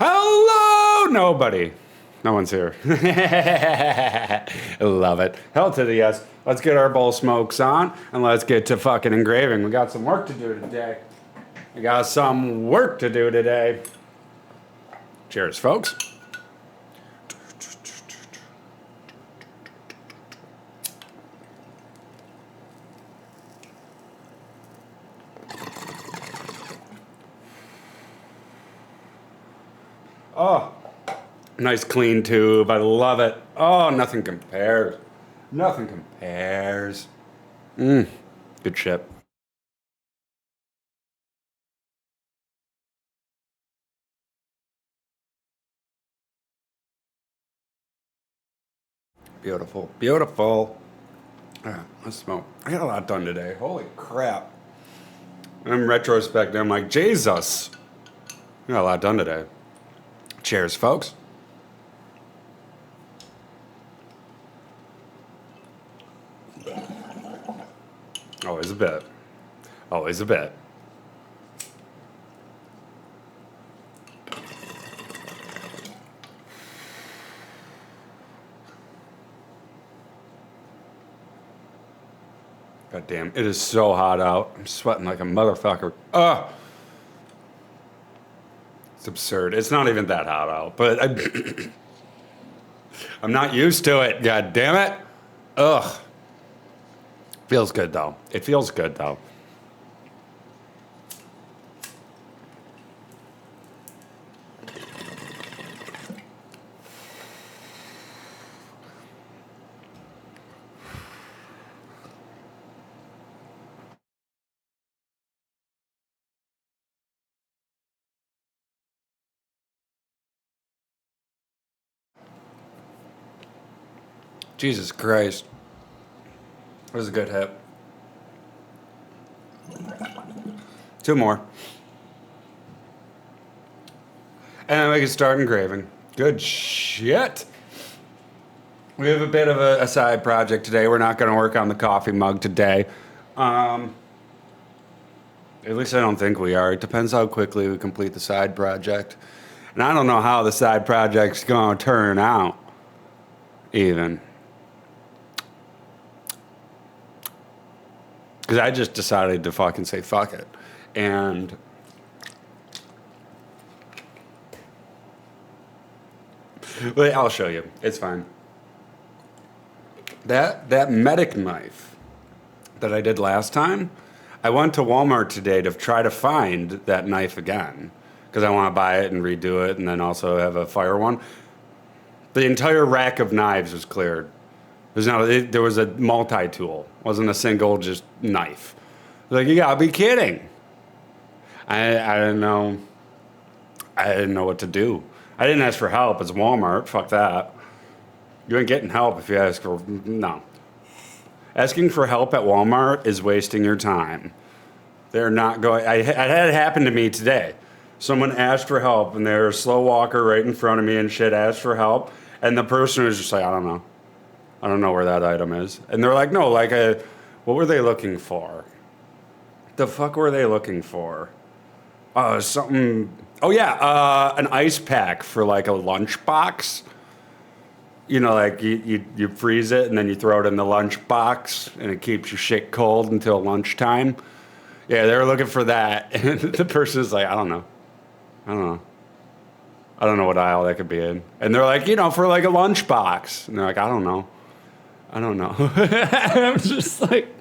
Hello, nobody. No one's here. Love it. Hell to the yes. Let's get our bowl smokes on and let's get to fucking engraving. We got some work to do today. We got some work to do today. Cheers, folks. Oh, nice clean tube. I love it. Oh, nothing compares. Nothing compares. Good shit. Beautiful. Beautiful. Let's smoke. I got a lot done today. Holy crap. In retrospect, I'm like, Jesus. I got a lot done today. Cheers, folks. Always a bit. Always a bit. God damn, it is so hot out. I'm sweating like a motherfucker. Ugh. It's absurd. It's not even that hot out, but I'm not used to it. God damn it. Ugh. Feels good though. It feels good though. Jesus Christ. That was a good hit. Two more. And then we can start engraving. Good shit. We have a bit of a side project today. We're not going to work on the coffee mug today. At least I don't think we are. It depends how quickly we complete the side project. And I don't know how the side project's going to turn out, even. Because I just decided to fucking say fuck it. And wait, I'll show you. It's fine. That medic knife that I did last time, I went to Walmart today to try to find that knife again. Because I want to buy it and redo it and then also have a fire one. The entire rack of knives was cleared. There was a multi-tool. It wasn't a single just knife. Like, you gotta be kidding. I didn't know. I didn't know what to do. I didn't ask for help. It's Walmart. Fuck that. You ain't getting help if you ask for... No. Asking for help at Walmart is wasting your time. They're not going... I had it happen to me today. Someone asked for help, and they were a slow walker right in front of me and shit, asked for help, and the person was just like, I don't know. I don't know where that item is. And they're like, no, like, what were they looking for? The fuck were they looking for? Something... Oh, yeah, an ice pack for, like, a lunch box. You know, like, you freeze it, and then you throw it in the lunch box, and it keeps your shit cold until lunchtime. Yeah, they were looking for that. And the person's like, I don't know. I don't know what aisle that could be in. And they're like, for, like, a lunch box. And they're like, I don't know. I'm just like,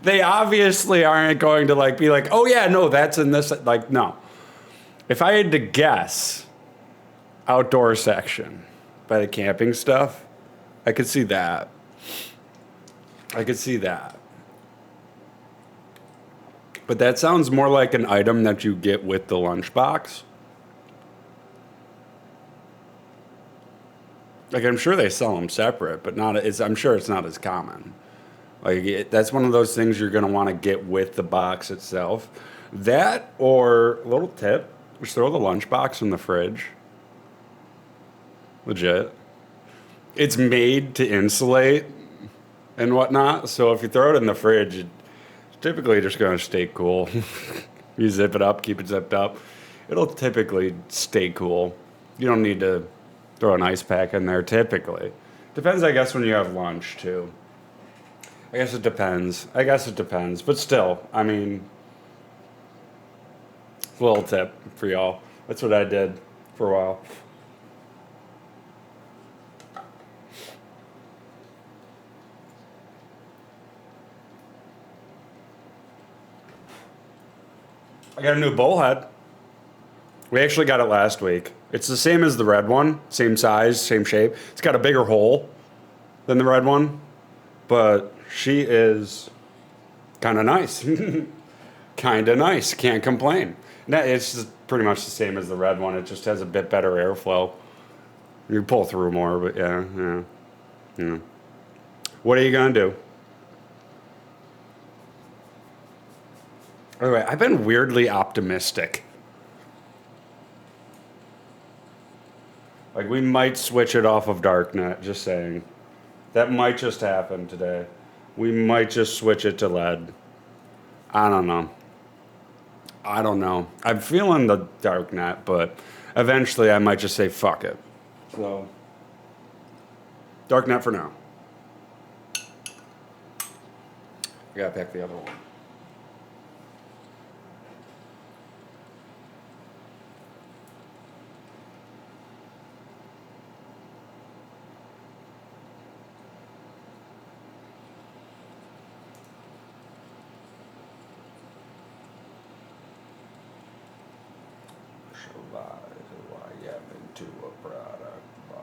they obviously aren't going to like be like, oh yeah, no, that's in this. Like, no. If I had to guess, outdoor section by the camping stuff, I could see that. But that sounds more like an item that you get with the lunchbox. Like, I'm sure they sell them separate, but I'm sure it's not as common. Like, that's one of those things you're going to want to get with the box itself. That, or a little tip, just throw the lunchbox in the fridge. Legit. It's made to insulate and whatnot, so if you throw it in the fridge, it's typically just going to stay cool. You zip it up, keep it zipped up. it'll typically stay cool. You don't need to throw an ice pack in there typically. Depends, I guess, when you have lunch too. I guess it depends. But still, I mean, little tip for y'all. That's what I did for a while. I got a new bullhead. We actually got it last week. It's the same as the red one, same size, same shape. It's got a bigger hole than the red one, but she is kind of nice. Kind of nice. Can't complain. It's just pretty much the same as the red one. It just has a bit better airflow. You pull through more, but yeah. What are you gonna do? Anyway, I've been weirdly optimistic. Like, we might switch it off of Darknet, just saying. That might just happen today. We might just switch it to LED. I don't know. I'm feeling the Darknet, but eventually I might just say fuck it. So, Darknet for now. I gotta pick the other one. To a product by.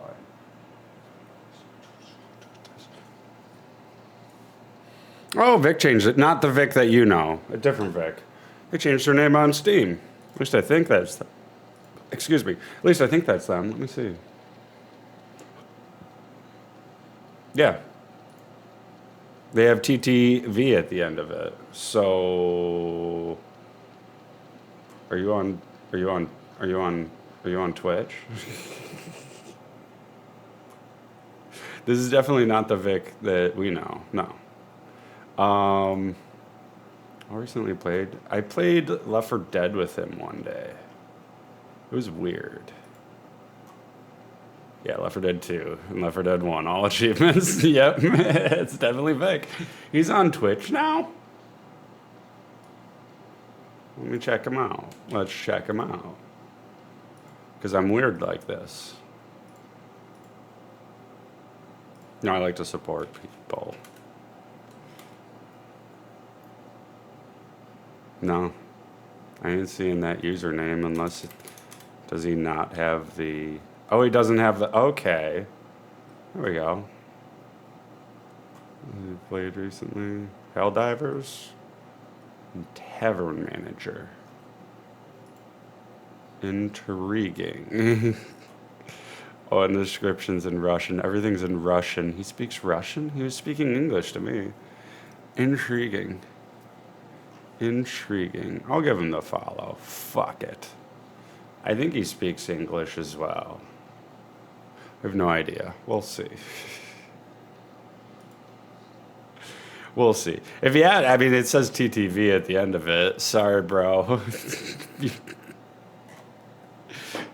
Oh, Vic changed it. Not the Vic that you know. A different Vic. They changed her name on Steam. At least I think that's them. Excuse me. At least I think that's them. Let me see. Yeah. They have TTV at the end of it. So are you on Twitch? This is definitely not the Vic that we know. No. I recently I played Left 4 Dead with him one day. It was weird. Yeah, Left 4 Dead 2 and Left 4 Dead 1, all achievements. Yep, it's definitely Vic. He's on Twitch now. Let me check him out. Let's check him out. Because I'm weird like this. No, I like to support people. No, I ain't seeing that username unless does he not have the... Oh, he doesn't have the... Okay. There we go. He played recently. Helldivers. And Tavern Manager. Intriguing. Oh, and the description's in Russian. Everything's in Russian. He speaks Russian? He was speaking English to me. Intriguing. Intriguing. I'll give him the follow. Fuck it. I think he speaks English as well. I have no idea. We'll see. We'll see. If he had, I mean, it says TTV at the end of it. Sorry, bro.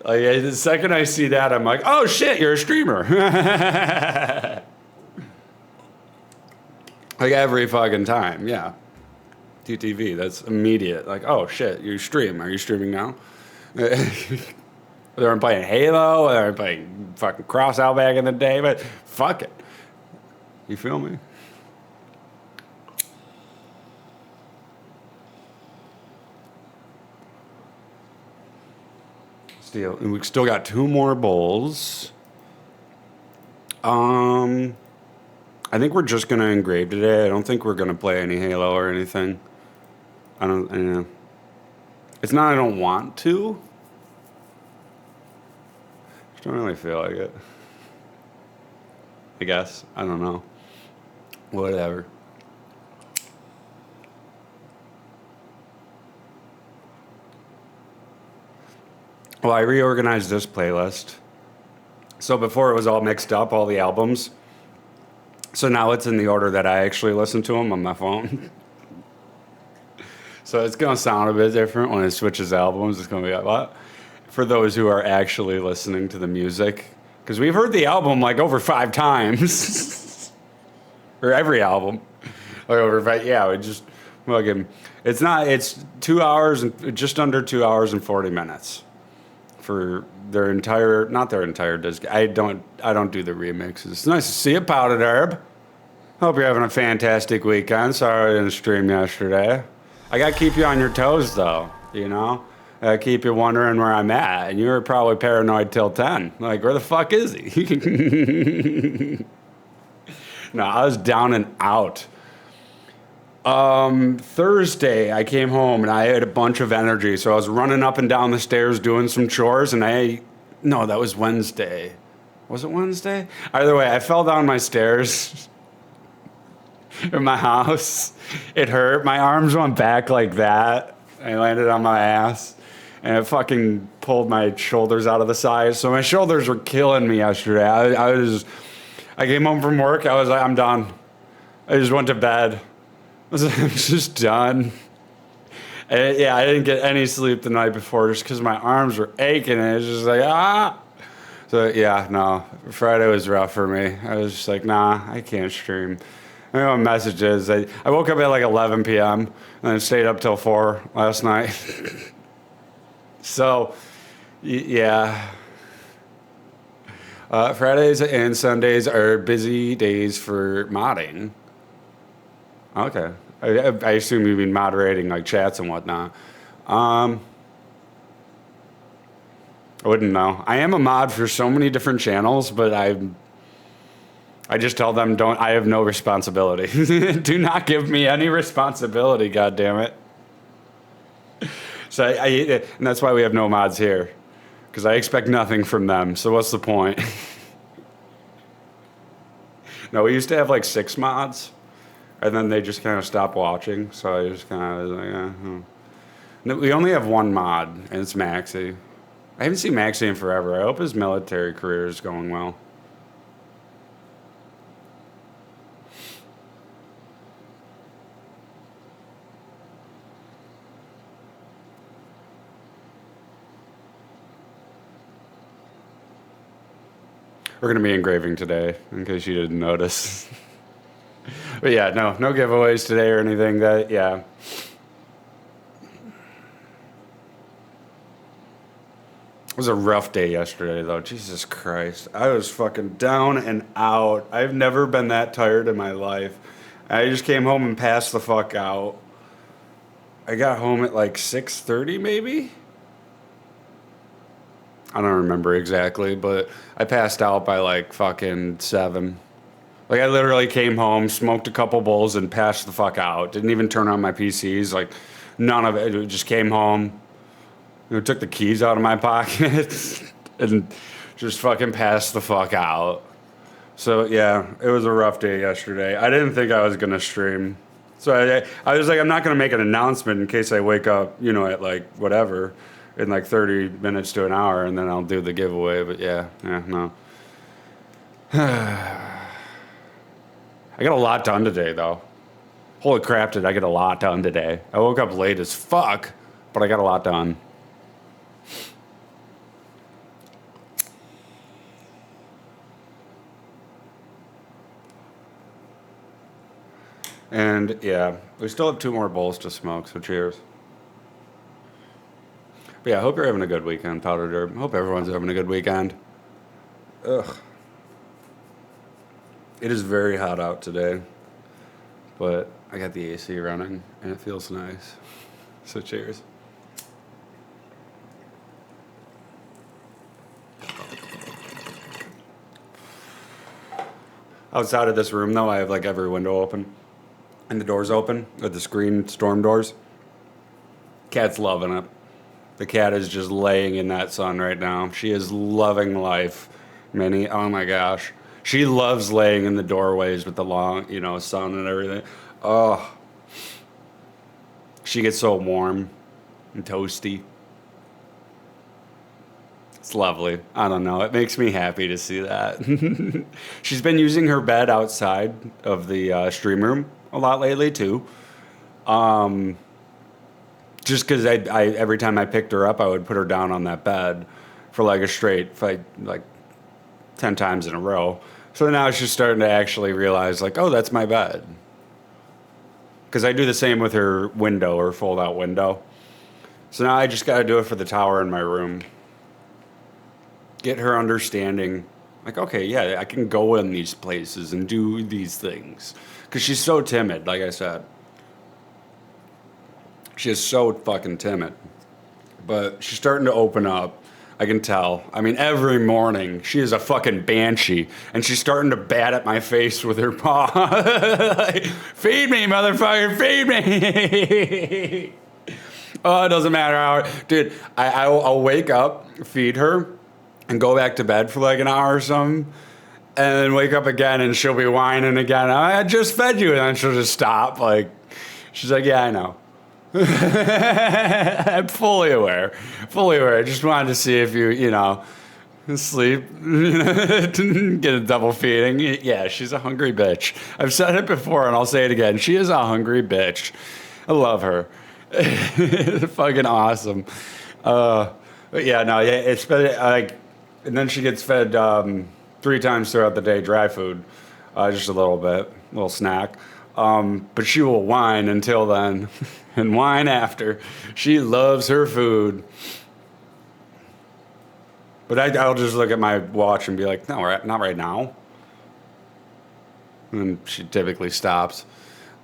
Like, the second I see that, I'm like, oh shit, you're a streamer. Like every fucking time, yeah. TTV, that's immediate. Like, oh shit, you stream. Are you streaming now? They weren't playing Halo, they weren't playing fucking Crossout back in the day, but fuck it. You feel me? And we still got 2 more bowls. I think we're just gonna engrave today. I don't think we're gonna play any Halo or anything. I don't. It's not I don't want to. Just don't really feel like it. I guess. I don't know. Whatever. Well, I reorganized this playlist. So before it was all mixed up, all the albums. So now it's in the order that I actually listen to them on my phone. So it's going to sound a bit different when it switches albums. It's going to be like, what? For those who are actually listening to the music. Because we've heard the album like over 5 times. Or every album. Like over 5, yeah, we just, fucking, it's 2 hours and just under 2 hours and 40 minutes. For their entire, not their entire disc. I don't do the remixes. It's nice to see you, Powdered Herb. Hope you're having a fantastic weekend. Sorry I didn't stream yesterday. I got to keep you on your toes, though, you know? I gotta keep you wondering where I'm at. And you were probably paranoid till 10. Like, where the fuck is he? No, I was down and out. Thursday, I came home and I had a bunch of energy. So I was running up and down the stairs doing some chores. And no, that was Wednesday. Was it Wednesday? Either way, I fell down my stairs in my house. It hurt. My arms went back like that. I landed on my ass. And it fucking pulled my shoulders out of the sides. So my shoulders were killing me yesterday. I came home from work. I was like, I'm done. I just went to bed. I was like, I'm just done. And yeah, I didn't get any sleep the night before just because my arms were aching. And it was just like, ah. So yeah, no. Friday was rough for me. I was just like, nah, I can't stream. I know what message is. I woke up at like 11 p.m. and then stayed up till 4 last night. So, yeah. Fridays and Sundays are busy days for modding. Okay. I assume you mean moderating like chats and whatnot. I wouldn't know. I am a mod for so many different channels, but I just tell them I have no responsibility. Do not give me any responsibility, goddammit. So and that's why we have no mods here, because I expect nothing from them. So what's the point? No, we used to have like 6 mods, and then they just kind of stopped watching. So I just kind of was like, No, we only have 1 mod, and it's Maxie. I haven't seen Maxie in forever. I hope his military career is going well. We're going to be engraving today, in case you didn't notice. But yeah, no giveaways today or anything. Yeah. It was a rough day yesterday, though. Jesus Christ. I was fucking down and out. I've never been that tired in my life. I just came home and passed the fuck out. I got home at like 6:30, maybe? I don't remember exactly, but I passed out by like fucking 7. Like I literally came home, smoked a couple bowls, and passed the fuck out. Didn't even turn on my PCs. Like none of it. It just came home. Took the keys out of my pocket and just fucking passed the fuck out. So yeah, it was a rough day yesterday. I didn't think I was gonna stream. So I was like, I'm not gonna make an announcement in case I wake up, at like whatever. In like 30 minutes to an hour, and then I'll do the giveaway. But yeah, no. I got a lot done today, though. Holy crap, did I get a lot done today. I woke up late as fuck, but I got a lot done. And yeah, we still have 2 more bowls to smoke, so cheers. But yeah, I hope you're having a good weekend, Powdered Herb. Hope everyone's having a good weekend. Ugh. It is very hot out today, but I got the AC running, and it feels nice. So cheers. Outside of this room, though, I have like every window open, and the doors open, with the screen storm doors. Cat's loving it. The cat is just laying in that sun right now. She is loving life. Minnie, oh my gosh. She loves laying in the doorways with the long, sun and everything. Oh. She gets so warm and toasty. It's lovely. I don't know. It makes me happy to see that. She's been using her bed outside of the stream room a lot lately, too. Just because I every time I picked her up, I would put her down on that bed for like a straight, like 10 times in a row. So now she's starting to actually realize, like, oh, that's my bed. Because I do the same with her window, her fold-out window. So now I just got to do it for the tower in my room. Get her understanding, like, okay, yeah, I can go in these places and do these things. Because she's so timid, like I said. She is so fucking timid. But she's starting to open up. I can tell. I mean, every morning she is a fucking banshee, and she's starting to bat at my face with her paw. Like, feed me, motherfucker, feed me. Oh, it doesn't matter how, dude. I'll wake up, feed her, and go back to bed for like an hour or something, and then wake up again, and she'll be whining again. I just fed you, and then she'll just stop. Like, she's like, yeah, I know. I'm fully aware. Fully aware. I just wanted to see if you know, sleep, get a double feeding. Yeah, she's a hungry bitch. I've said it before and I'll say it again. She is a hungry bitch. I love her. Fucking awesome. But yeah, no, yeah, it's been like, and then she gets fed 3 times throughout the day, dry food, just a little bit, little snack. But she will whine until then, and whine after. She loves her food. But I'll just look at my watch and be like, no, not right now. And she typically stops.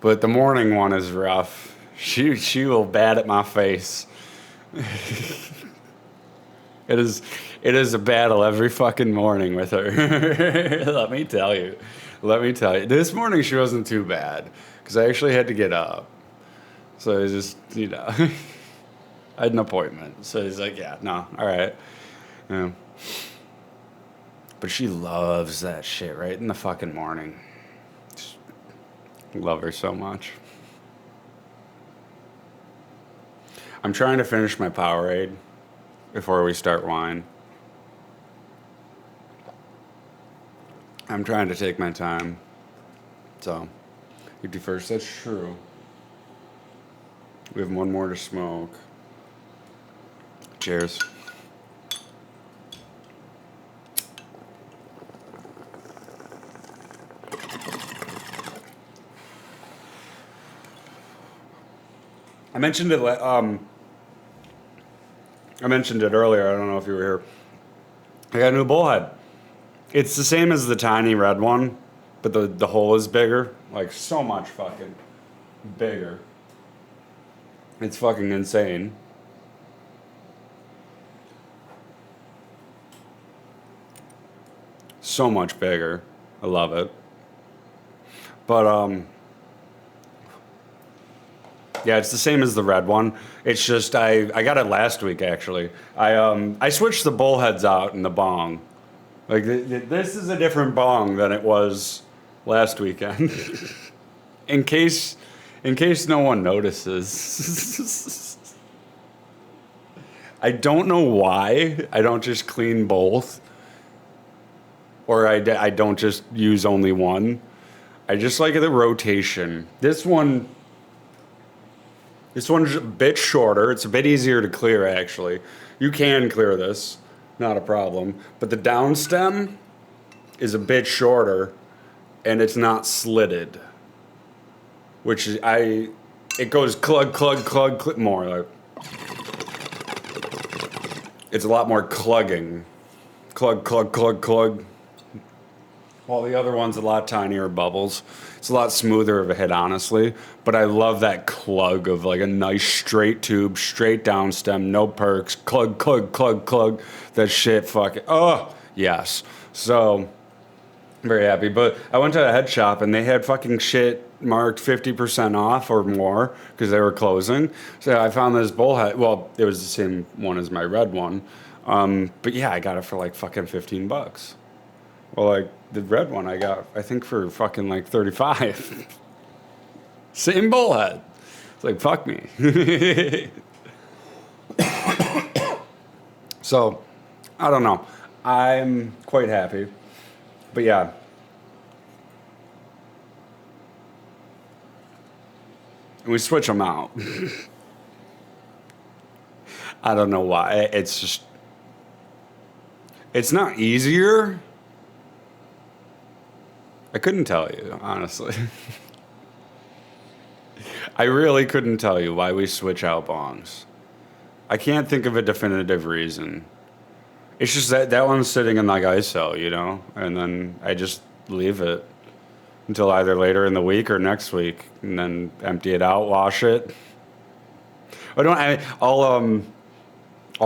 But the morning one is rough. She will bat at my face. It is a battle every fucking morning with her. Let me tell you. This morning she wasn't too bad because I actually had to get up. So it's just, you know, I had an appointment. So he's like, yeah, no, all right. Yeah. But she loves that shit right in the fucking morning. Just love her so much. I'm trying to finish my Powerade before we start wine. I'm trying to take my time. So, you do first. That's true. We have one more to smoke. Cheers. I mentioned it. I mentioned it earlier. I don't know if you were here. I got a new bullhead. It's the same as the tiny red one, but the hole is bigger. Like, so much fucking bigger. It's fucking insane. So much bigger. I love it. But, yeah, it's the same as the red one. It's just, I got it last week, actually. I switched the bullheads out in the bong. Like, this is a different bong than it was last weekend. in case no one notices. I don't know why I don't just clean both. Or I don't just use only one. I just like the rotation. This one's a bit shorter. It's a bit easier to clear, actually. You can clear this. Not a problem. But the down stem is a bit shorter, and it's not slitted. Which is, it goes clug, clug, clug, clug, more. Like, it's a lot more clugging. Clug, clug, clug, clug. While the other one's a lot tinier bubbles. It's a lot smoother of a hit, honestly. But I love that clug of like a nice straight tube, straight down stem, no perks. Clug, clug, clug, clug. That shit fucking, oh, yes. So, very happy. But I went to a head shop and they had fucking shit marked 50% off or more because they were closing. So I found this bullhead. Well, it was the same one as my red one. But yeah, I got it for like fucking $15. Well, like the red one I got, I think, for fucking like 35. Same bullhead. It's like, fuck me. So, I don't know. I'm quite happy. But yeah. We switch them out. I don't know why. It's just, it's not easier. I couldn't tell you, honestly. I really couldn't tell you why we switch out bongs. I can't think of a definitive reason. It's just that one's sitting in like ISO, you know, and then I just leave it until either later in the week or next week, and then empty it out, wash it. I'll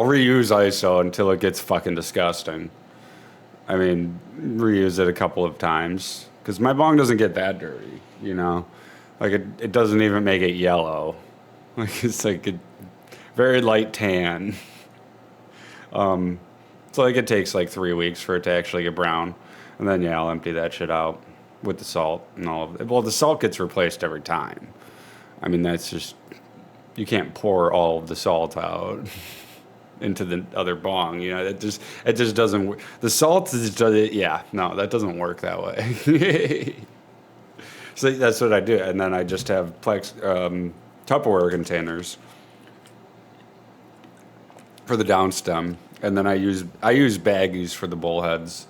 reuse ISO until it gets fucking disgusting. I mean, reuse it a couple of times because my bong doesn't get that dirty, you know. Like it doesn't even make it yellow. Like it's like a very light tan. So like it takes like 3 weeks for it to actually get brown, and then yeah, I'll empty that shit out with the salt and all of it. Well, the salt gets replaced every time. I mean, that's just, you can't pour all of the salt out into the other bong. You know, it just doesn't work. The salt is just, yeah, no, that doesn't work that way. So that's what I do, and then I just have Tupperware containers for the downstem, and then I use baggies for the bullheads,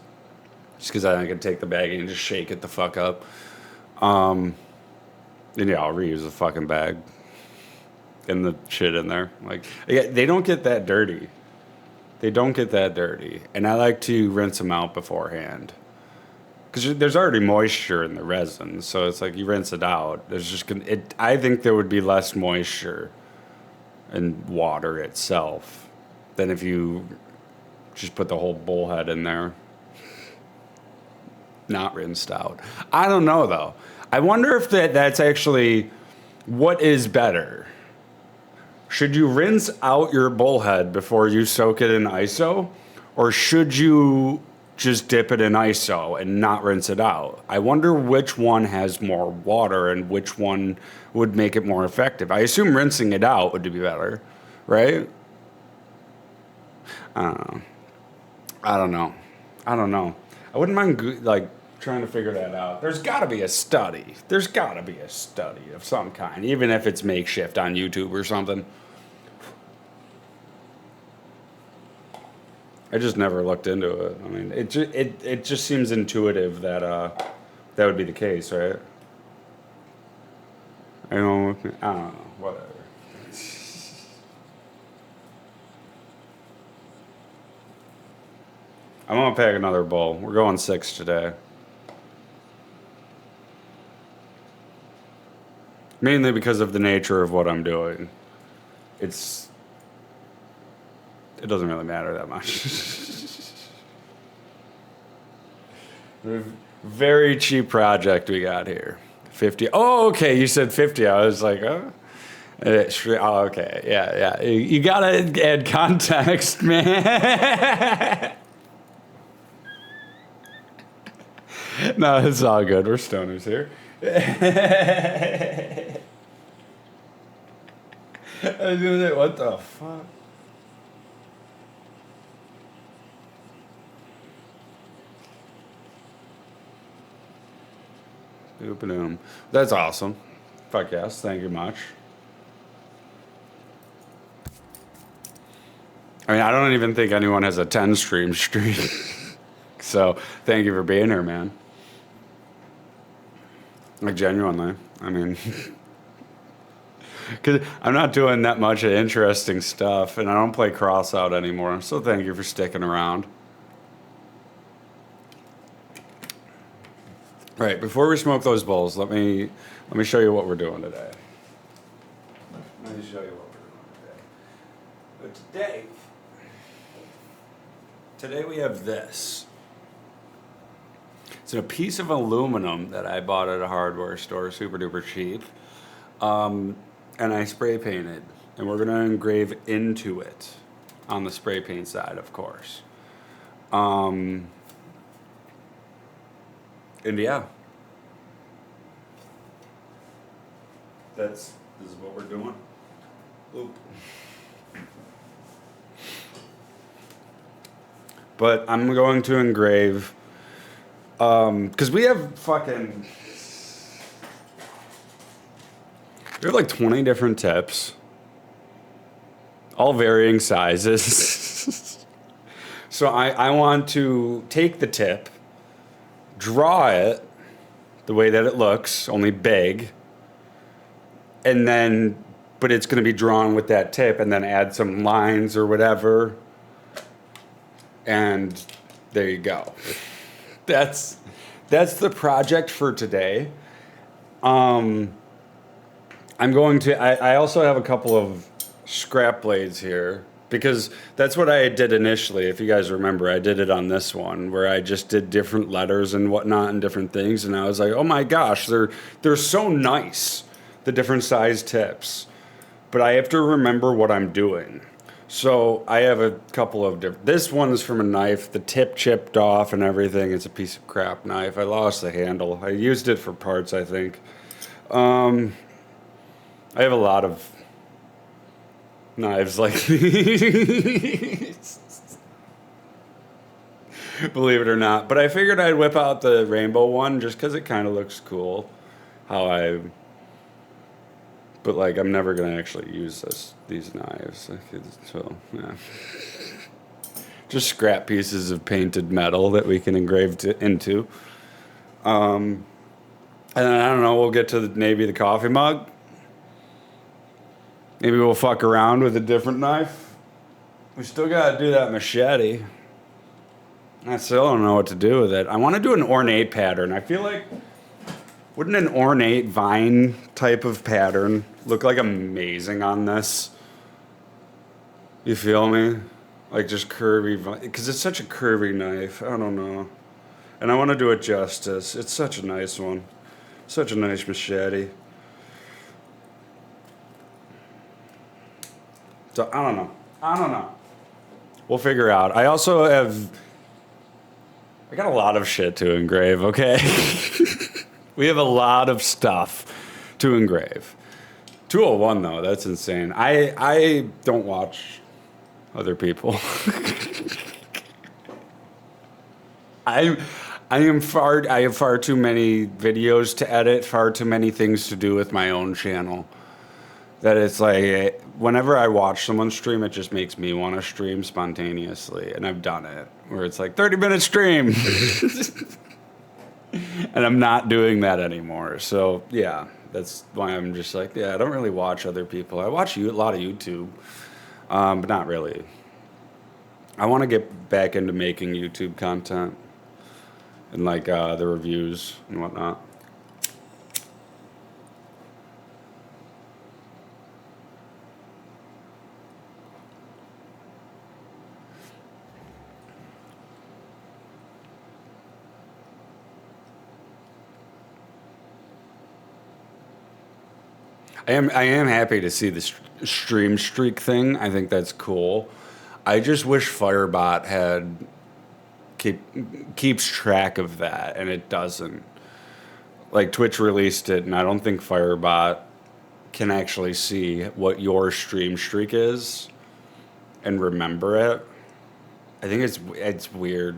just because I can take the baggie and just shake it the fuck up. And yeah, I'll reuse the fucking bag and the shit in there. Like, they don't get that dirty. They don't get that dirty, and I like to rinse them out beforehand. Because there's already moisture in the resin, so it's like you rinse it out. There's just I think there would be less moisture in water itself than if you just put the whole bullhead in there, not rinsed out. I don't know though. I wonder if that's actually what is better. Should you rinse out your bullhead before you soak it in ISO, or should you just dip it in ISO and not rinse it out? I wonder which one has more water and which one would make it more effective. I assume rinsing it out would be better, right? I don't know. I wouldn't mind like trying to figure that out. There's got to be a study. There's got to be a study of some kind, even if it's makeshift on YouTube or something. I just never looked into it. I mean, it just seems intuitive that that would be the case, right? I don't know. Whatever. I'm gonna pack another bowl. We're going 6 today. Mainly because of the nature of what I'm doing. It doesn't really matter that much. Very cheap project we got here. 50. Oh, okay. You said 50. I was like, oh. Oh, okay. Yeah. You gotta add context, man. No, it's all good. We're stoners here. I was gonna say, what the fuck? Oop-a-doom. That's awesome. Fuck yes. Thank you much. I mean, I don't even think anyone has a 10 stream streak. So thank you for being here, man. Like, genuinely. I mean, because I'm not doing that much of interesting stuff, and I don't play Crossout anymore. So thank you for sticking around. All right, before we smoke those bowls, let me show you what we're doing today. Let me show you what we're doing today. But today we have this. It's a piece of aluminum that I bought at a hardware store, super duper cheap, and I spray painted, and we're gonna engrave into it on the spray paint side, of course. And yeah, this is what we're doing. Oop. But I'm going to engrave, because we have like 20 different tips all varying sizes. So I want to take the tip, draw it the way that it looks, only big, and then, but it's going to be drawn with that tip, and then add some lines or whatever, and there you go. That's the project for today. I'm going to, I also have a couple of scrap blades here, because that's what I did initially. If you guys remember, I did it on this one where I just did different letters and whatnot and different things, and I was like, oh my gosh, they're so nice, the different size tips, but I have to remember what I'm doing. So I have a couple of different, this one is from a knife, the tip chipped off and everything. It's a piece of crap knife. I lost the handle. I used it for parts, I think. I have a lot of knives like these. Believe it or not. But I figured I'd whip out the rainbow one just because it kind of looks cool. But like, I'm never going to actually use these knives. So, yeah. Just scrap pieces of painted metal that we can engrave into. And then, I don't know, we'll get to maybe the coffee mug. Maybe we'll fuck around with a different knife. We still got to do that machete. I still don't know what to do with it. I want to do an ornate pattern. I feel like, wouldn't an ornate vine type of pattern look like amazing on this? You feel me? Like just curvy vine, because it's such a curvy knife. I don't know. And I want to do it justice. It's such a nice one. Such a nice machete. So I don't know. We'll figure out. I got a lot of shit to engrave, okay? We have a lot of stuff to engrave. 201 though, that's insane. I don't watch other people. I have far too many videos to edit, far too many things to do with my own channel. That it's like, whenever I watch someone stream, it just makes me want to stream spontaneously. And I've done it, where it's like 30-minute stream. And I'm not doing that anymore. So, yeah, that's why I'm just like, yeah, I don't really watch other people. I watch a lot of YouTube, but not really. I want to get back into making YouTube content and like the reviews and whatnot. I am happy to see the stream streak thing. I think that's cool. I just wish Firebot keeps track of that, and it doesn't. Like Twitch released it, and I don't think Firebot can actually see what your stream streak is and remember it. I think it's weird.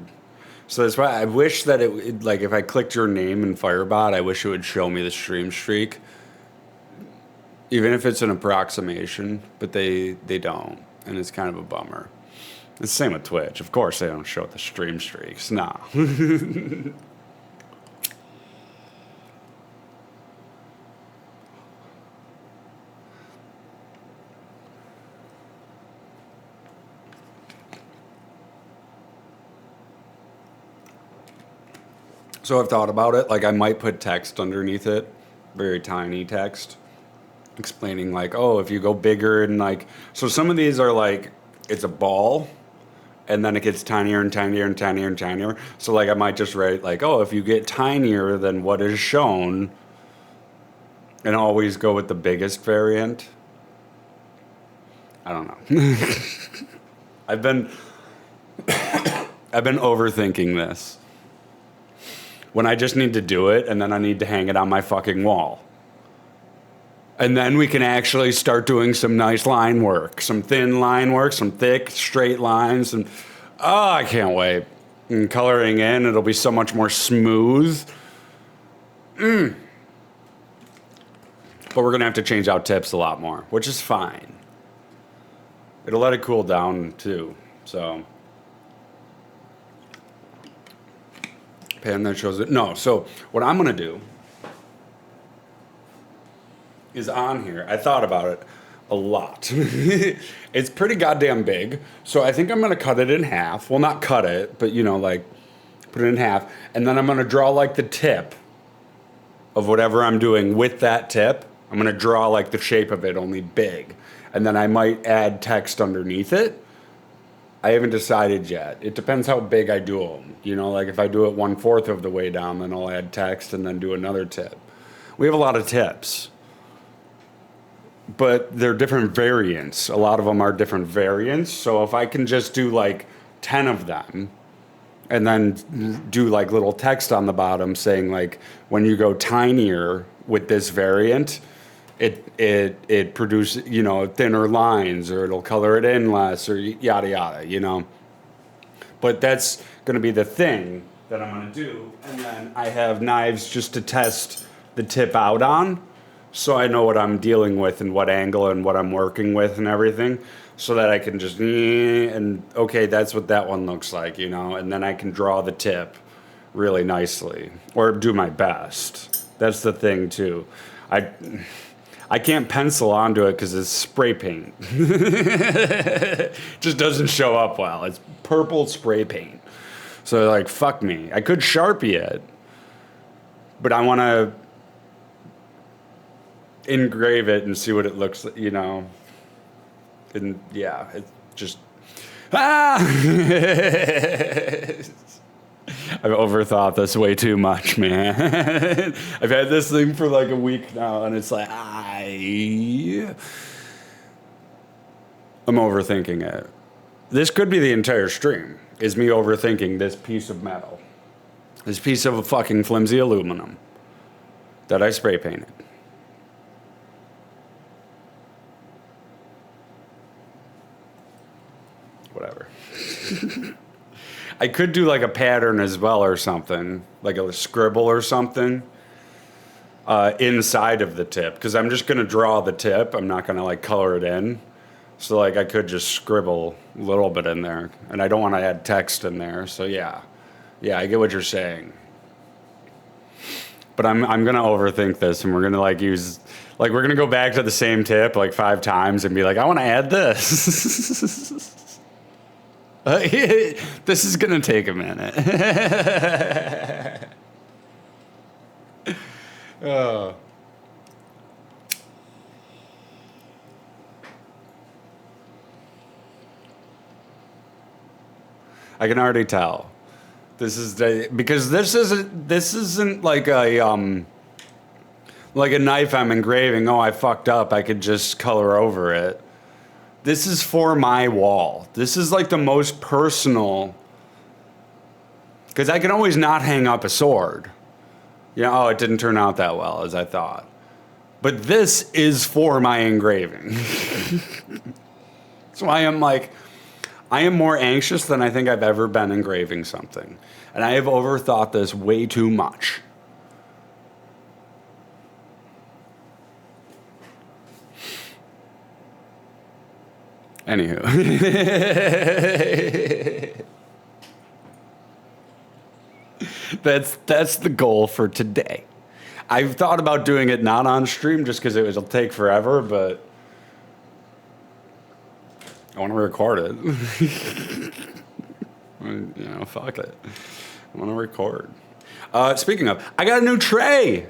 So that's why I wish that it like if I clicked your name in Firebot, I wish it would show me the stream streak. Even if it's an approximation, but they don't, and it's kind of a bummer. It's the same with Twitch. Of course, they don't show the stream streaks. Nah. So I've thought about it. Like, I might put text underneath it, very tiny text, explaining like, oh, if you go bigger and like, so some of these are like, it's a ball, and then it gets tinier and tinier and tinier and tinier. So like, I might just write like, oh, if you get tinier than what is shown, and always go with the biggest variant. I don't know. I've been overthinking this. When I just need to do it, and then I need to hang it on my fucking wall. And then we can actually start doing some nice line work, some thin line work, some thick, straight lines. And oh, I can't wait. And coloring in, it'll be so much more smooth. But we're going to have to change out tips a lot more, which is fine. It'll let it cool down too. So pan that shows it. No, so what I'm gonna do is on here. I thought about it a lot. It's pretty goddamn big. So I think I'm gonna cut it in half. Well, not cut it, but you know, like put it in half. And then I'm gonna draw like the tip of whatever I'm doing with that tip. I'm gonna draw like the shape of it, only big. And then I might add text underneath it. I haven't decided yet. It depends how big I do them. You know, like if I do it 1/4 of the way down, then I'll add text and then do another tip. We have a lot of tips, but they're different variants. A lot of them are different variants. So if I can just do like 10 of them and then do like little text on the bottom saying like, when you go tinier with this variant, it produces, you know, thinner lines, or it'll color it in less, or yada yada, you know. But that's going to be the thing that I'm going to do. And then I have knives just to test the tip out on, so I know what I'm dealing with and what angle and what I'm working with and everything, so that I can just, and okay, that's what that one looks like, you know. And then I can draw the tip really nicely, or do my best. That's the thing too. I can't pencil onto it because it's spray paint. Just doesn't show up well. It's purple spray paint. So like, fuck me. I could Sharpie it, but I want to engrave it and see what it looks like, you know. And yeah, it's just, I've overthought this way too much, man. I've had this thing for like a week now, and it's like, I'm overthinking it. This could be the entire stream, is me overthinking this piece of metal. This piece of fucking flimsy aluminum that I spray painted. Whatever. I could do like a pattern as well or something, like a scribble or something inside of the tip, because I'm just going to draw the tip. I'm not going to like color it in. So like I could just scribble a little bit in there, and I don't want to add text in there. So yeah, I get what you're saying. But I'm going to overthink this, and we're going to like use, like we're going to go back to the same tip like 5 times and be like, I want to add this. This is going to take a minute. Oh. I can already tell. This is because this isn't like a knife I'm engraving. Oh, I fucked up. I could just color over it. This is for my wall. This is like the most personal, because I can always not hang up a sword. You know, oh, it didn't turn out that well as I thought. But this is for my engraving. That's why I'm like, I am more anxious than I think I've ever been engraving something. And I have overthought this way too much. Anywho. That's the goal for today. I've thought about doing it not on stream just because it'll take forever, but I want to record it. You know, fuck it. I want to record. Speaking of, I got a new tray.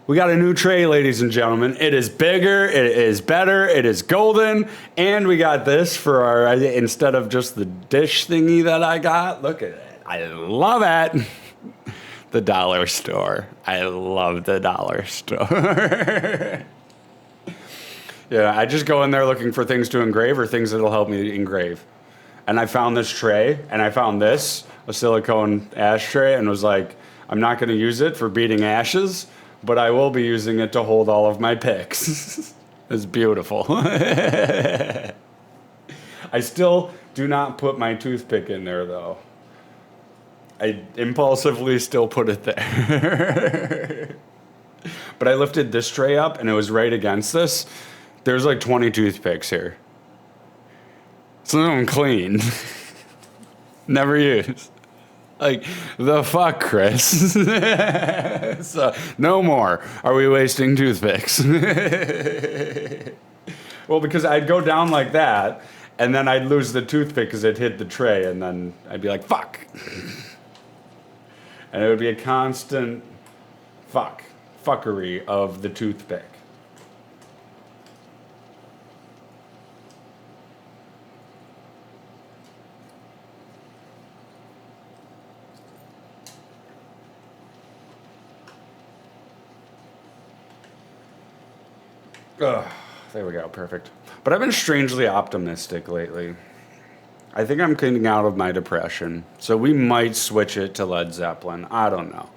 We got a new tray, ladies and gentlemen. It is bigger, it is better, it is golden, and we got this for our, instead of just the dish thingy that I got. Look at it. I love it. The dollar store. I love the dollar store. Yeah, I just go in there looking for things to engrave or things that'll help me engrave. And I found this tray, and I found this, a silicone ashtray, and was like, I'm not going to use it for beating ashes, but I will be using it to hold all of my picks. It's beautiful. I still do not put my toothpick in there, though. I impulsively still put it there. But I lifted this tray up, and it was right against this. There's like 20 toothpicks here. Some of them clean. Never used. Like, the fuck, Chris? So, no more. Are we wasting toothpicks? Well, because I'd go down like that, and then I'd lose the toothpick because it hit the tray, and then I'd be like, fuck. And it would be a constant fuckery of the toothpick. Ugh, there we go, perfect. But I've been strangely optimistic lately. I think I'm getting out of my depression, so we might switch it to Led Zeppelin. I don't know.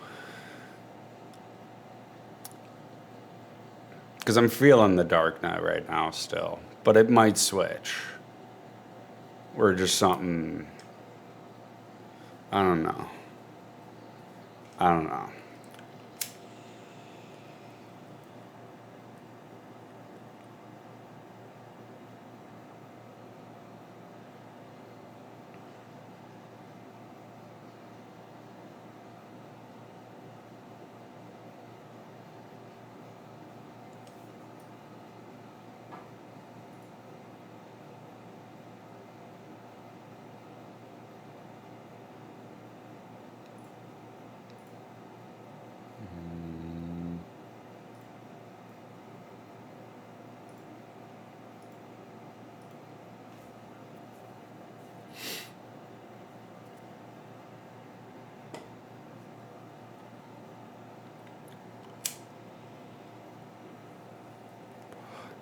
Because I'm feeling the Dark Knight right now still, but it might switch. Or just something. I don't know. I don't know.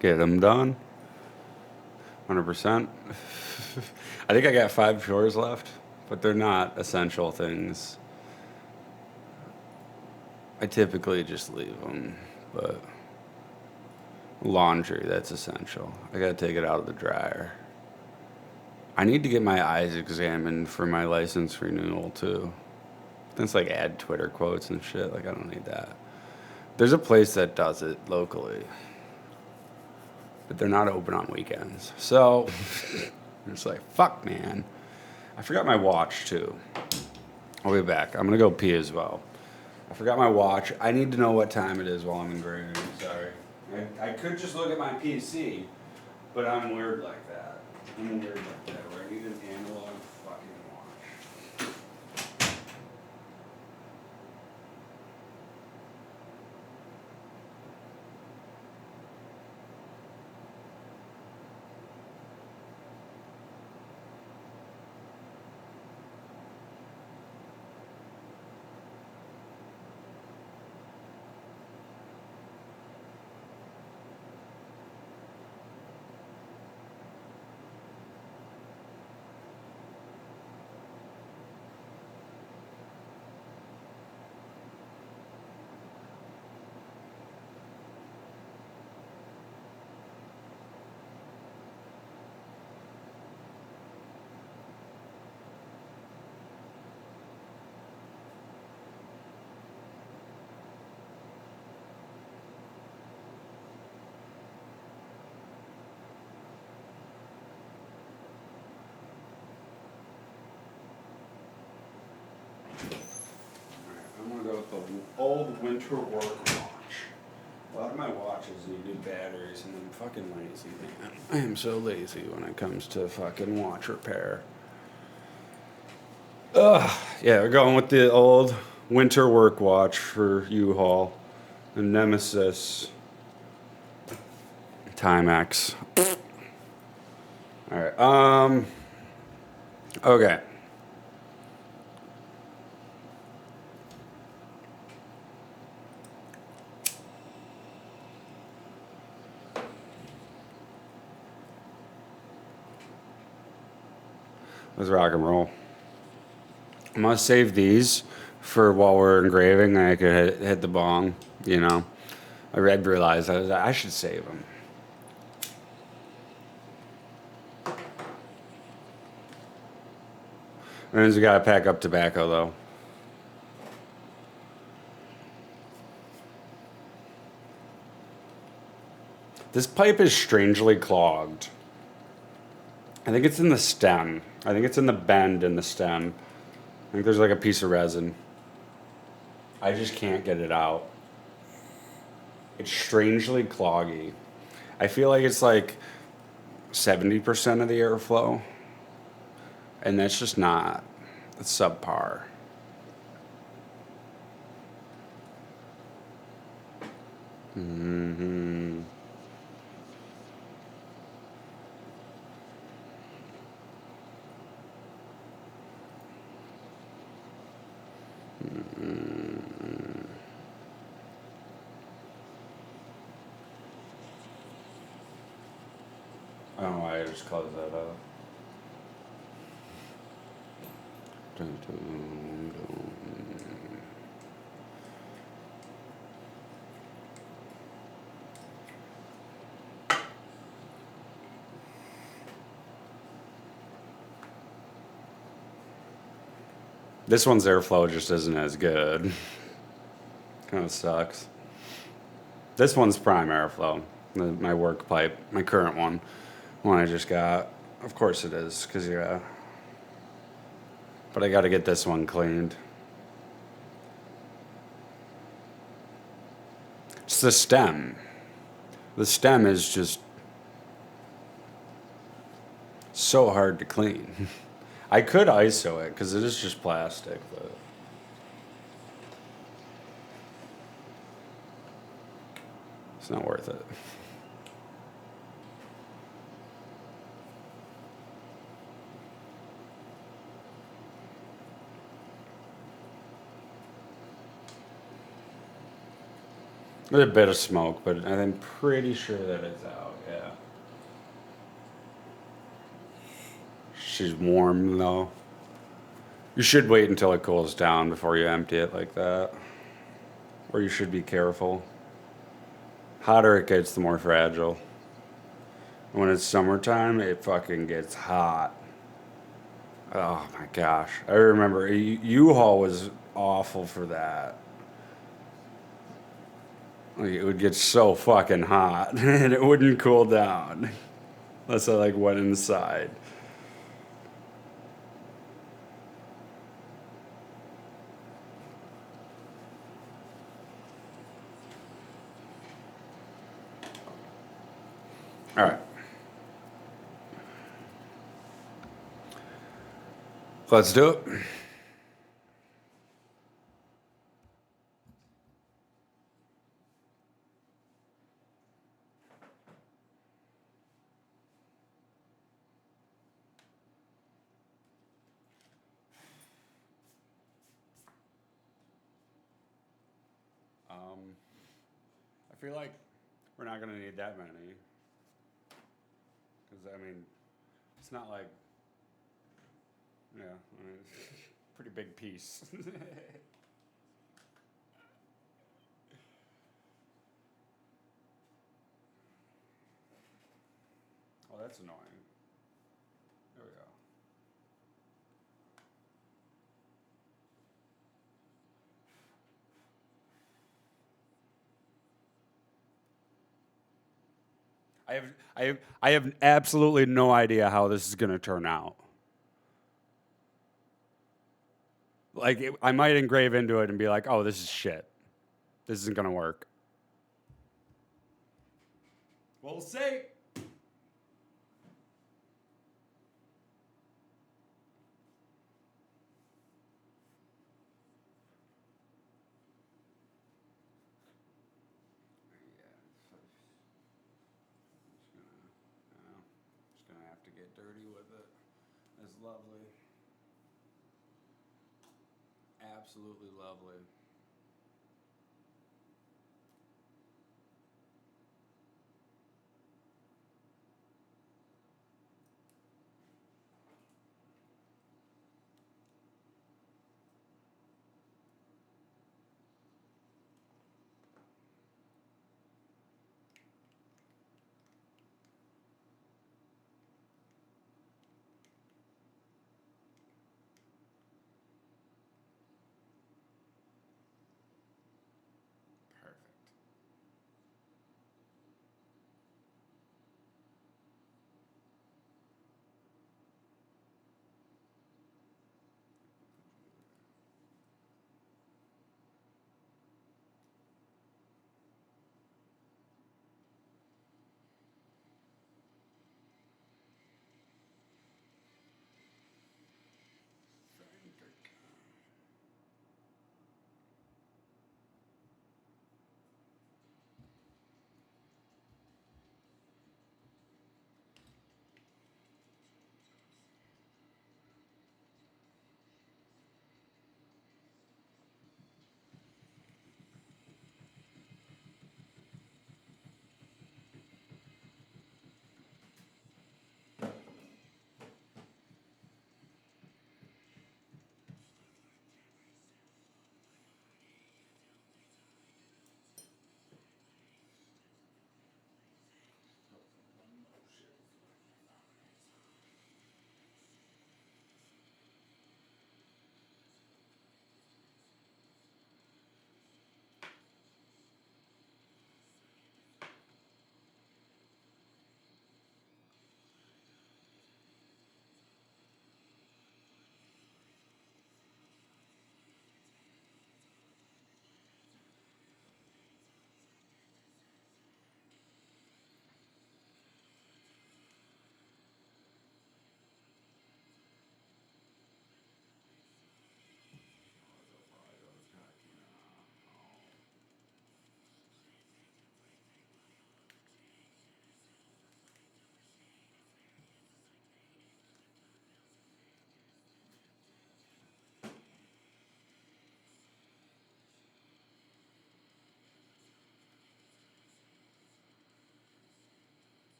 Get them done. 100%. I think I got 5 chores left, but they're not essential things. I typically just leave them, but laundry, that's essential. I gotta take it out of the dryer. I need to get my eyes examined for my license renewal too. That's like add Twitter quotes and shit. Like, I don't need that. There's a place that does it locally, but they're not open on weekends. So it's like, fuck, man. I forgot my watch too. I'll be back. I'm gonna go pee as well. I forgot my watch. I need to know what time it is while I'm engraving. Sorry. I could just look at my PC, but I'm weird like that. I'm weird like that, where I need an analog fucking watch. I'm gonna go with the old winter work watch. A lot of my watches need new batteries, and I'm fucking lazy, man. I am so lazy when it comes to fucking watch repair. Ugh. Yeah, we're going with the old winter work watch for U-Haul. The Nemesis Timex. Alright, okay. Let's rock and roll. I'm gonna save these for while we're engraving, and I could hit the bong, you know. I realized I should save them. And we gotta pack up tobacco, though. This pipe is strangely clogged. I think it's in the stem. I think it's in the bend in the stem. I think there's like a piece of resin. I just can't get it out. It's strangely cloggy. I feel like it's like 70% of the airflow, and that's just not, that's subpar. Hmm. I don't know why I just closed that up. Dun, dun, dun. This one's airflow just isn't as good. Kind of sucks. This one's prime airflow. My work pipe, my current one I just got. Of course it is, because yeah. But I got to get this one cleaned. It's the stem. The stem is just so hard to clean. I could ISO it because it is just plastic, but it's not worth it. There's a bit of smoke, but I'm pretty sure that it's out, yeah. She's warm though. You should wait until it cools down before you empty it like that. Or you should be careful. Hotter it gets, the more fragile. When it's summertime, it fucking gets hot. Oh my gosh. I remember U-Haul was awful for that. Like, it would get so fucking hot and it wouldn't cool down unless I like went inside. All right. Let's do it. I feel like we're not going to need that many. Because, I mean, it's not like, yeah, I mean, pretty big piece. Oh, that's annoying. There we go. I have absolutely no idea how this is going to turn out. Like, I might engrave into it and be like, oh, this is shit. This isn't going to work. We'll see. Just gonna have to get dirty with it. It's lovely. Absolutely lovely.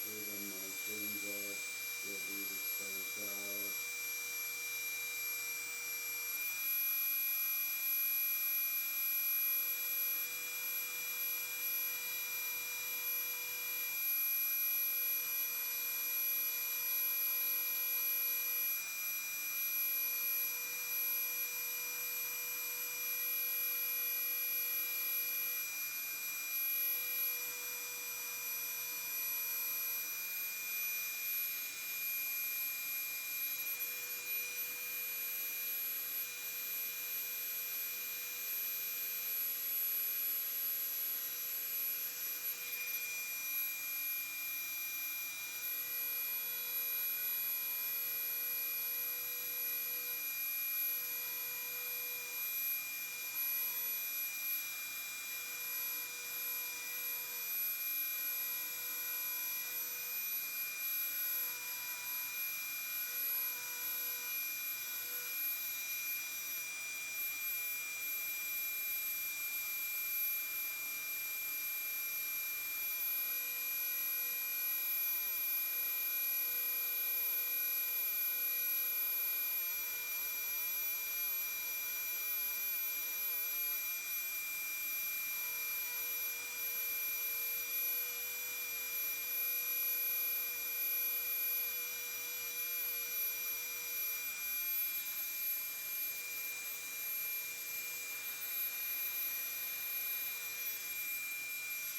through the motions of getting disposed of.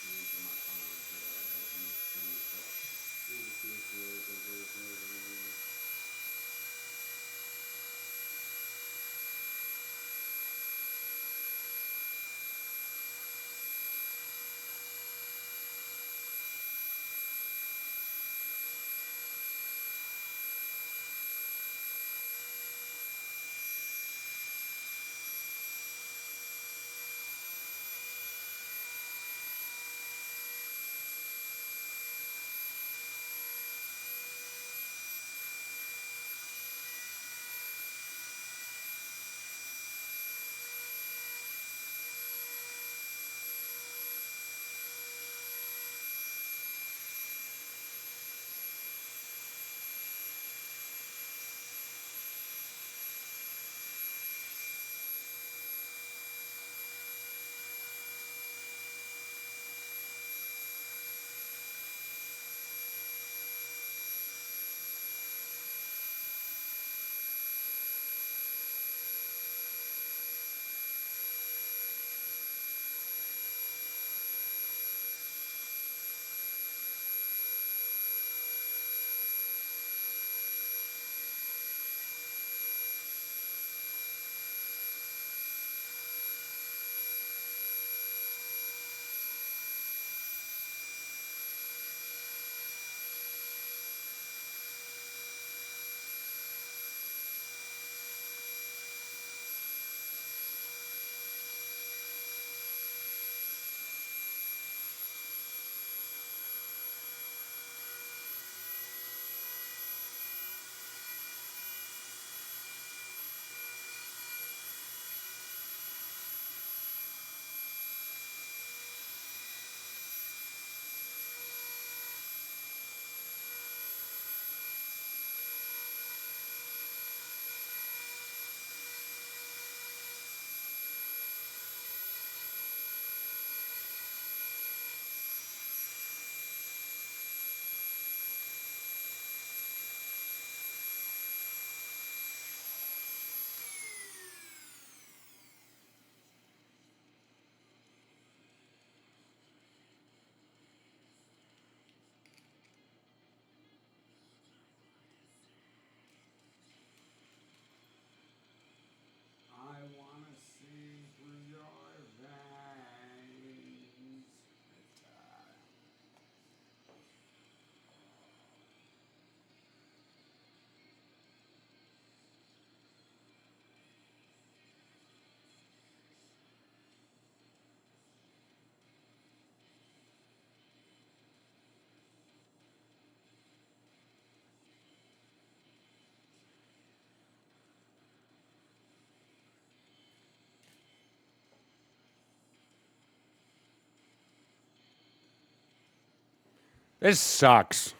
Into my palm here, I open the finish up. And the future, the version. I wanna see through your veins. This sucks.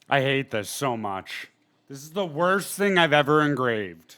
I hate this so much. This is the worst thing I've ever engraved.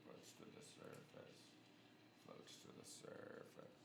Floats to the surface. Floats to the surface.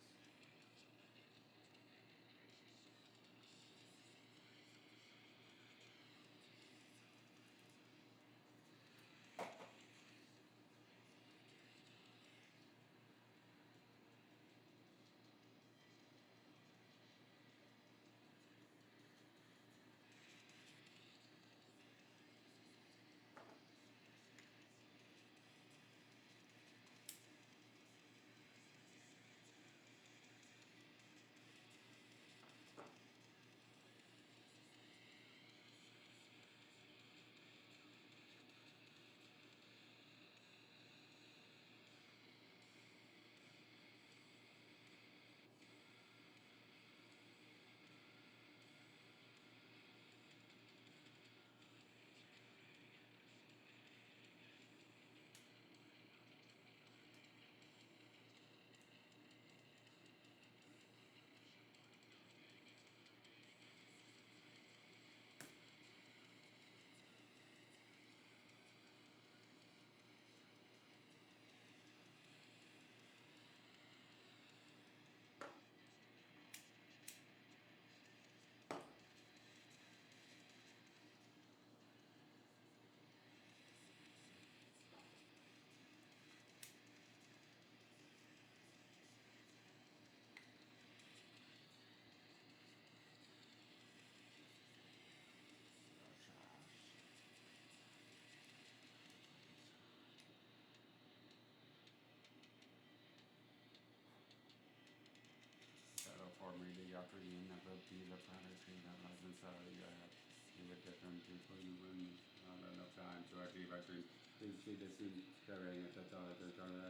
green, of a piece of poetry that lies inside of your head. You with different people, you win not enough time to achieve our dreams. Please see the scene, staring at the thought, but it's so.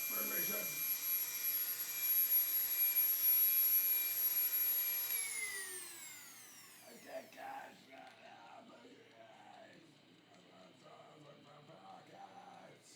Permission. I can't cash out my eyes. I'm with my pockets.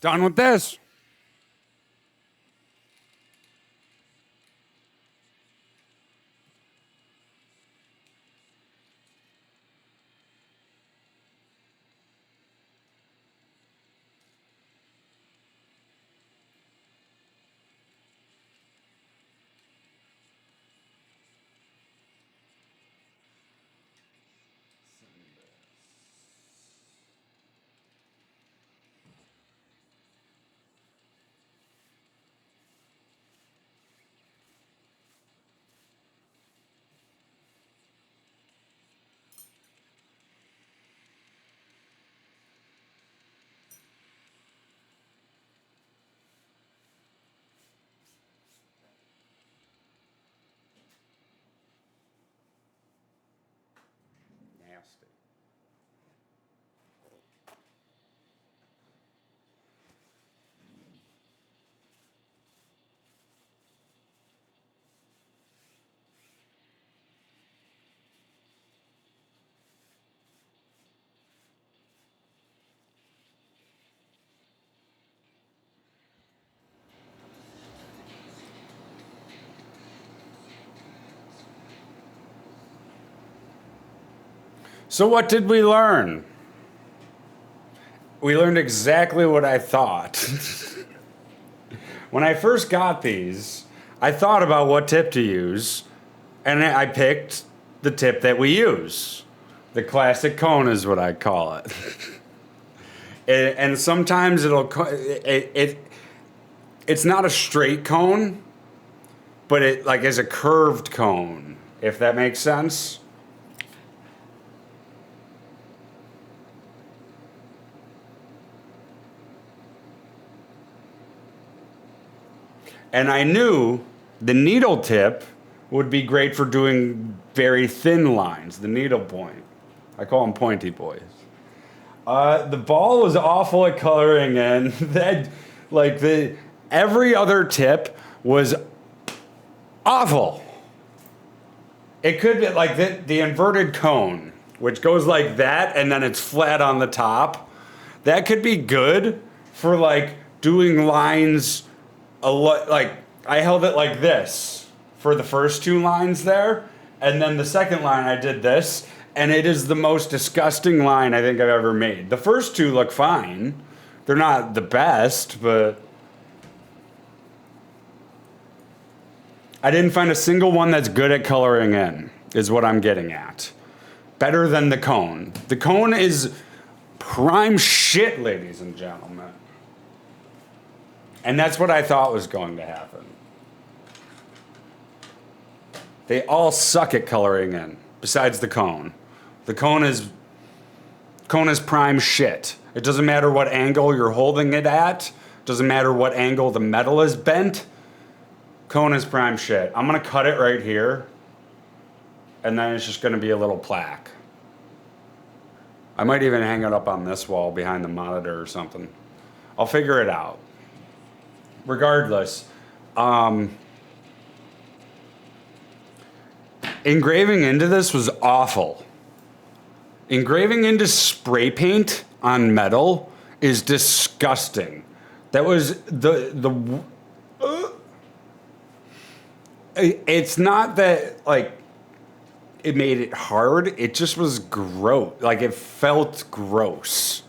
Done with this. Nasty. So what did we learn? We learned exactly what I thought. When I first got these, I thought about what tip to use, and I picked the tip that we use. The classic cone is what I call it. And sometimes it's not a straight cone, but it like is a curved cone, if that makes sense. And I knew the needle tip would be great for doing very thin lines, the needle point. I call them pointy boys. The ball was awful at coloring in. Every other tip was awful. It could be like the inverted cone, which goes like that and then it's flat on the top. That could be good for like doing lines. Like I held it like this for the first two lines there, and then the second line I did this, and it is the most disgusting line I think I've ever made. The first two look fine. They're not the best, but I didn't find a single one that's good at coloring in, is what I'm getting at. Better than the cone. The cone is prime shit, ladies and gentlemen. And that's what I thought was going to happen. They all suck at coloring in, besides the cone. The cone is prime shit. It doesn't matter what angle you're holding it at. Doesn't matter what angle the metal is bent. Cone is prime shit. I'm gonna cut it right here, and then it's just gonna be a little plaque. I might even hang it up on this wall behind the monitor or something. I'll figure it out. Regardless, engraving into this was awful. Engraving into spray paint on metal is disgusting. That was it's not that like it made it hard, it just was gross. Like it felt gross.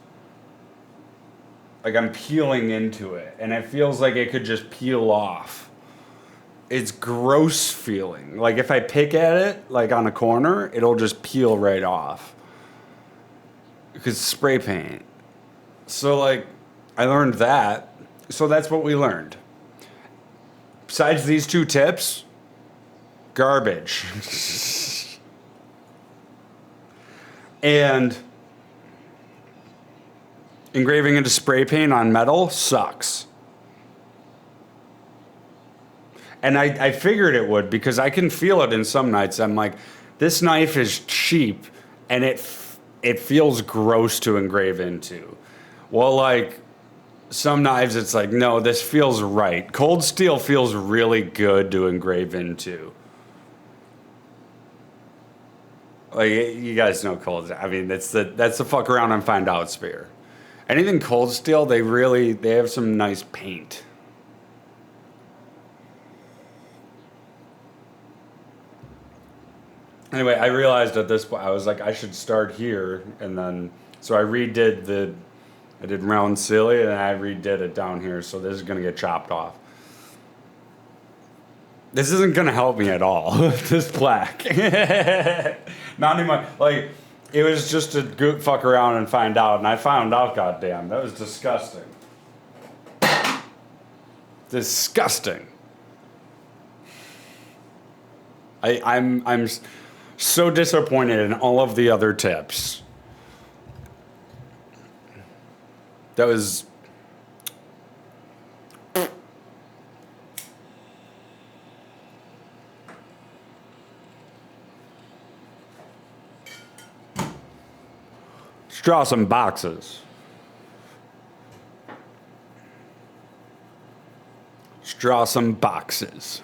Like I'm peeling into it, and it feels like it could just peel off. It's gross feeling. Like if I pick at it, like on a corner, it'll just peel right off. Because spray paint. So like, I learned that. So that's what we learned. Besides these two tips, garbage. And engraving into spray paint on metal sucks. And I figured it would because I can feel it in some nights. I'm like, this knife is cheap and it feels gross to engrave into. Well, like some knives, it's like, no, this feels right. Cold steel feels really good to engrave into. Like you guys know cold. I mean, that's the fuck around and find out spear. Anything cold steel, they have some nice paint. Anyway, I realized at this point, I was like, I should start here, and then, so I did round silly, and I redid it down here, so this is gonna get chopped off. This isn't gonna help me at all, this plaque. Not anymore, like, it was just to fuck around and find out, and I found out, goddamn, that was disgusting. Disgusting. I'm so disappointed in all of the other tips. That was. Let's draw some boxes. Let's draw some boxes.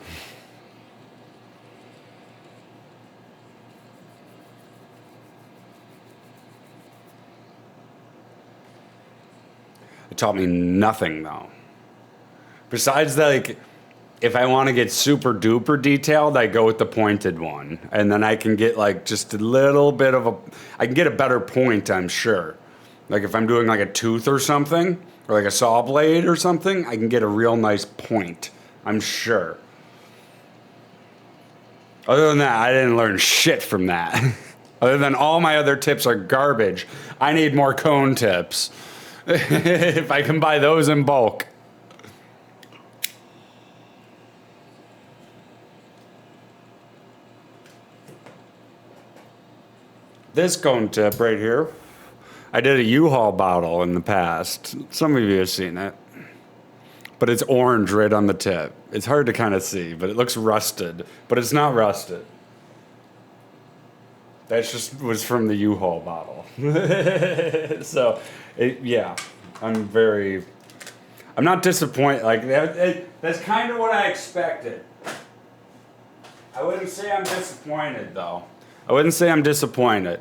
It taught me nothing though. Besides that, like, if I want to get super duper detailed, I go with the pointed one. And then I can get like just a little bit of I can get a better point, I'm sure. Like if I'm doing like a tooth or something, or like a saw blade or something, I can get a real nice point, I'm sure. Other than that, I didn't learn shit from that. Other than all my other tips are garbage. I need more cone tips. If I can buy those in bulk. This cone tip right here, I did a U-Haul bottle in the past. Some of you have seen it. But it's orange right on the tip. It's hard to kind of see, but it looks rusted. But it's not rusted. That just was from the U-Haul bottle. So, yeah, I'm not disappointed. Like, that's kind of what I expected. I wouldn't say I'm disappointed, though. I wouldn't say I'm disappointed.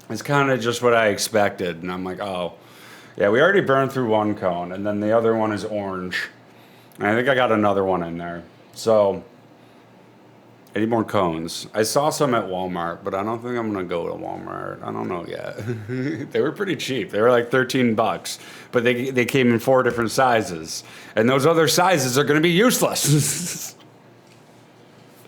It's kind of just what I expected. And I'm like, oh, yeah, we already burned through one cone, and then the other one is orange. And I think I got another one in there. So, I need more cones. I saw some at Walmart, but I don't think I'm going to go to Walmart. I don't know yet. They were pretty cheap. They were like $13, but they came in 4 different sizes. And those other sizes are going to be useless.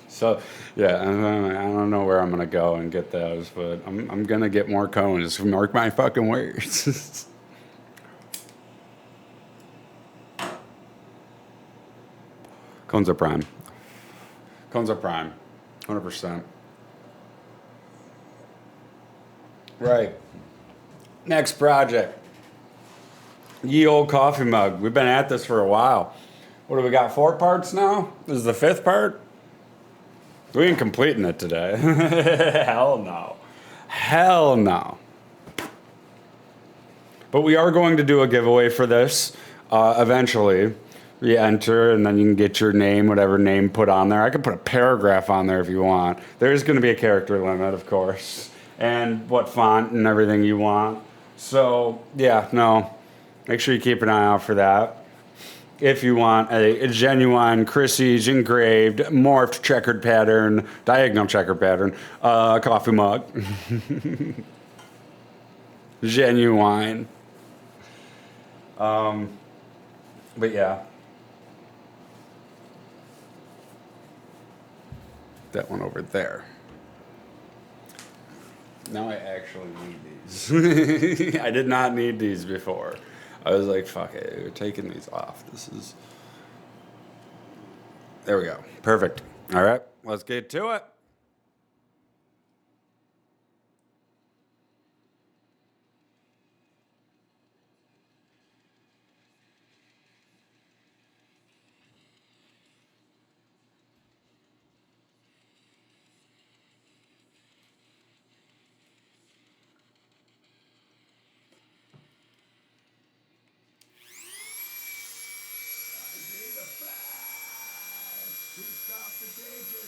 So, yeah, I don't know where I'm going to go and get those, but I'm going to get more cones. Mark my fucking words. Cones are prime. Cones are prime. 100%. Right. Next project. Ye old coffee mug. We've been at this for a while. What do we got? 4 parts now? This is the 5th part? We ain't completing it today. Hell no. Hell no. But we are going to do a giveaway for this eventually. You enter, and then you can get your name, whatever name put on there. I could put a paragraph on there if you want. There is going to be a character limit, of course, and what font and everything you want. So, yeah, no. Make sure you keep an eye out for that. If you want a genuine Chrissy's engraved, morphed checkered pattern, diagonal checkered pattern, coffee mug. Genuine. But yeah. That one over there. Now I actually need these. I did not need these before. I was like, fuck it, we're taking these off. There we go. Perfect. All right, let's get to it. To stop the danger,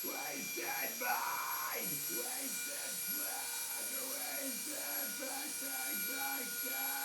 Wasted mind! Wasted blood! Wasted protection!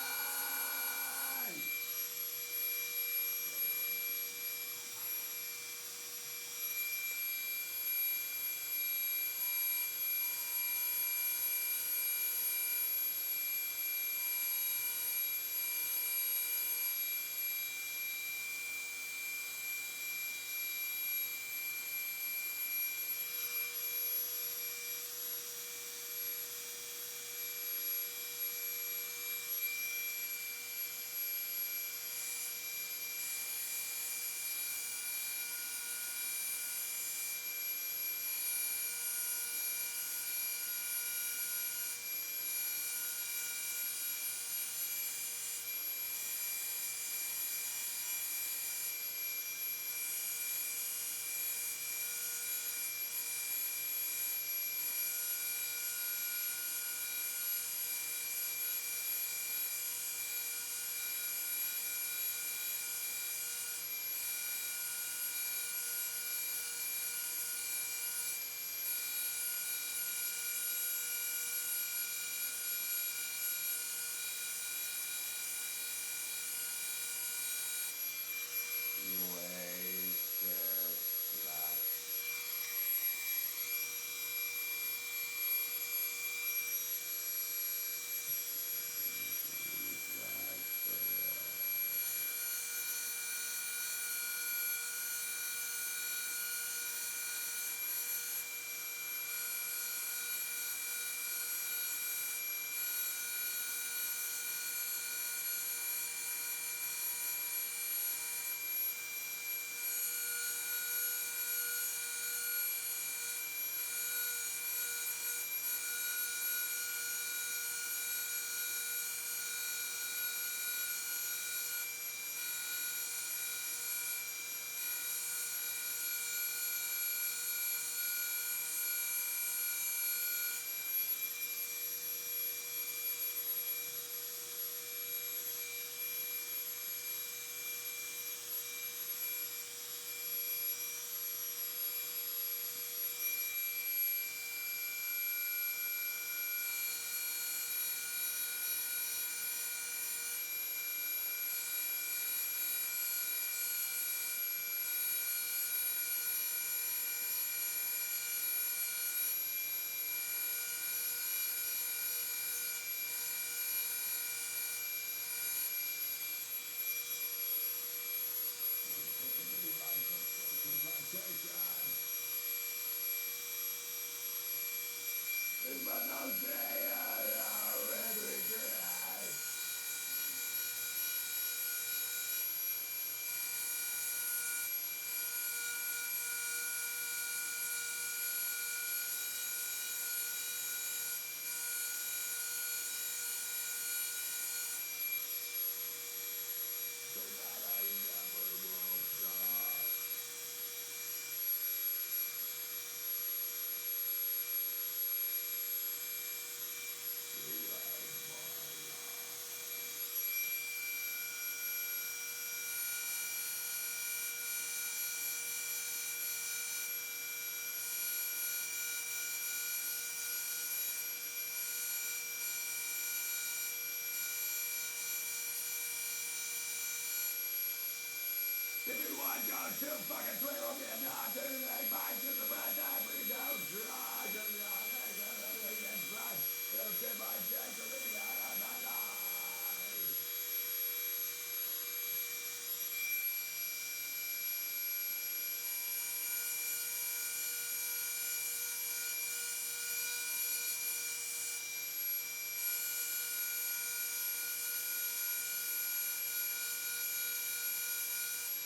goes too fucking quick, we'll get not to the next fight, to the red time, we don't try, to the next, everything is right, it'll get my check to me out of my life.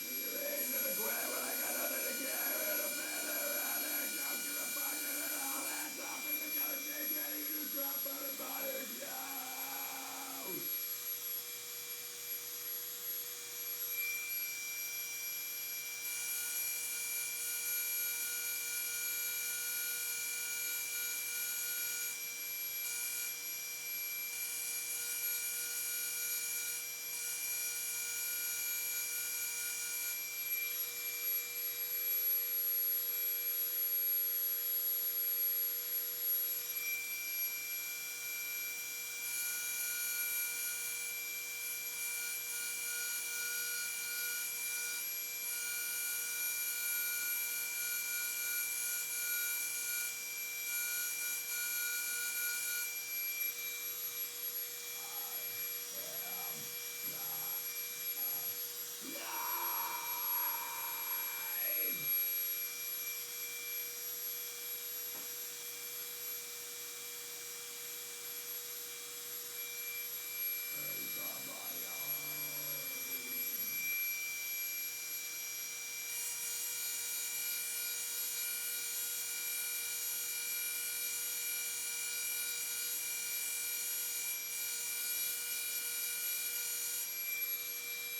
You're into the quit when I got nothing to give, in a minute, around there, don't give a fuck, and then all that's off, and the color change, ready to drop everybody, yo!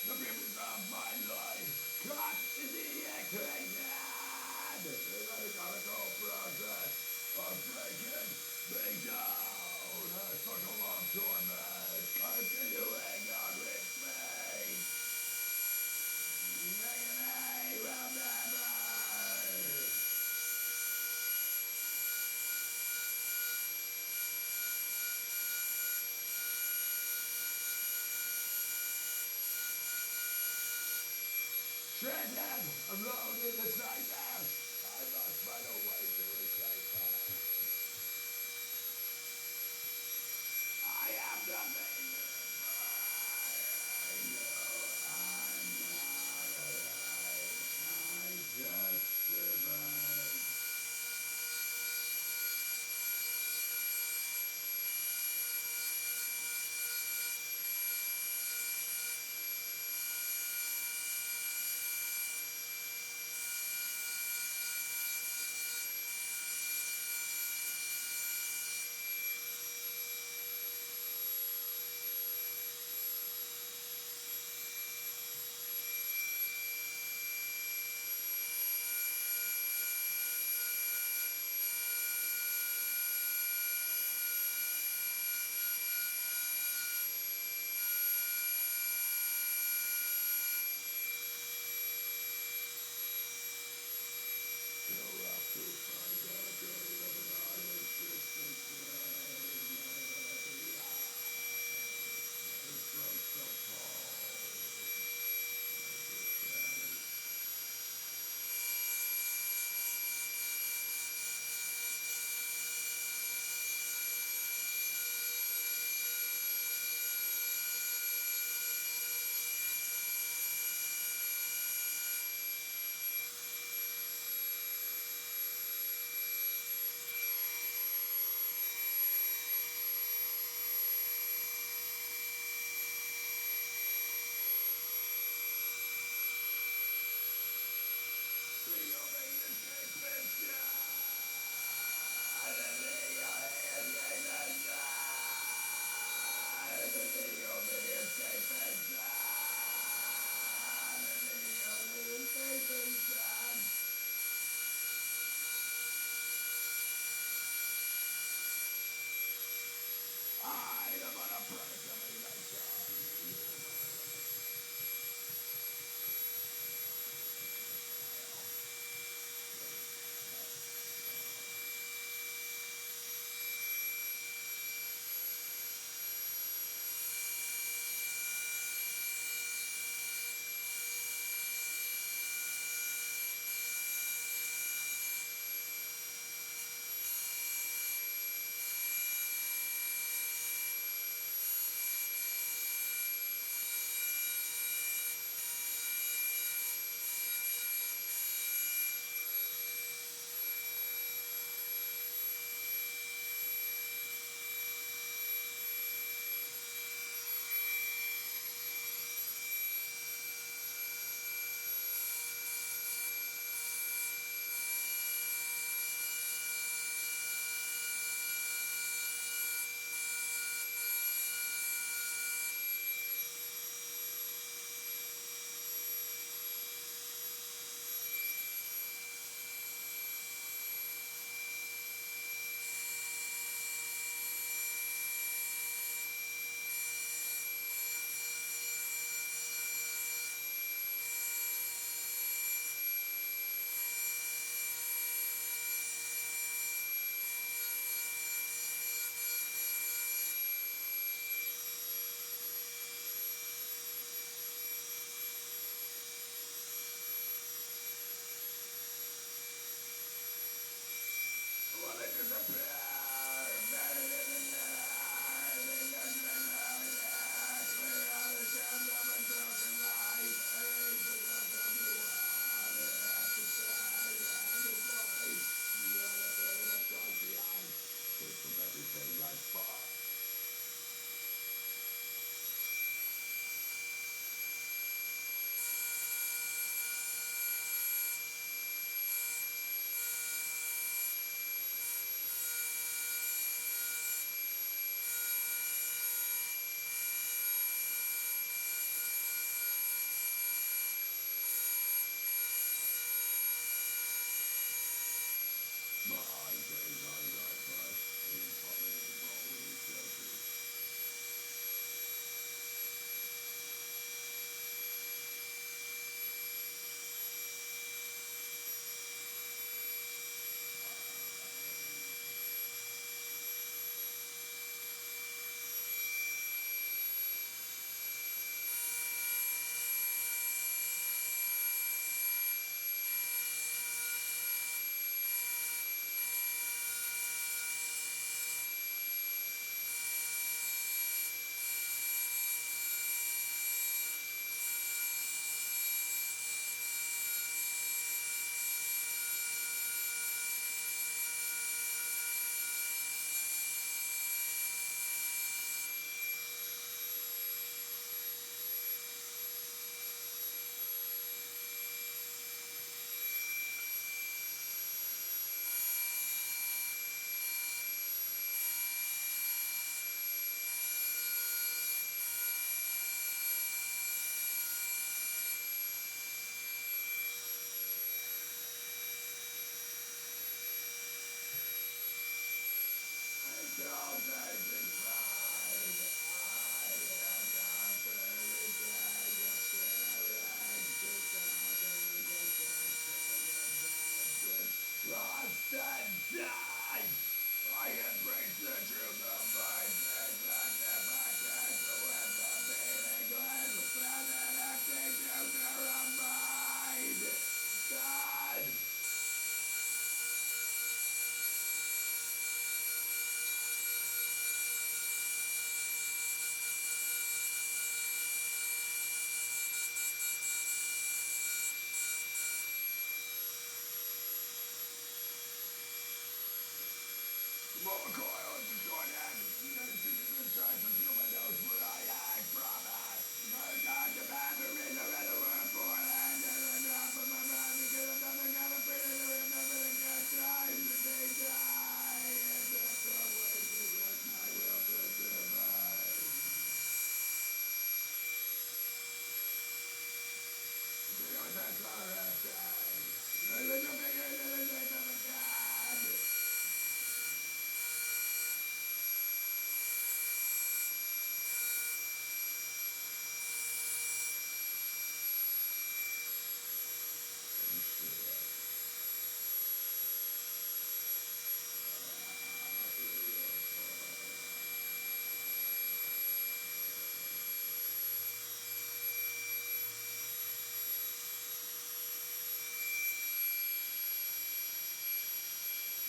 The purpose of my life, caught in the equation. The mechanical process of breaking me down. A circle of torment, continuing on with me. Making me remember. Stranded, alone in this nightmare. I must find a way to escape her. I have nothing to fight. I know I'm not alive. I just survived. Lost and died. I embrace the truth of my faith and never cancel with the meaningless found an empty future of mine. God. More coil is distorted. Inside some human knows where I act from it. There's not the batteries are in the room for land. There's a drop of my mind because I'm nothing got a feeling to remember the good times that they die. It's a privilege to rest my will to survive. Because that's our time. There's a jumping into the shape of a god.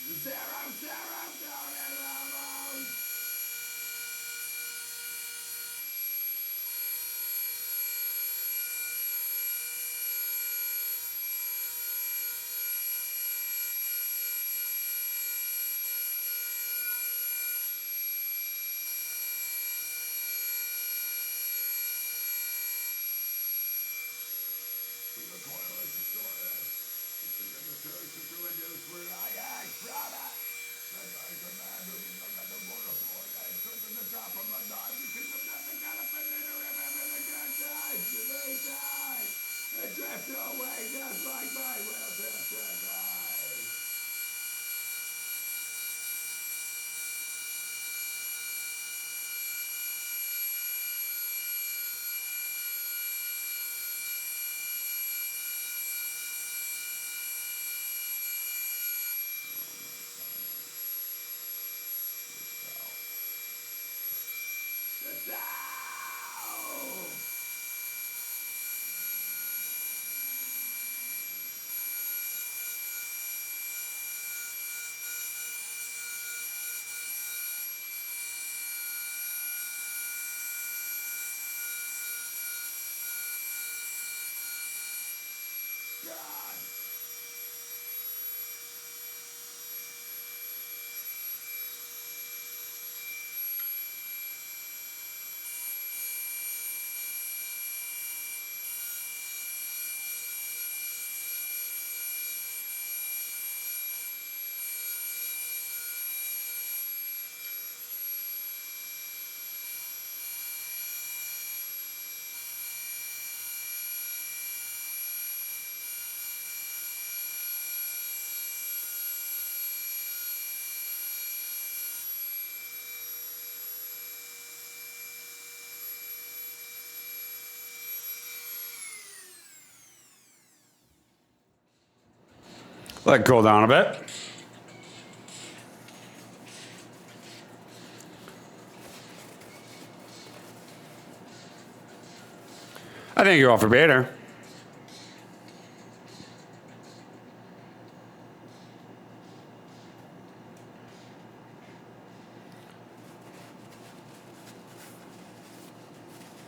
Zero, down in the moon. The coil is distorted. It's the demonstration to induce where I act from it. And I command moving up at the waterfall. I took to the top of my knife because I'm nothing got a fit to remember the good times to they die. And drift away just like my will to survive. The sound. God. Let it cool down a bit. I think you're all for Bader.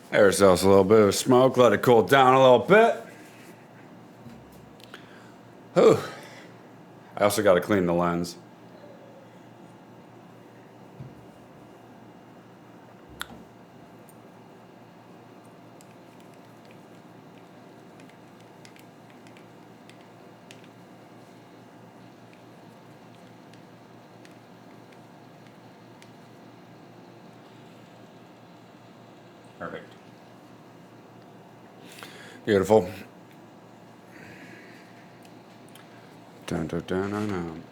Have yourselves a little bit of smoke. Let it cool down a little bit. Whew. I also got to clean the lens. Perfect. Beautiful. Dun, dun, dun, dun, dun.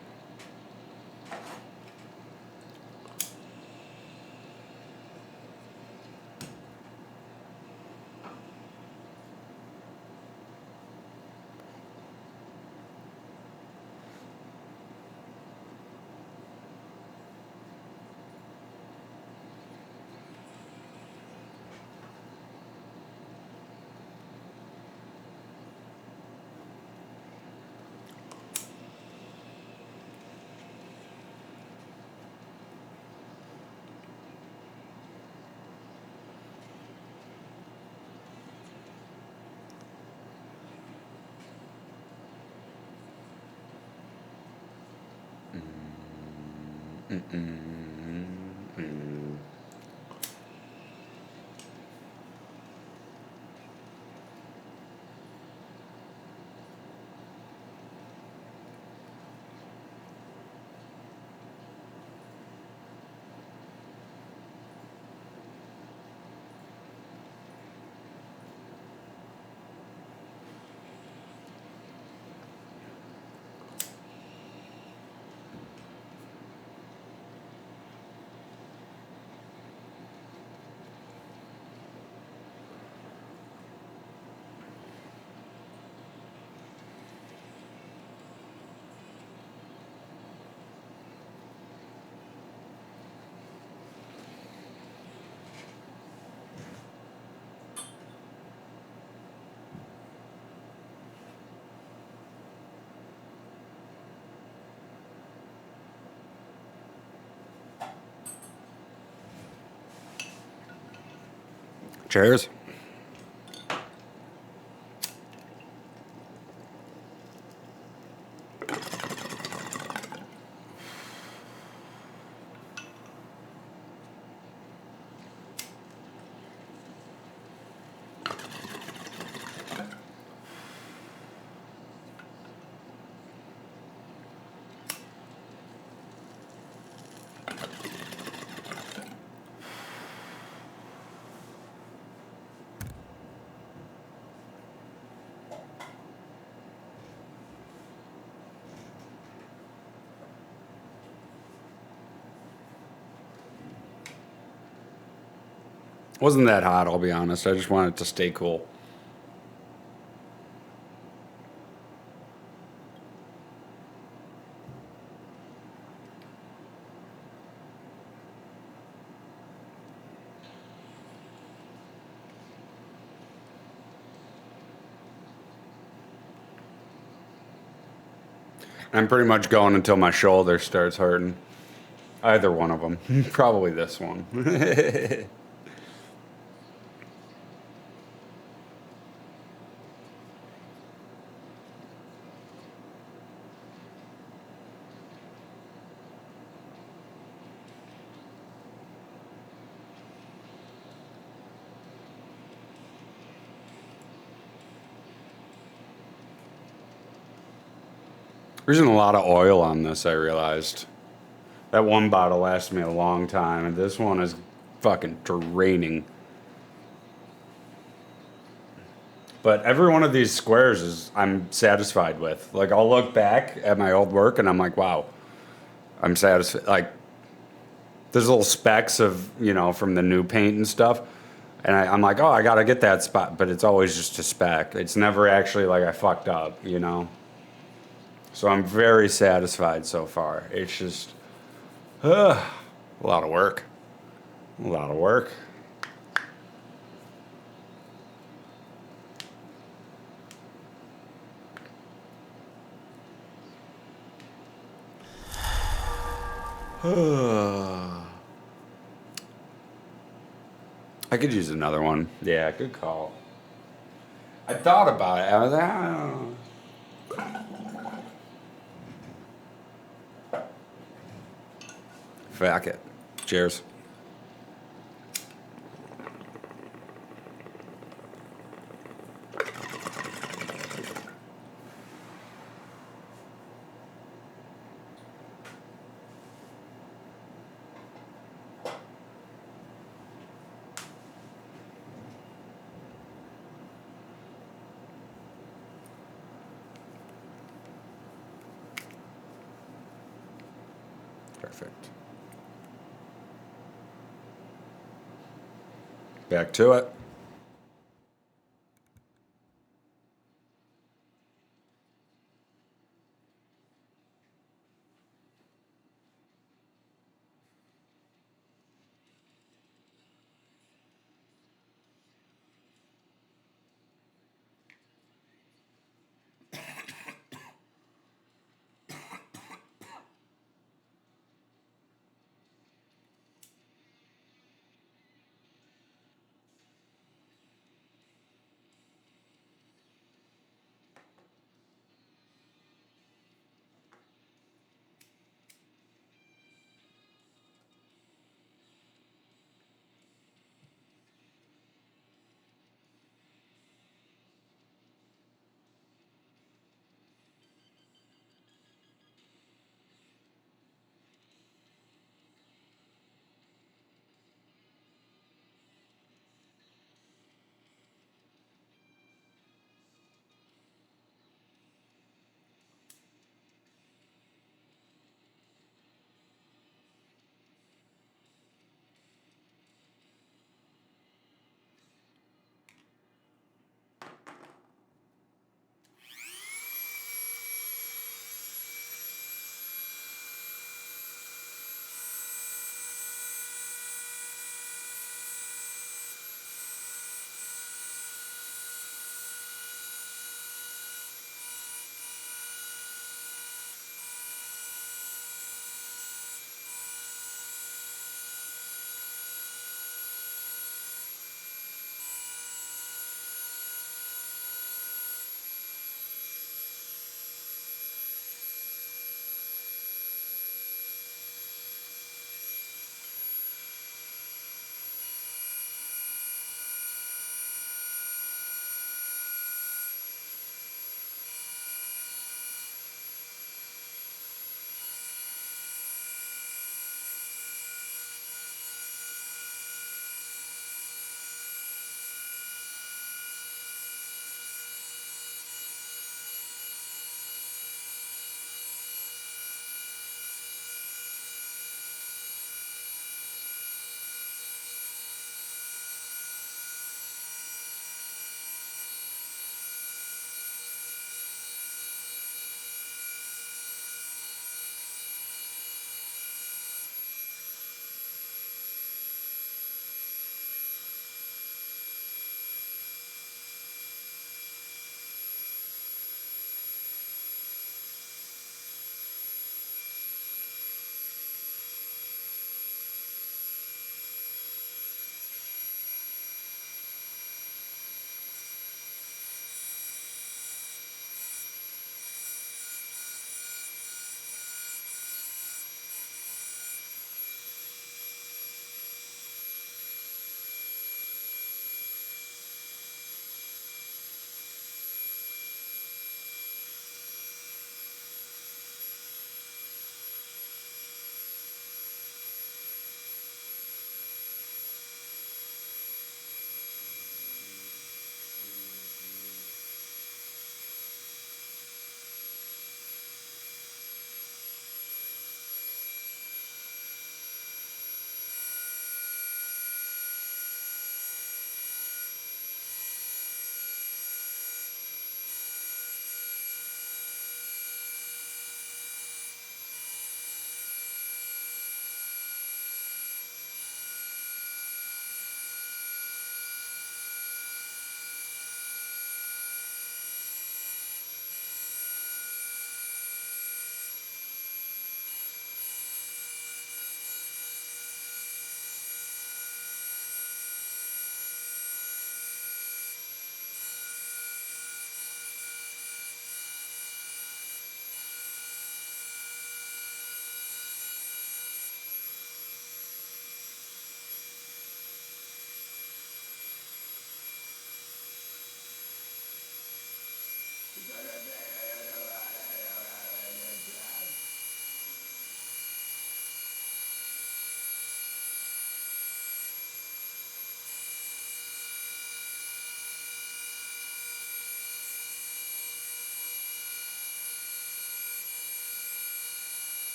Cheers. Wasn't that hot, I'll be honest. I just wanted it to stay cool. I'm pretty much going until my shoulder starts hurting. Either one of them. Probably this one. There's a lot of oil on this, I realized. That one bottle lasted me a long time, and this one is fucking draining. But every one of these squares is I'm satisfied with. Like I'll look back at my old work and I'm like, wow, I'm satisfied. Like there's little specks of from the new paint and stuff, and I'm like, oh, I gotta get that spot, but it's always just a speck. It's never actually like I fucked up. So I'm very satisfied so far. It's just a lot of work, a lot of work. I could use another one. Yeah, good call. I thought about it. I was like, oh. Fuck it. Cheers. Perfect. Back to it.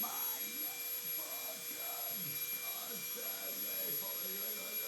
My motherfucking constantly pulling in the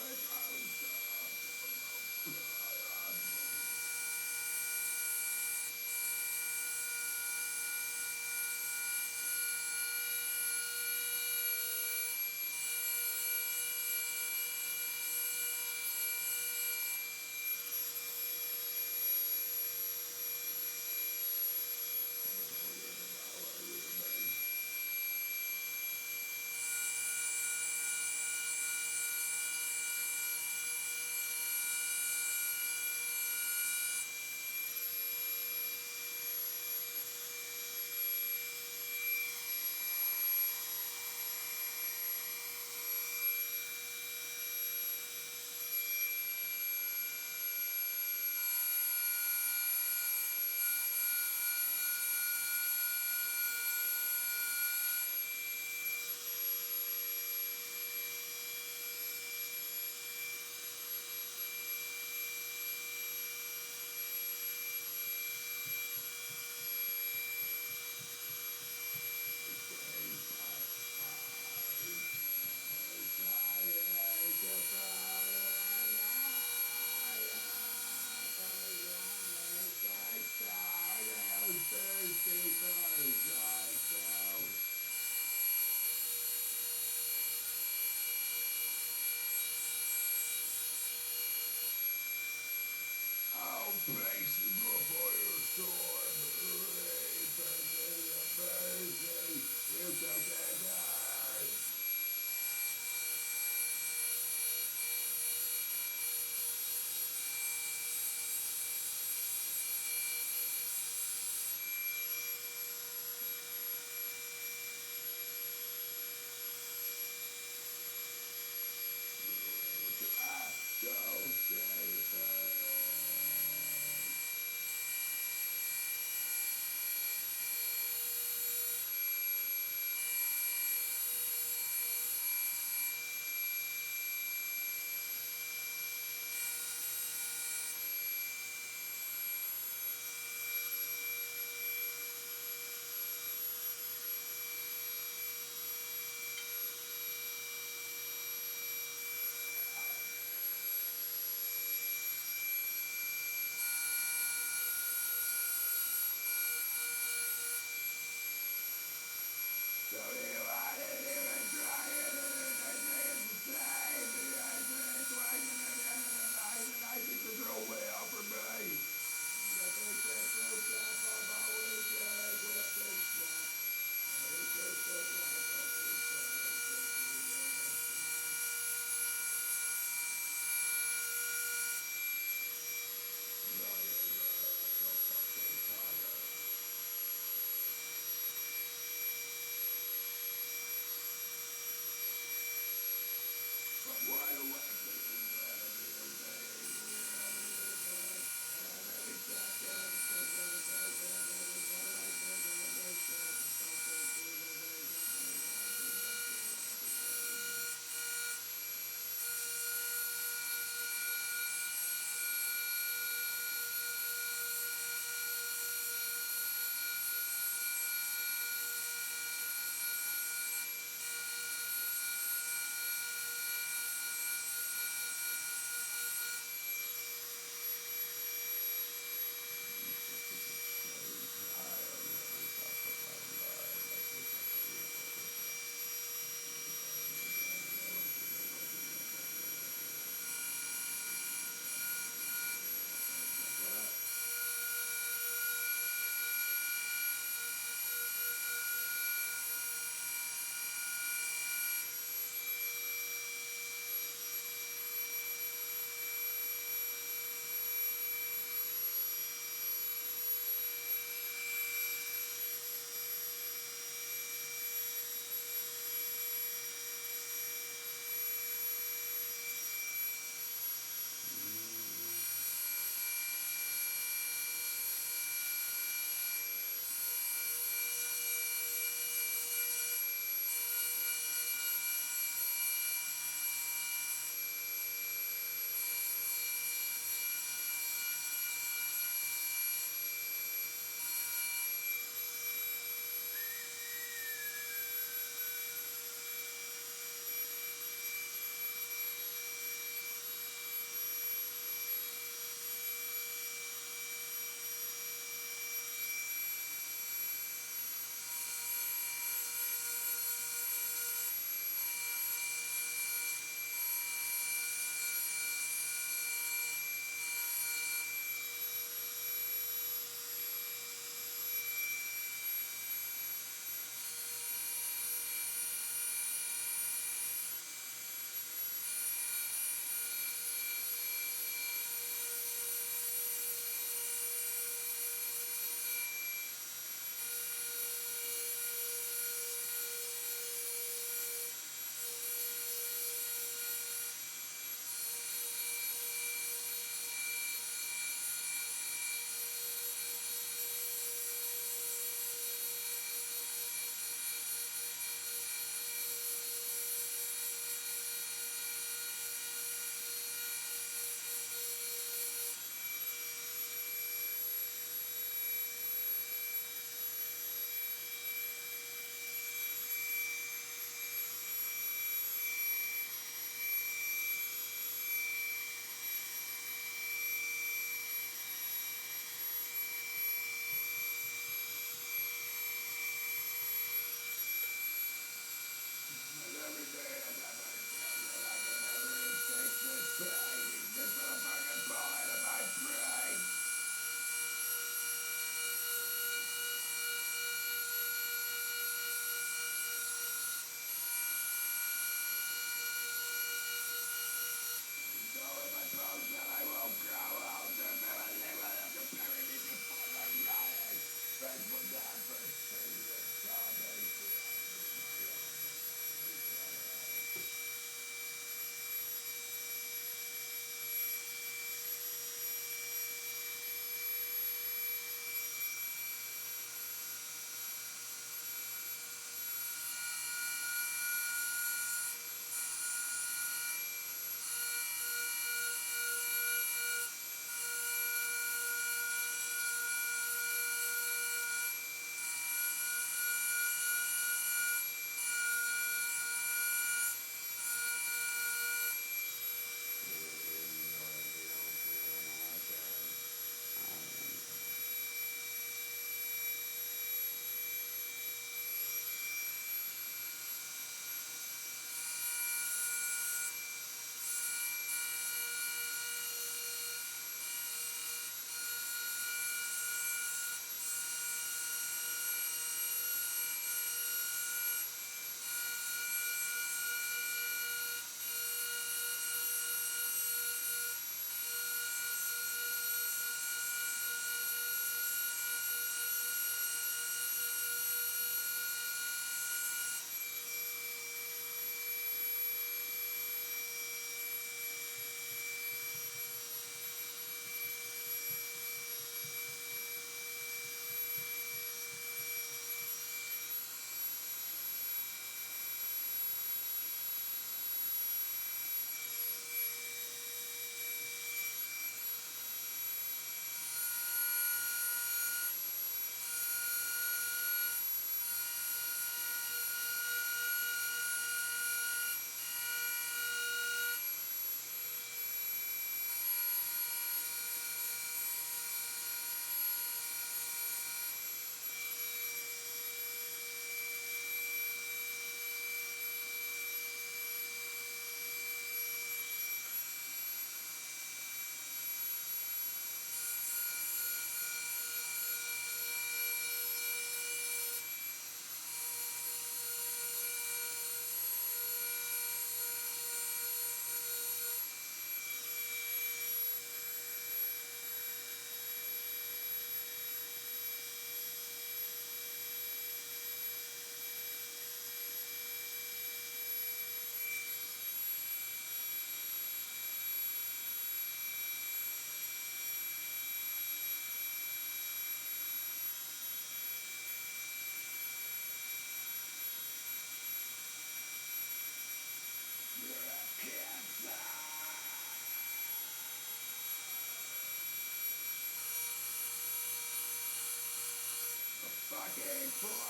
fucking poison.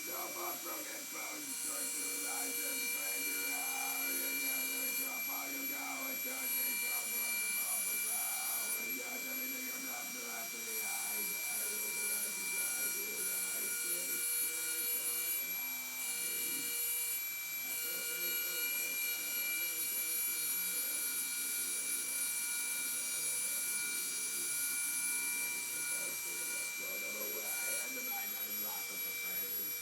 Drop off broken bones, destroy through lies and spread you out. And just let it drop on you go. And just take it off the rest of all the row. And just everything you drop to left in the eyes. And look at that you guys in the eyes. Take spirit on the eyes. After faithful life, and I'm not going to take throw them away. And the mind that is lost with the praise.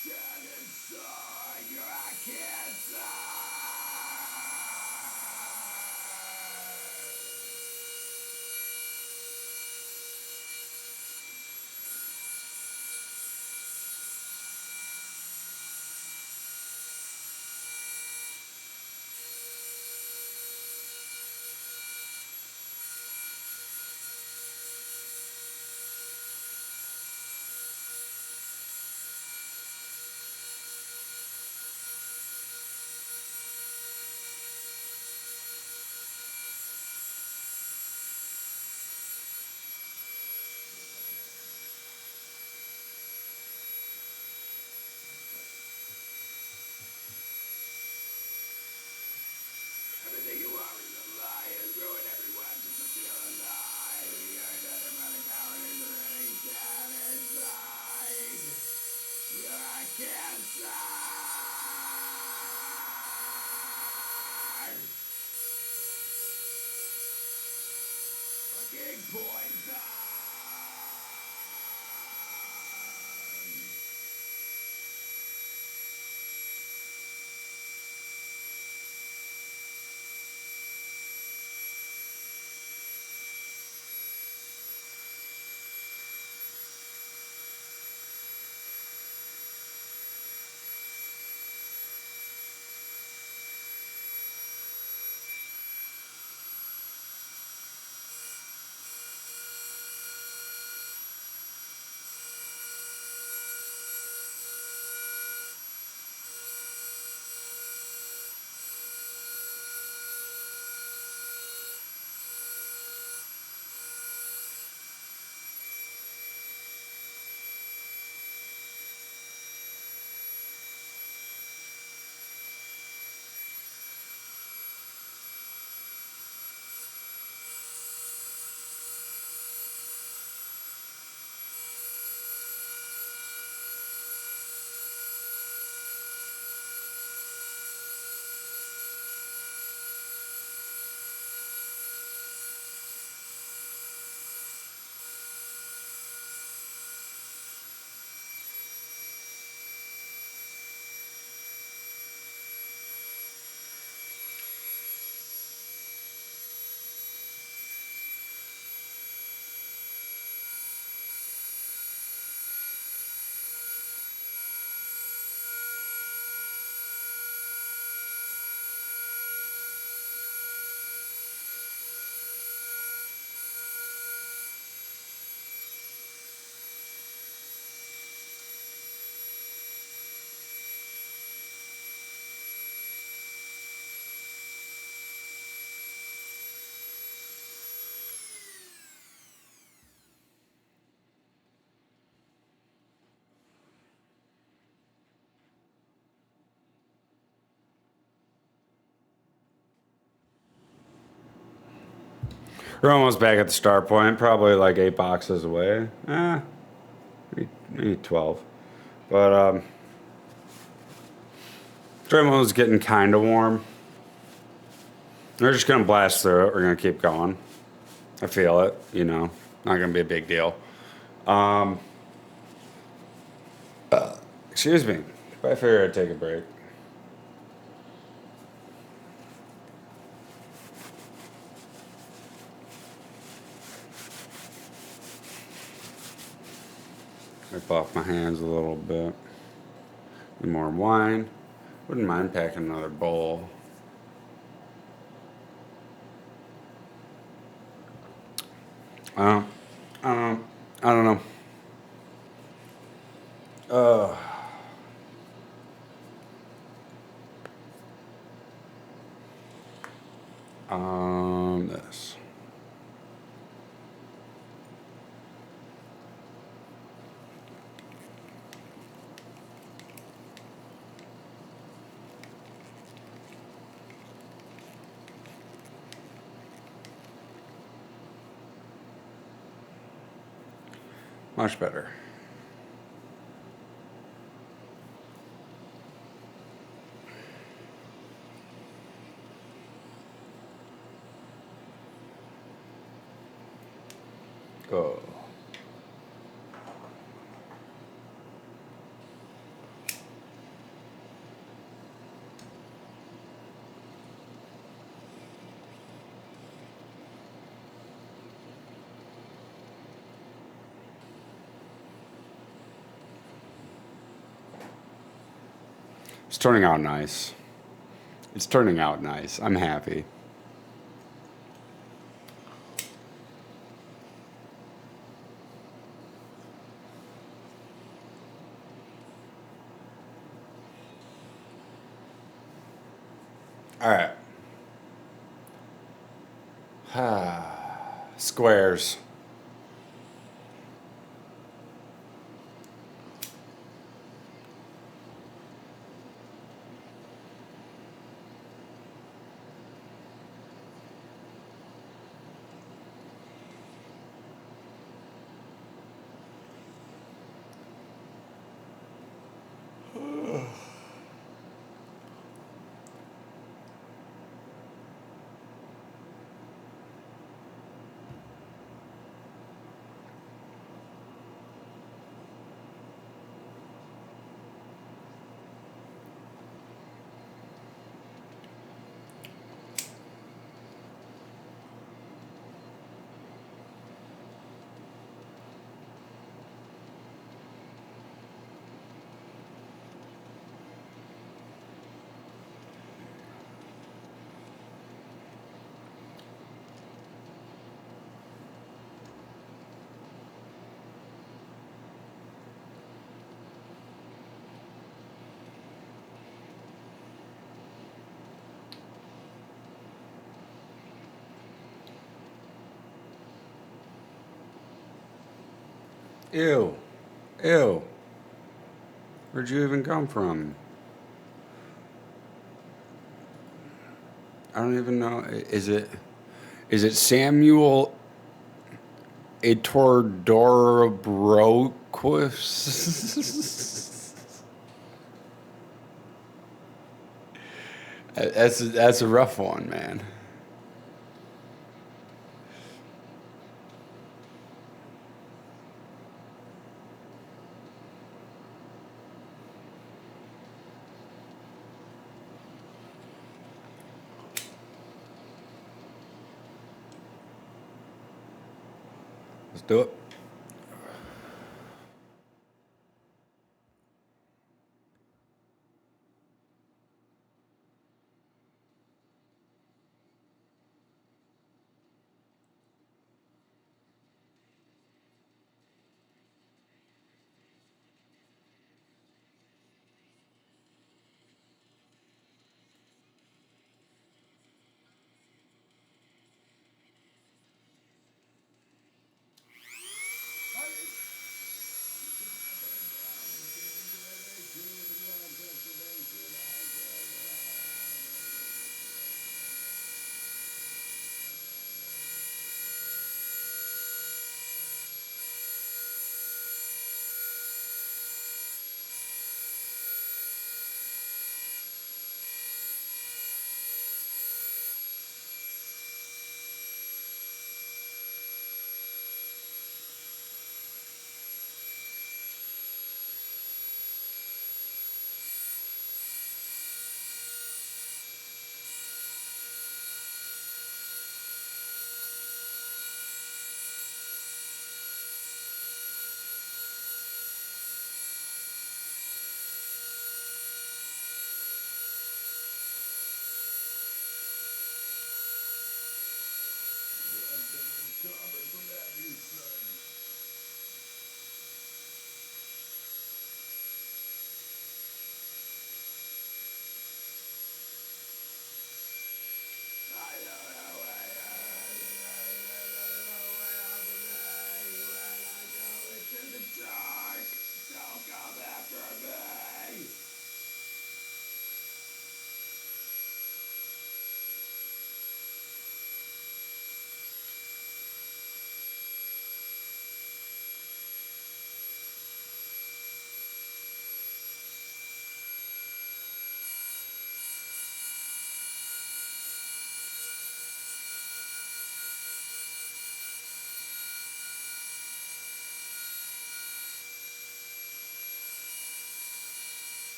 Dead inside, you're a cancer. Everything you are is a lie and ruin everyone just to feel alive. You're nothing but a coward who's already dead inside. You're a cancer. Fucking poison. We're almost back at the start point, probably like 8 boxes away. Maybe 12. But DREMEL's getting kind of warm. We're just going to blast through it. We're going to keep going. I feel it, you know. Not going to be a big deal. Excuse me. But I figured I'd take a break. Wipe off my hands a little bit. Need more wine. Wouldn't mind packing another bowl. Um, I don't know. Uh, this. Much better. Oh. It's turning out nice. It's turning out nice. I'm happy. All right. Squares. Ew. Ew. Where'd you even come from? I don't even know. Is it Samuel Etordorobroquus? That's a rough one, man. Let's do it.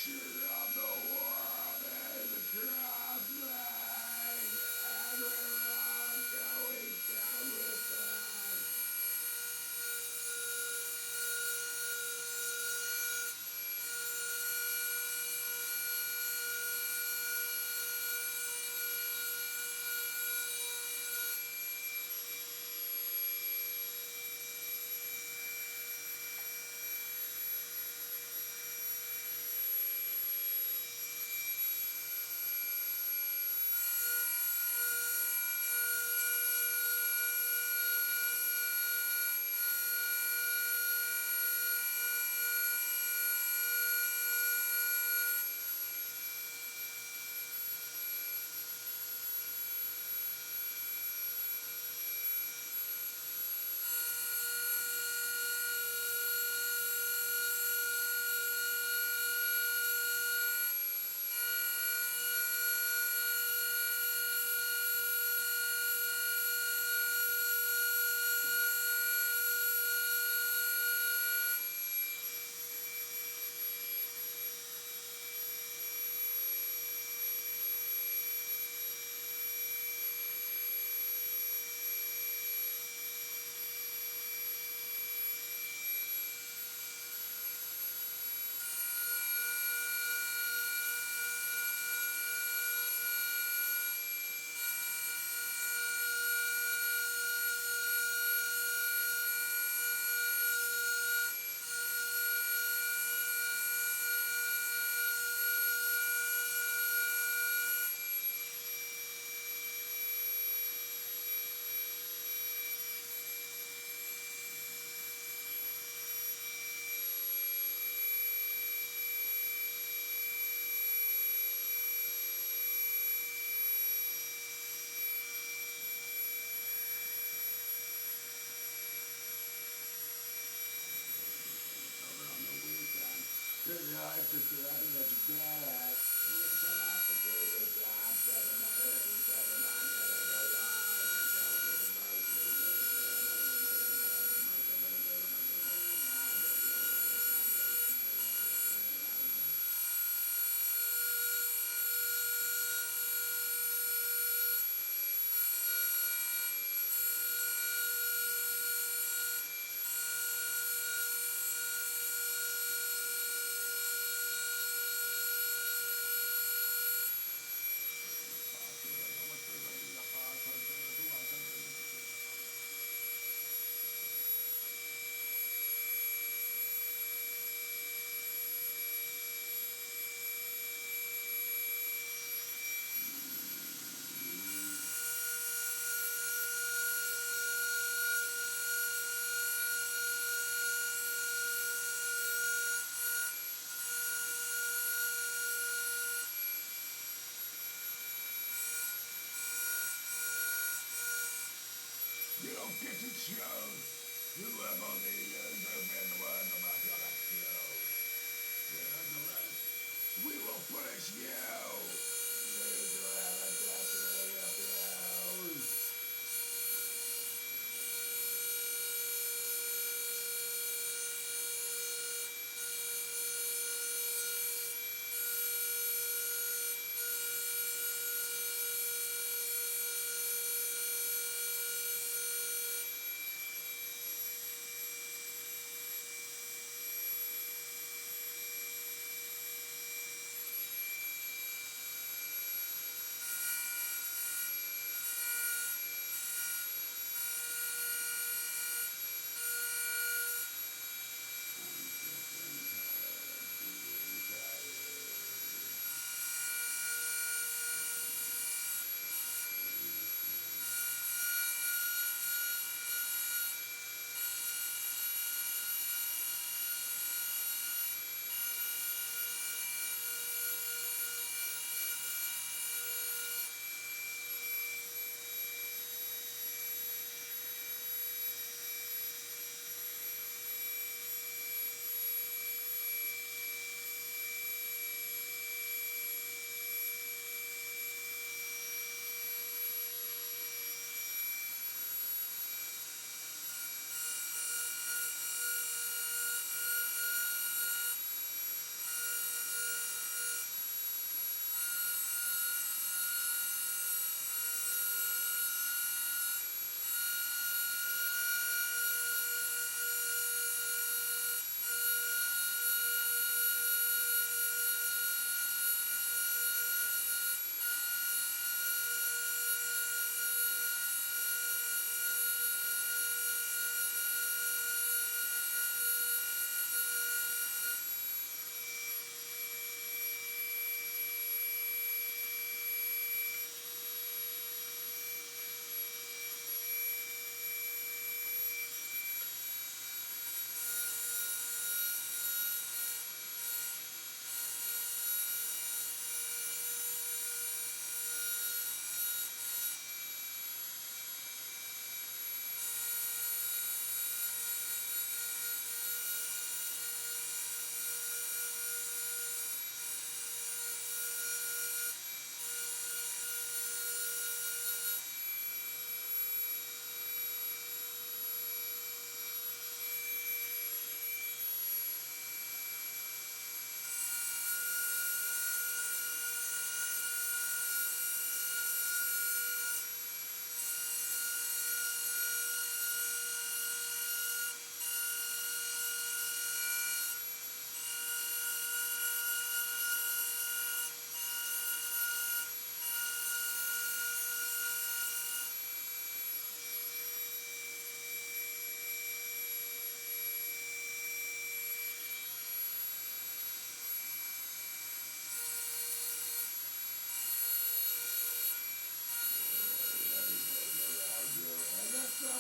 future of the world is crumbling, and we're all going down with it. Good life, just be happy that you get it. You don't have to do your job, doesn't matter if you said it not getting a lie. You go through the You don't get to choose. You have only used the been one about your accused. Nevertheless, we will punish you. You do have a destiny abused.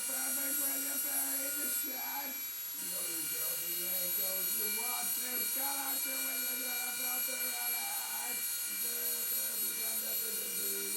perfect when you bury the shed. Those are the angles you want to cut out your window to a filter on it. You got nothing to do.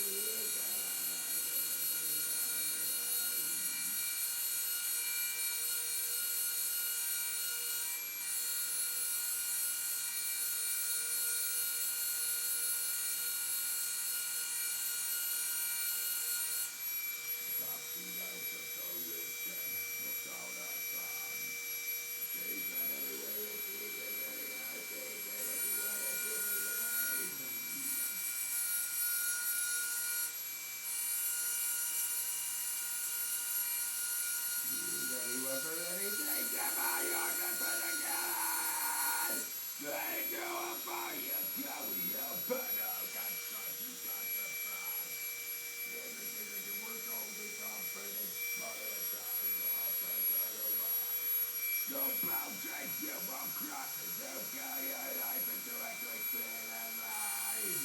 No boundaries you won't cross as you kill your life and directly clean and line.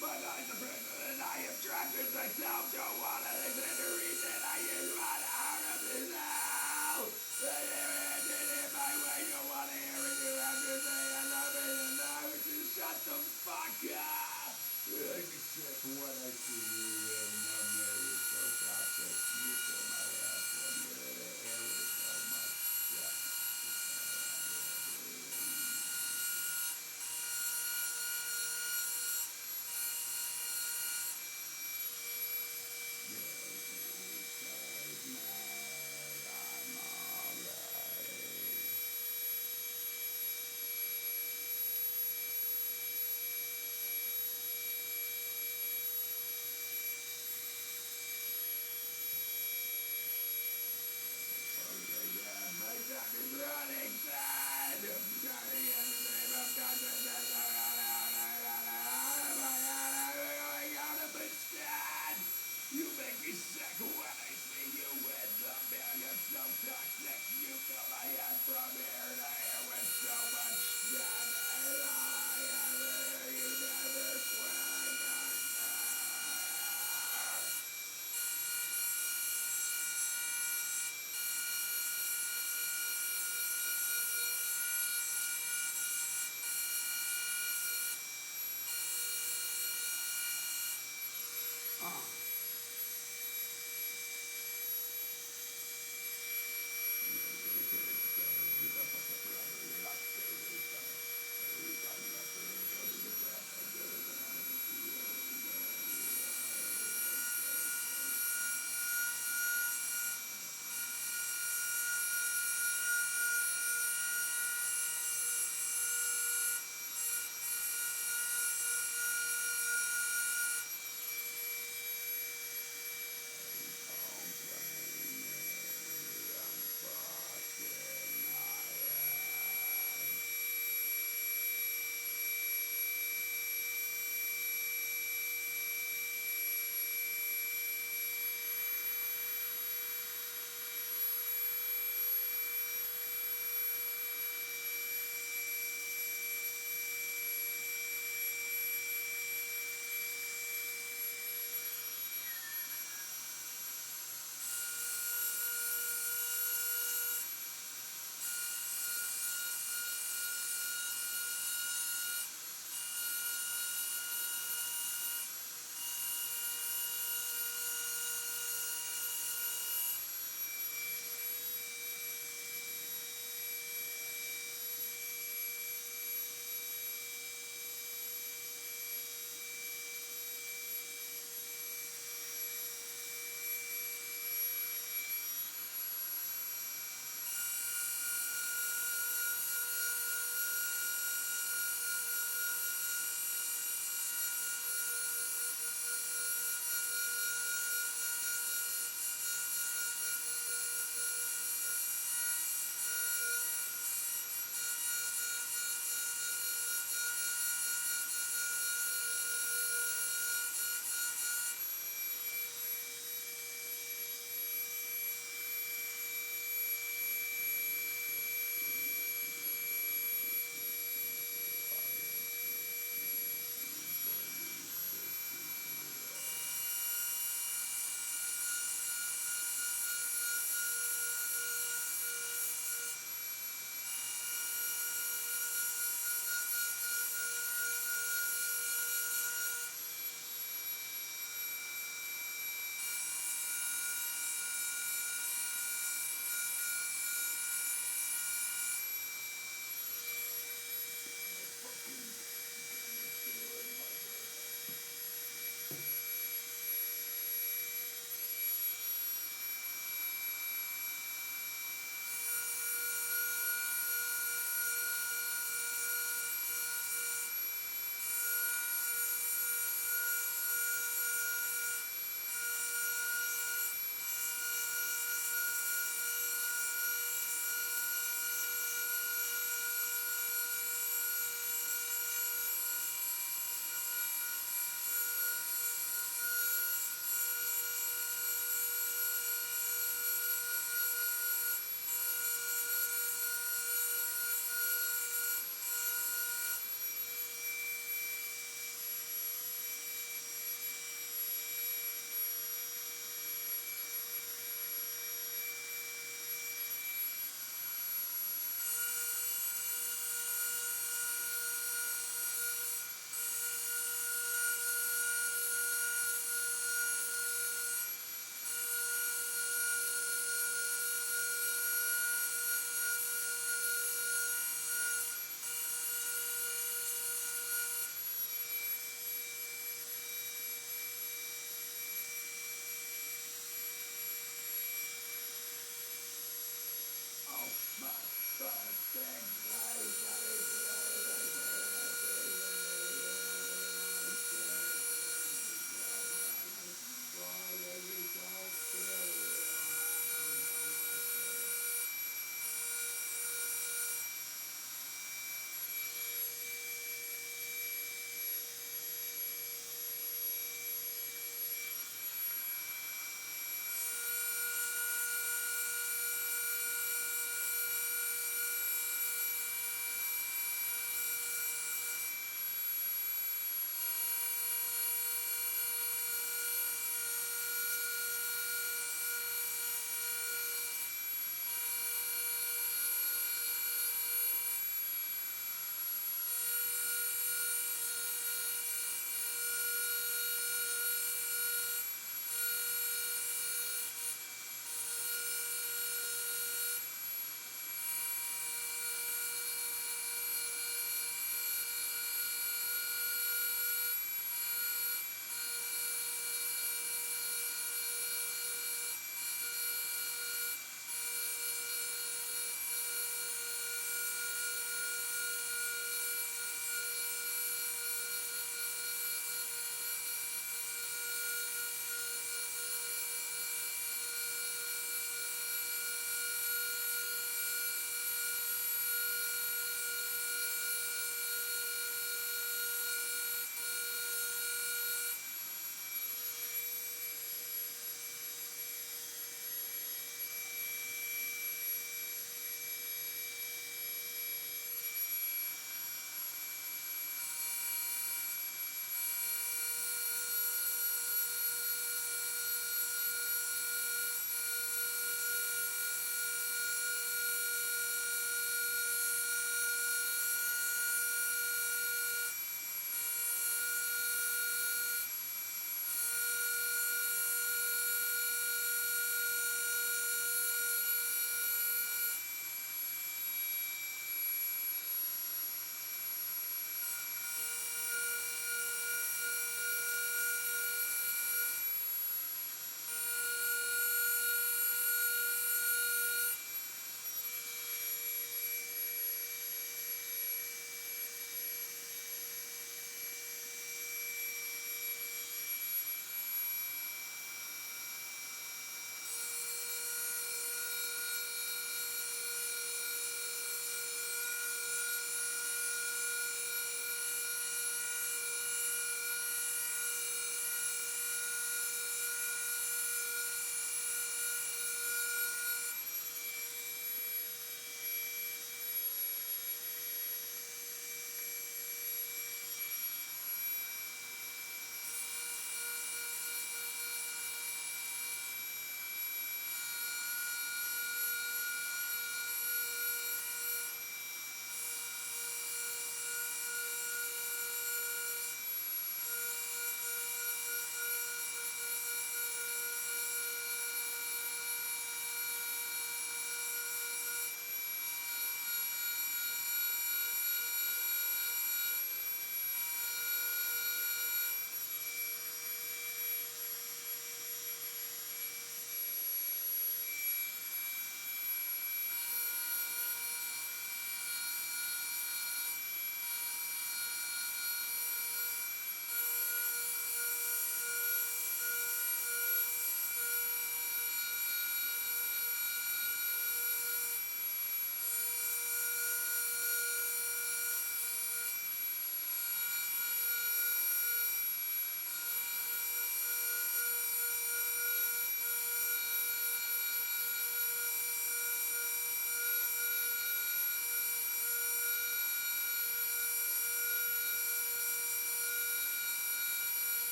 But I'm the person and I have trapped in myself. Don't want to listen to reason. I just want out of this hell. But if it in my way, you want to hear it. You have to say I love it and I would just shut the fuck up. I accept what I see you in. No mirror so toxic. You fill my ass one minute. The air is so much shit. I'm alright.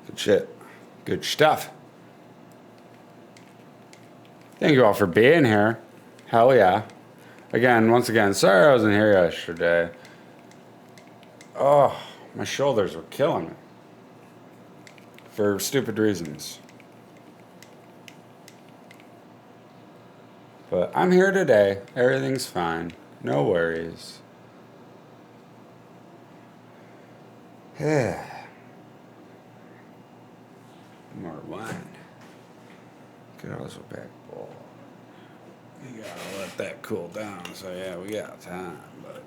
Good shit. Good stuff. Thank you all for being here. Hell yeah. Once again, sorry I wasn't here yesterday. Oh, my shoulders were killing me. For stupid reasons. But I'm here today. Everything's fine. No worries. Yeah. More wine. Get also back bowl. We gotta let that cool down. So yeah, we got time, but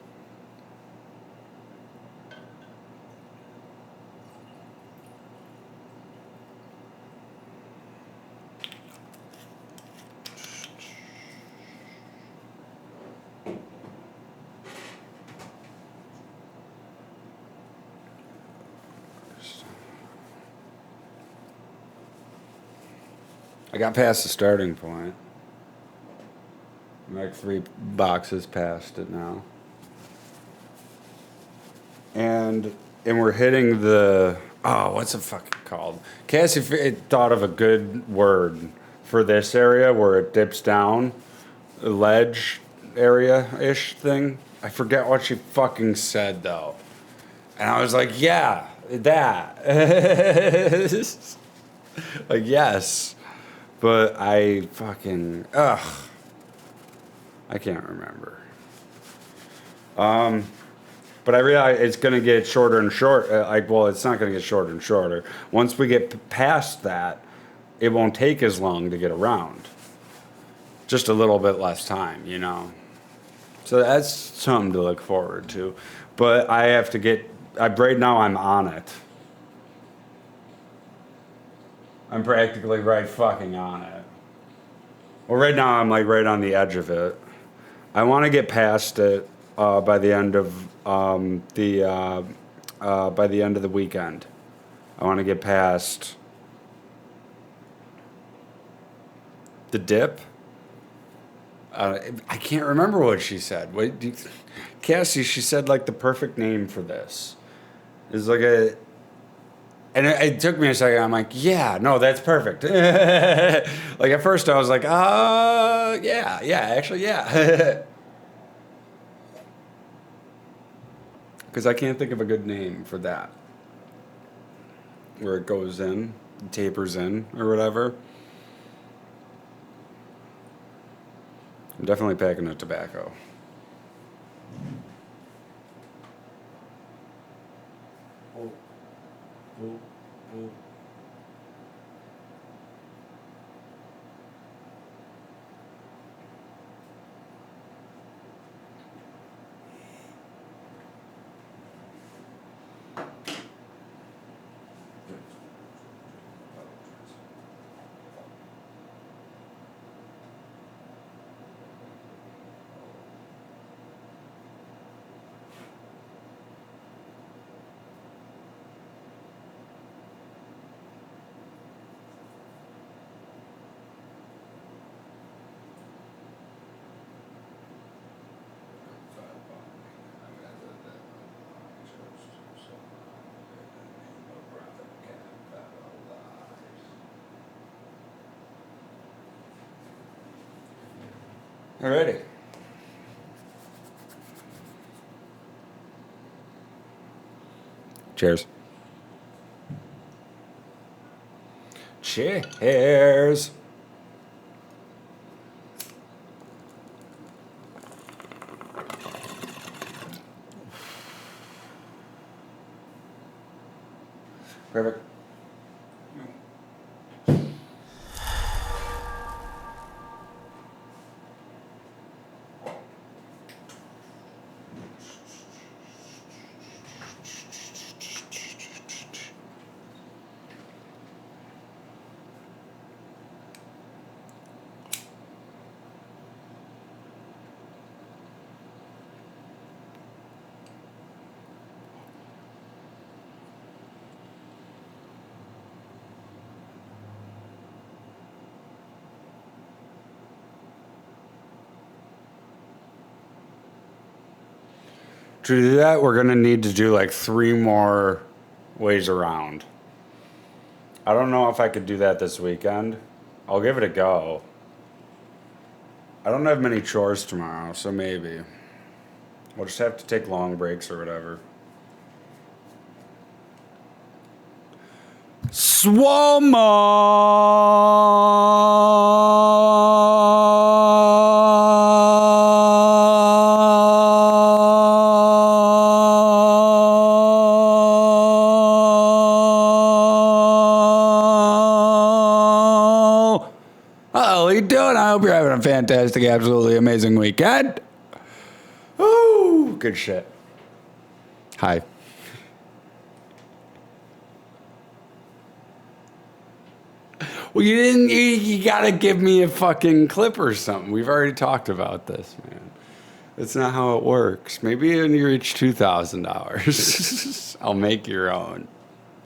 I got past the starting point. I'm like 3 boxes past it now. And we're hitting the what's it fucking called? Cassie thought of a good word for this area where it dips down, a ledge area ish thing. I forget what she fucking said though. And I was like, yeah, that. Like, yes. But I fucking, I can't remember. But I realize it's going to get shorter and shorter. It's not going to get shorter and shorter. Once we get past that, it won't take as long to get around. Just a little bit less time, you know. So that's something to look forward to. But I have to get, right now I'm on it. I'm practically right fucking on it. Well, right now I'm like right on the edge of it. I want to get past it by the end of by the end of the weekend. I want to get past the dip. I can't remember what she said. Cassie, she said like the perfect name for this. It's like a, and it took me a second. I'm like, yeah, no, that's perfect. Like at first I was like, yeah, actually, yeah. Because I can't think of a good name for that. Where it goes in, tapers in, or whatever. I'm definitely packing a tobacco. Alrighty. Cheers. Cheers. Perfect. To do that, we're going to need to do like 3 more ways around. I don't know if I could do that this weekend. I'll give it a go. I don't have many chores tomorrow, so maybe. We'll just have to take long breaks or whatever. Swallow. How you doing? I hope you're having a fantastic, absolutely amazing weekend. Ooh, good shit. Hi. Well, you didn't. You gotta give me a fucking clip or something. We've already talked about this, man. That's not how it works. Maybe when you reach $2,000, I'll make your own,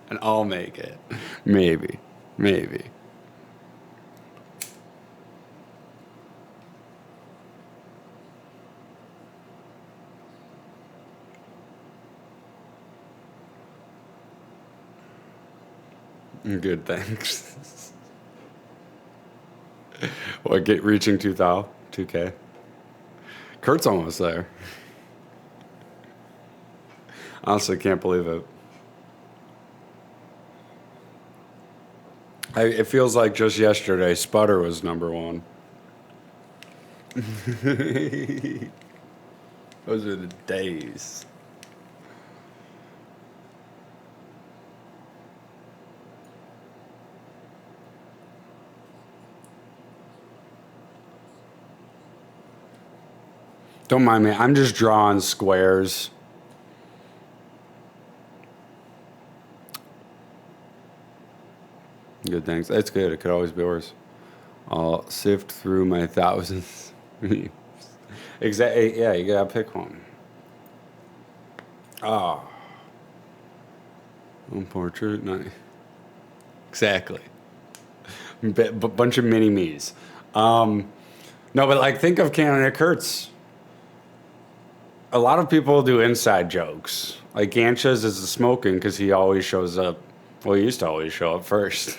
and I'll make it. Maybe. Good, thanks. What, reaching 2,000? 2K? Kurt's almost there. Honestly, can't believe it. It feels like just yesterday, Sputter was number one. Those are the days. Don't mind me. I'm just drawing squares. Good, thanks. That's good. It could always be worse. I'll sift through my thousands. Exactly. Yeah, you gotta pick one. Oh. One portrait. Nice. Exactly. Bunch of mini me's. No, but like, think of Canada Kurtz. A lot of people do inside jokes. Like Ganchas is the smoking because he always shows up. Well, he used to always show up first.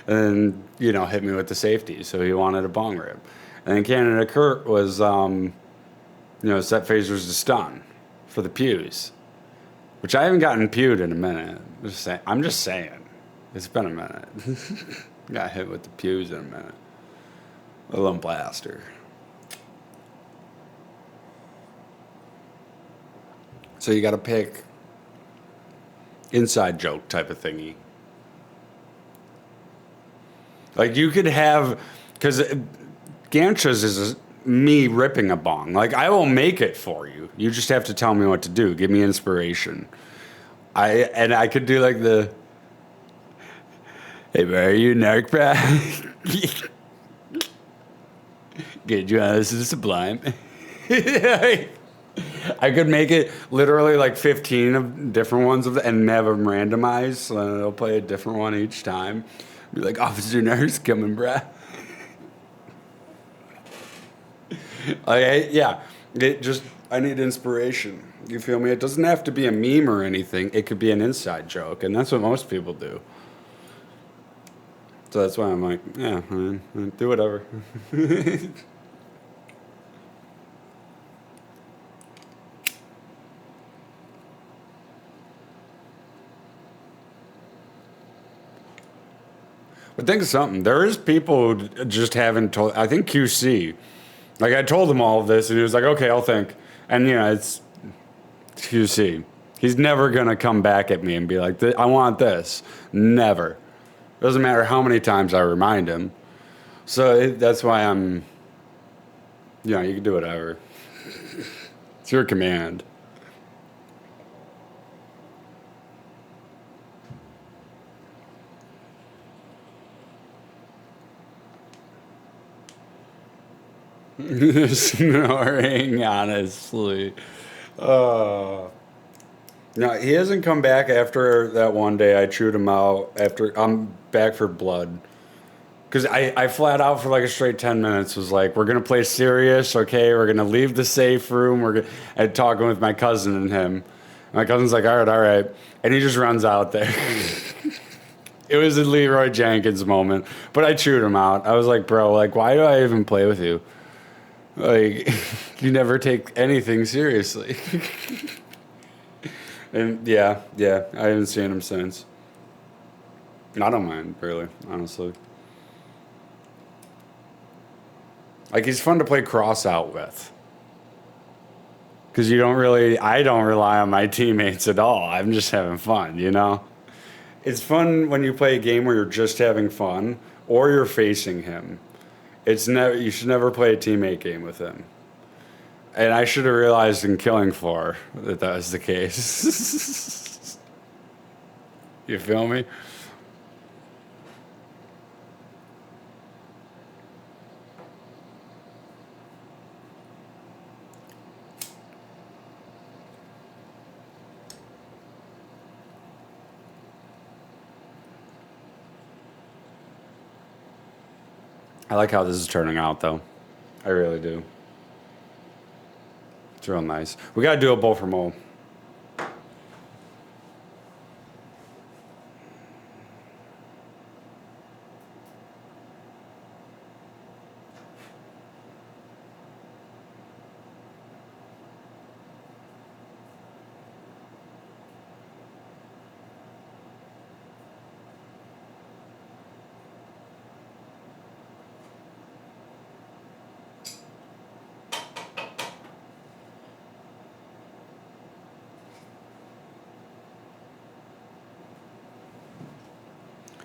And then, hit me with the safety. So he wanted a bong rip. And then Canada Kurt was, set phasers to stun for the pews. Which I haven't gotten pewed in a minute. I'm just saying. It's been a minute. Got hit with the pews in a minute. A little blaster. So you got to pick inside joke type of thingy. Like you could have, because Ganchas is me ripping a bong. Like I will make it for you. You just have to tell me what to do. Give me inspiration. I could do like the, hey, bro, are you a narc, bro? Get you out of this Sublime. I could make it literally like 15 of different ones and have them randomized, so then they'll play a different one each time. Be like, Officer Nurse coming, bruh. I need inspiration. You feel me? It doesn't have to be a meme or anything. It could be an inside joke, and that's what most people do. So that's why I'm like, yeah, man, do whatever. But think of something. There is people who just haven't told. I think QC. Like I told him all of this, and he was like, "Okay, I'll think." And it's QC. He's never gonna come back at me and be like, "I want this." Never. Doesn't matter how many times I remind him. So that's why I'm. You can do whatever. It's your command. Snoring, honestly. No, he hasn't come back after that one day I chewed him out. After I'm back for blood. Because I flat out for like a straight 10 minutes was like, we're going to play serious, okay? We're going to leave the safe room. And talking with my cousin and him. My cousin's like, all right. And he just runs out there. It was a Leroy Jenkins moment, but I chewed him out. I was like, bro, like, why do I even play with you? Like, you never take anything seriously. And yeah, I haven't seen him since. I don't mind, really, honestly. Like, he's fun to play cross out with. Because I don't rely on my teammates at all. I'm just having fun, you know? It's fun when you play a game where you're just having fun or you're facing him. You should never play a teammate game with him. And I should have realized in Killing Floor that was the case. You feel me? I like how this is turning out, though. I really do. It's real nice. We got to do a bowl for mole.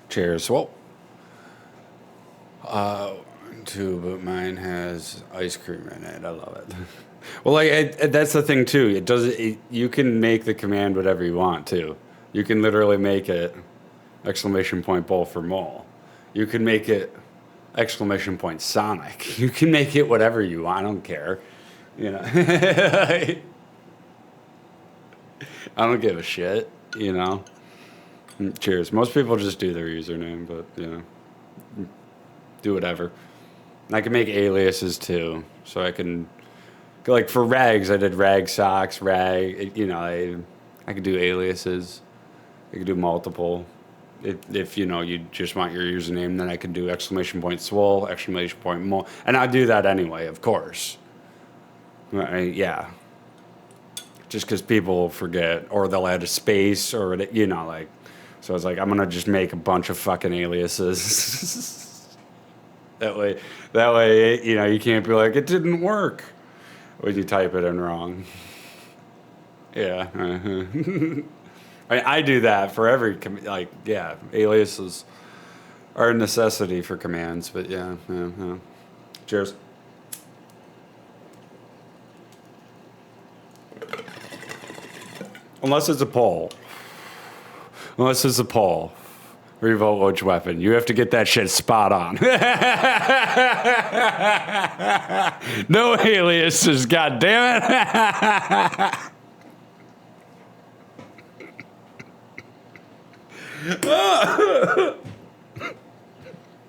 Cheers. Well, too, but mine has ice cream in it. I love it. Well, that's the thing too. You can make the command whatever you want too. You can literally make it exclamation point bowl for mole. You can make it exclamation point Sonic. You can make it whatever you want. I don't care. You know. I don't give a shit. You know. Cheers. Most people just do their username, but you know, do whatever. And I can make aliases too, so I can, like for rags, I did rag socks, rag. You know, I could do aliases. I could do multiple. If you know you just want your username, then I can do exclamation point swole, exclamation point mole, and I do that anyway, of course. Yeah. Just because people forget, or they'll add a space, or you know, like. So I was like, I'm gonna just make a bunch of fucking aliases. that way, you know, you can't be like, it didn't work when you type it in wrong. Yeah. I do that for every, aliases are a necessity for commands, but yeah. Cheers. Unless it's a poll. Revolt which weapon. You have to get that shit spot on. No aliases, goddammit.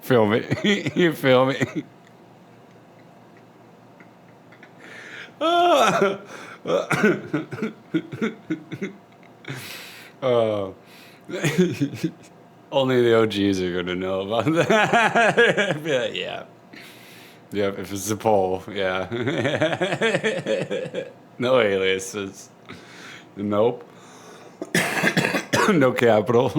Feel me? You feel me? Only the OGs are going to know about that. Yeah. Yep, if it's a poll, yeah. No aliases. Nope. No capital.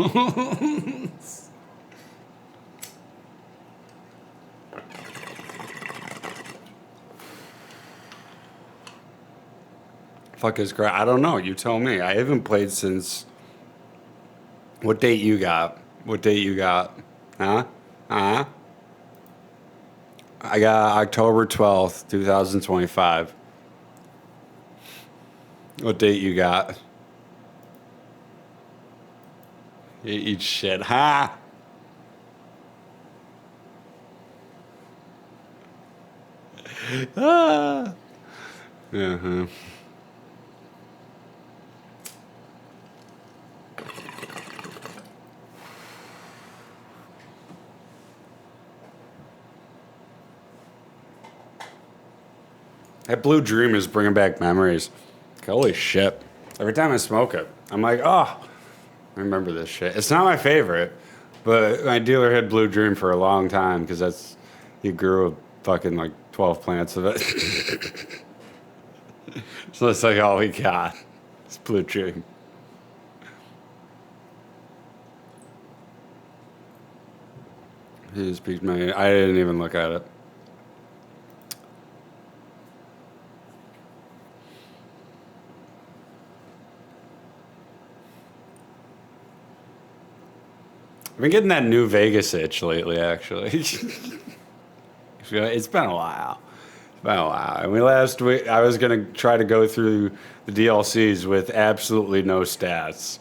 Fuck is crap. I don't know. You tell me. I haven't played since. What date you got? Huh? I got October 12th, 2025. What date you got? You eat shit. Ha! Ah. Uh-huh. That blue dream is bringing back memories. Holy shit. Every time I smoke it, I'm like, oh, I remember this shit. It's not my favorite, But my dealer had Blue Dream for a long time because he grew a fucking like 12 plants of it. So that's like all we got. It's Blue Dream. He just piqued my. I didn't even look at it. I've been getting that new Vegas itch lately, actually. It's been a while. It's been a while. And last week, I was going to try to go through the DLCs with absolutely no stats.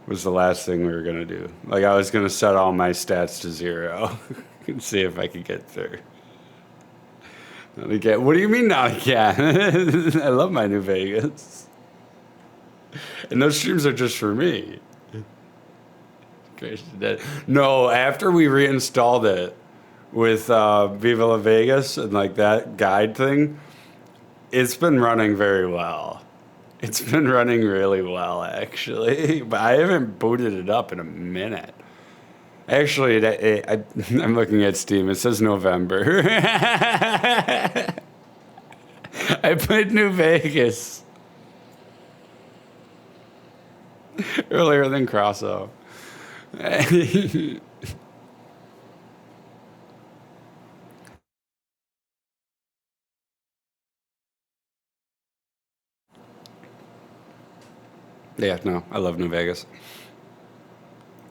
Was the last thing we were going to do. Like, I was going to set all my stats to 0 and see if I could get through. What do you mean now? Yeah. I love my new Vegas. And those streams are just for me. No, after we reinstalled it with Viva La Vegas and like that guide thing, it's been running very well. It's been running really well, actually. But I haven't booted it up in a minute. Actually, I'm looking at Steam. It says November. I played New Vegas earlier than Crosso. Yeah, no, I love New Vegas.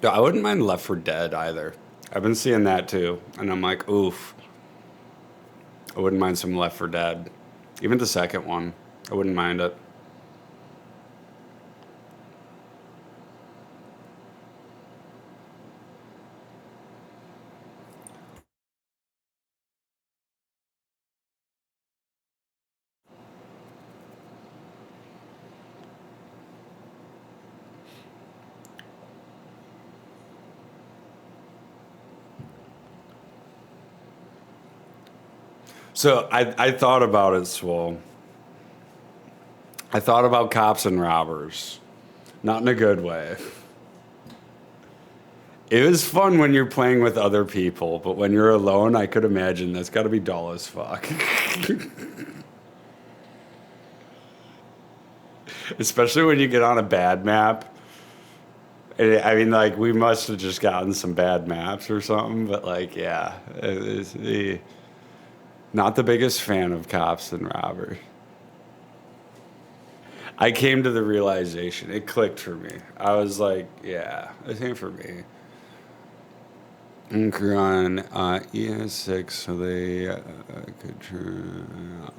Yeah, I wouldn't mind Left 4 Dead either. I've been seeing that too, and I'm like, oof. I wouldn't mind some Left 4 Dead. Even the second one, I wouldn't mind it. So I thought about it, Swole. I thought about cops and robbers. Not in a good way. It was fun when you're playing with other people, but when you're alone, I could imagine that's got to be dull as fuck. Especially when you get on a bad map. I mean, like, we must have just gotten some bad maps or something, but, like, yeah. Not the biggest fan of cops and robbers. I came to the realization. It clicked for me. I was like, yeah, this ain't for me. Anchor on ES6, so they could turn.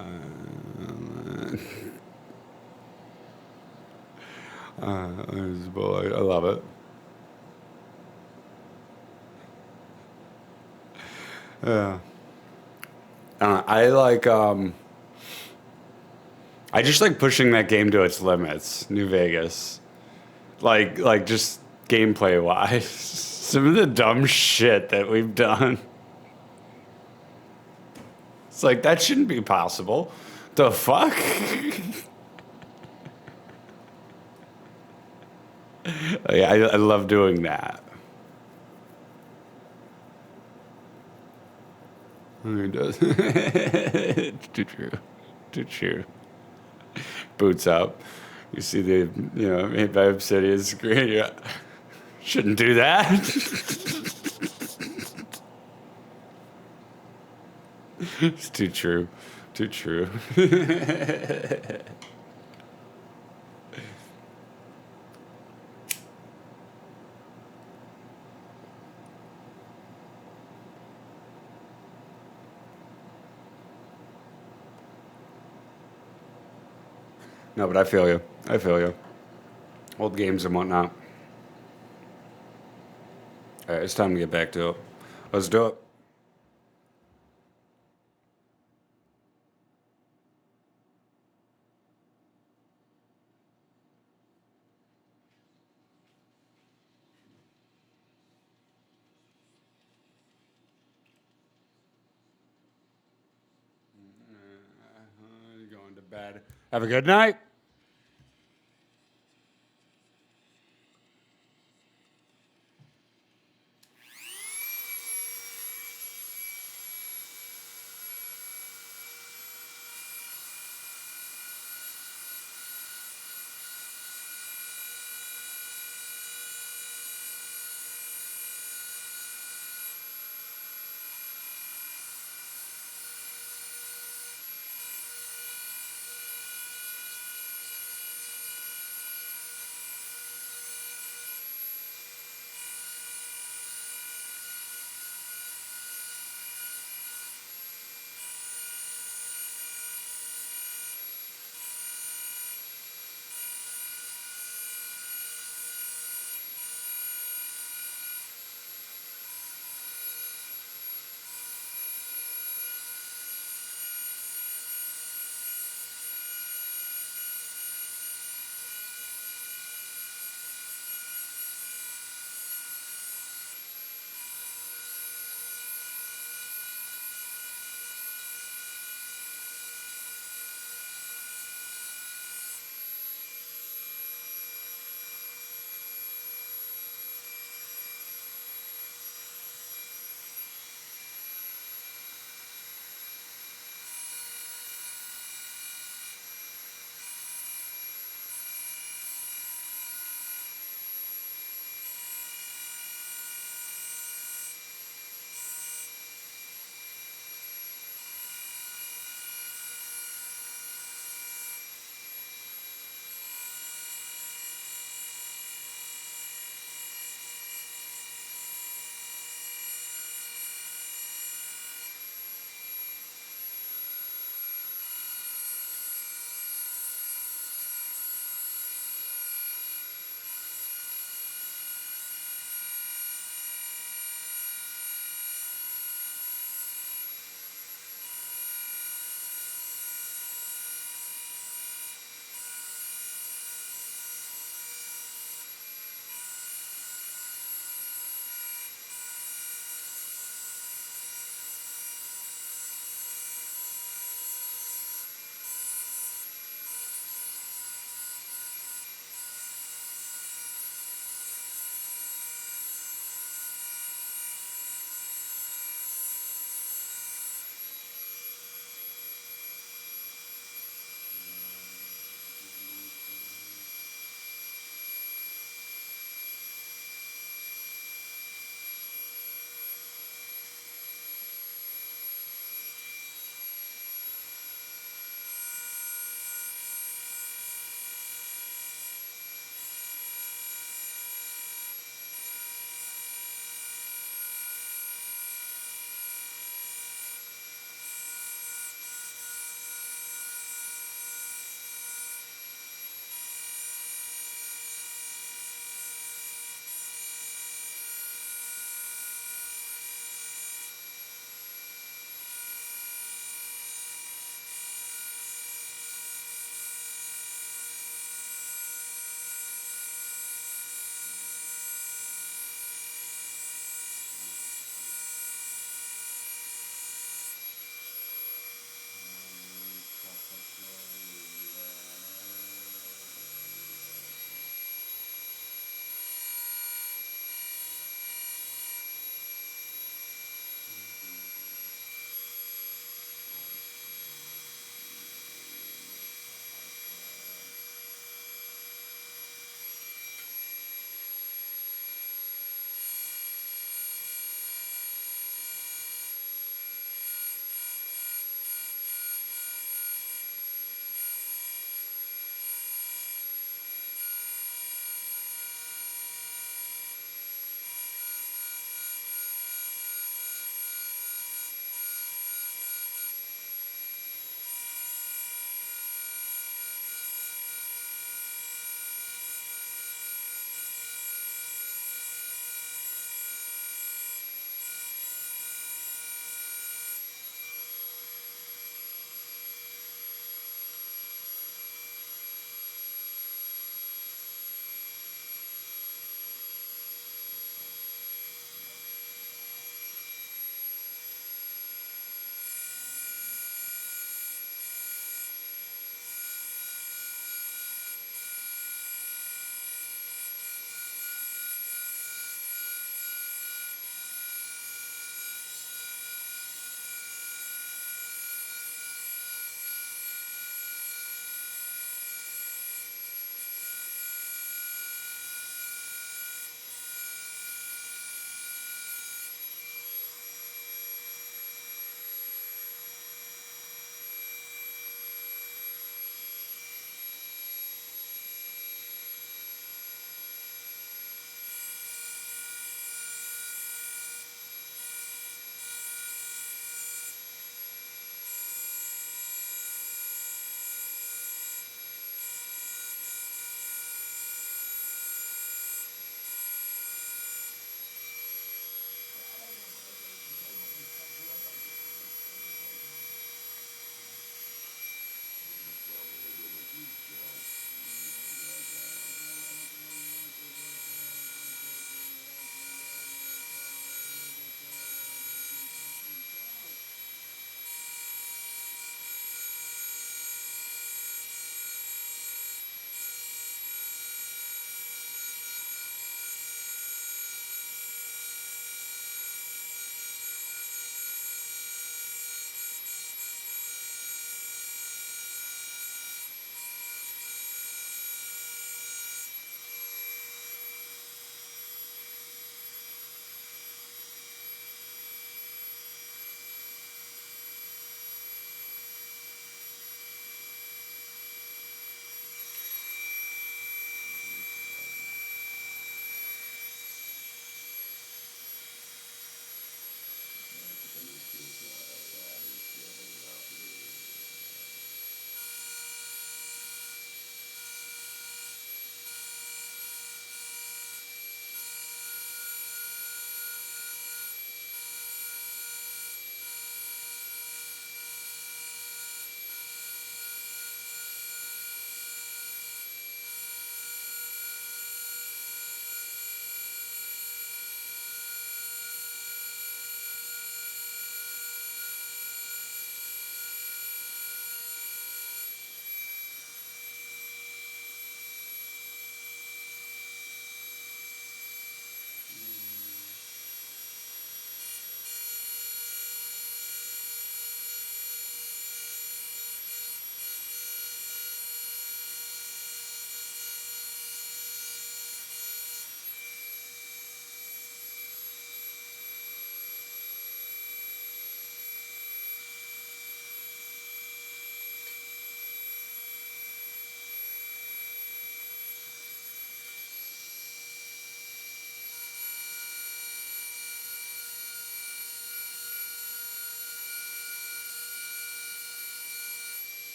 Boy, I love it. Yeah. I like. I just like pushing that game to its limits. New Vegas, like just gameplay wise, some of the dumb shit that we've done. It's like that shouldn't be possible. The fuck? I love doing that. Who does? Too true. Too true. Boots up. You see the, made by Obsidian screen. Yeah. Shouldn't do that. It's too true. Too true. No, but I feel you. I feel you. Old games and whatnot. All right, it's time to get back to it. Let's do it. Going to bed. Have a good night.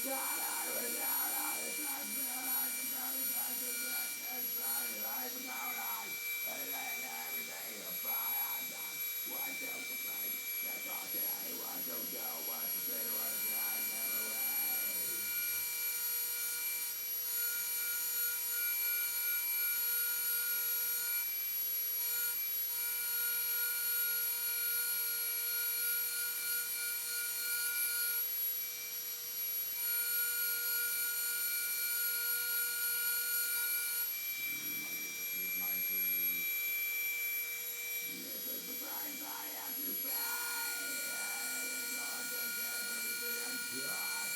shot I was out on the truck, man, I can barely touch the neck inside the life without eyes. And then everything apart, I'm done. Why do complain? Can't talk to anyone, don't know what to say, what I never way. My dreams. This is the price I have to pay. And God can give everything I got.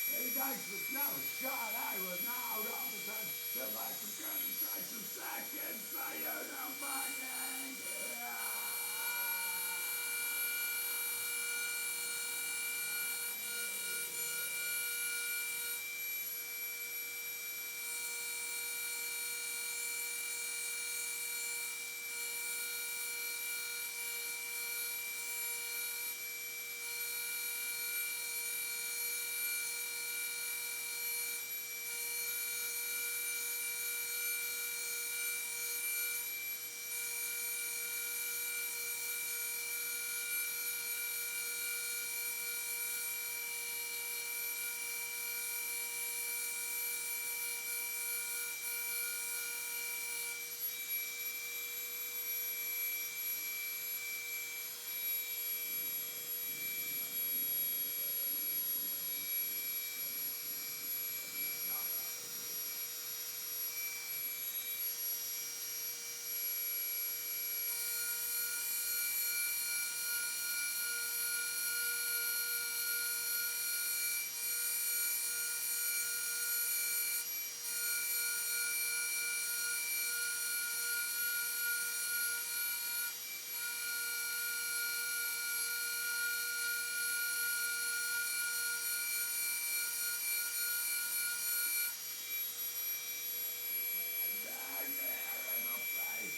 Hey guys, with no shot, I was out all the time. The life of God and tries some seconds, but you don't fucking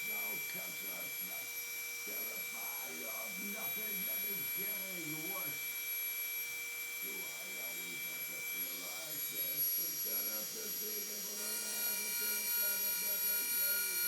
no consciousness, terrified of nothing that is getting worse. Do I always have to feel like this? Instead of just being able to laugh at this, instead of nothing getting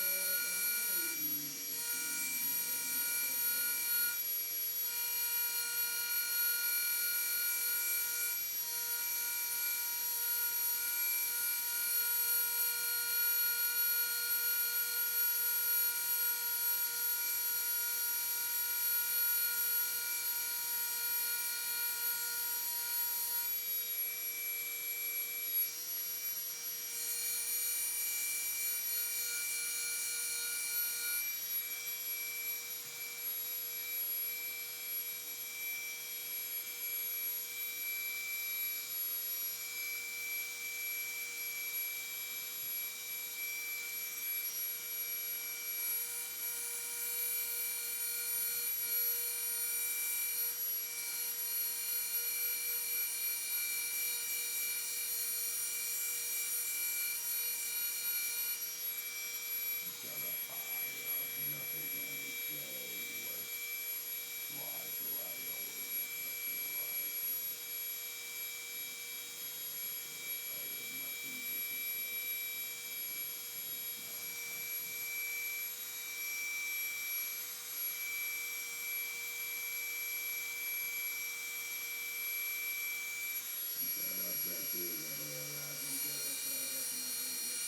terrified of nothing that is getting worse. Why do I always have to feel like this? I have nothing to control. Instead of just being able to laugh and get it, but if nothing gets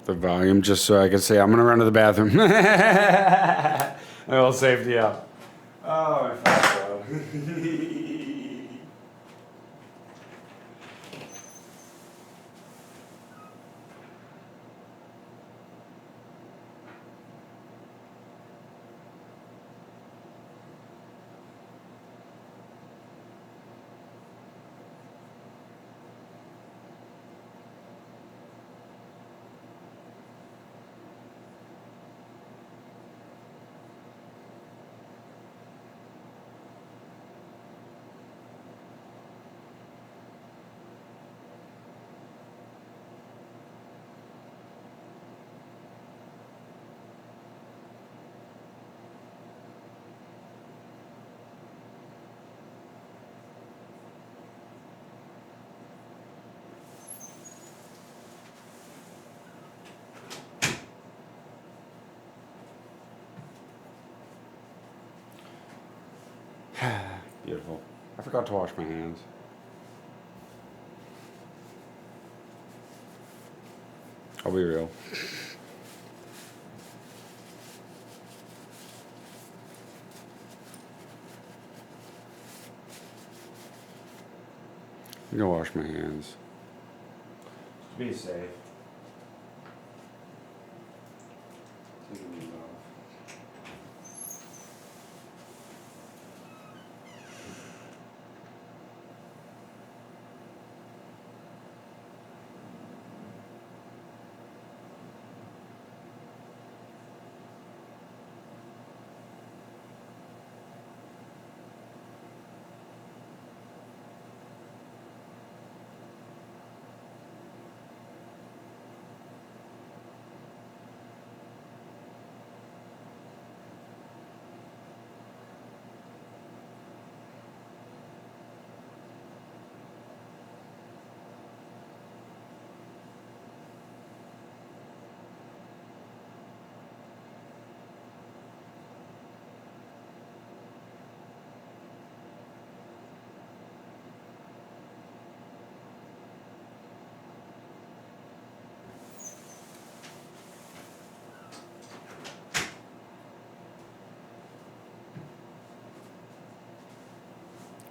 The volume just so I can say I'm gonna run to the bathroom. A little safety up. Oh, I felt so. Beautiful. I forgot to wash my hands. I'll be real. I'm gonna wash my hands. To be safe.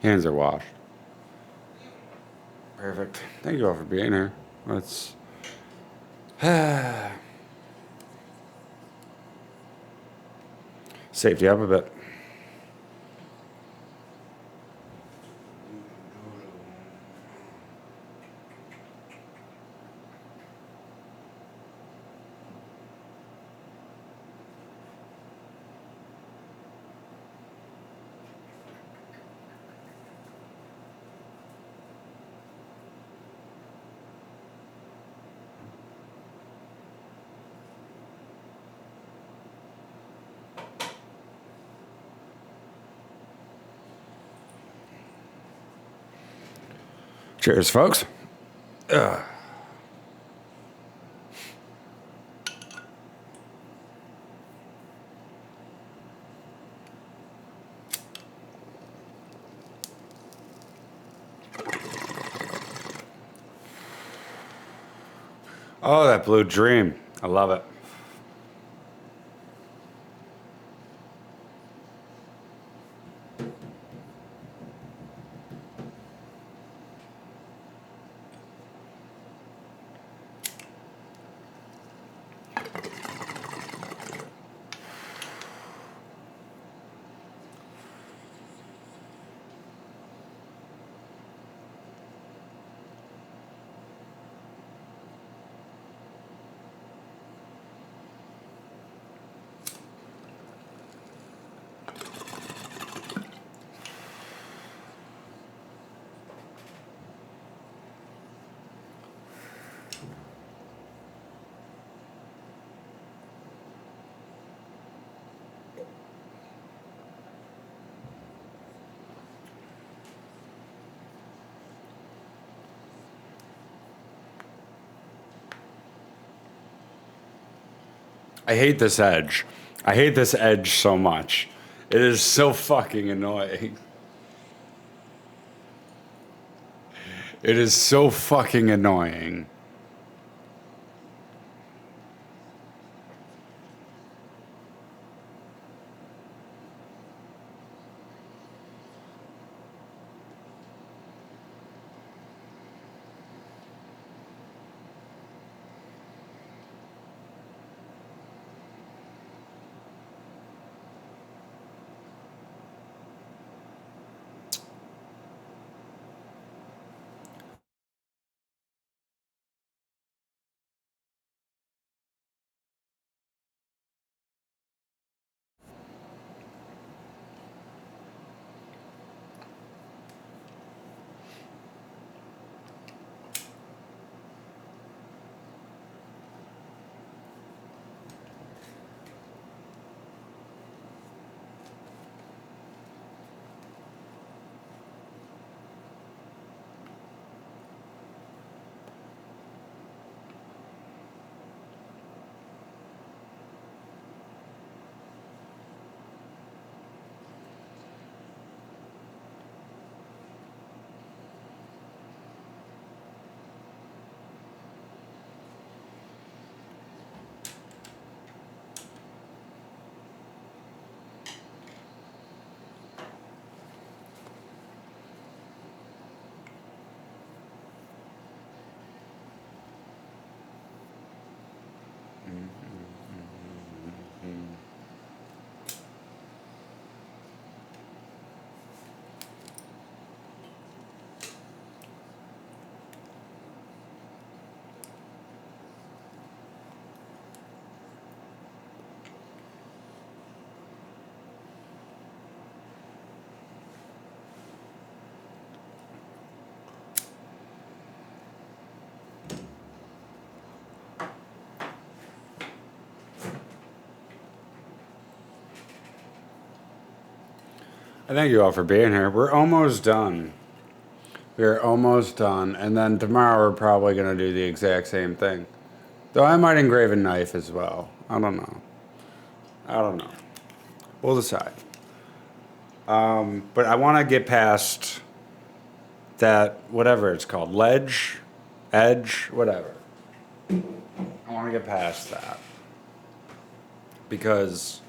Hands are washed. Perfect. Thank you all for being here. Let's. Safety up a bit. Cheers, folks. Oh, that blue dream. I love it. I hate this edge. I hate this edge so much. It is so fucking annoying. It is so fucking annoying. I thank you all for being here. We're almost done. We're almost done. And then tomorrow we're probably going to do the exact same thing. Though I might engrave a knife as well. I don't know. I don't know. We'll decide. But I want to get past that, whatever it's called, ledge, edge, whatever. I want to get past that. Because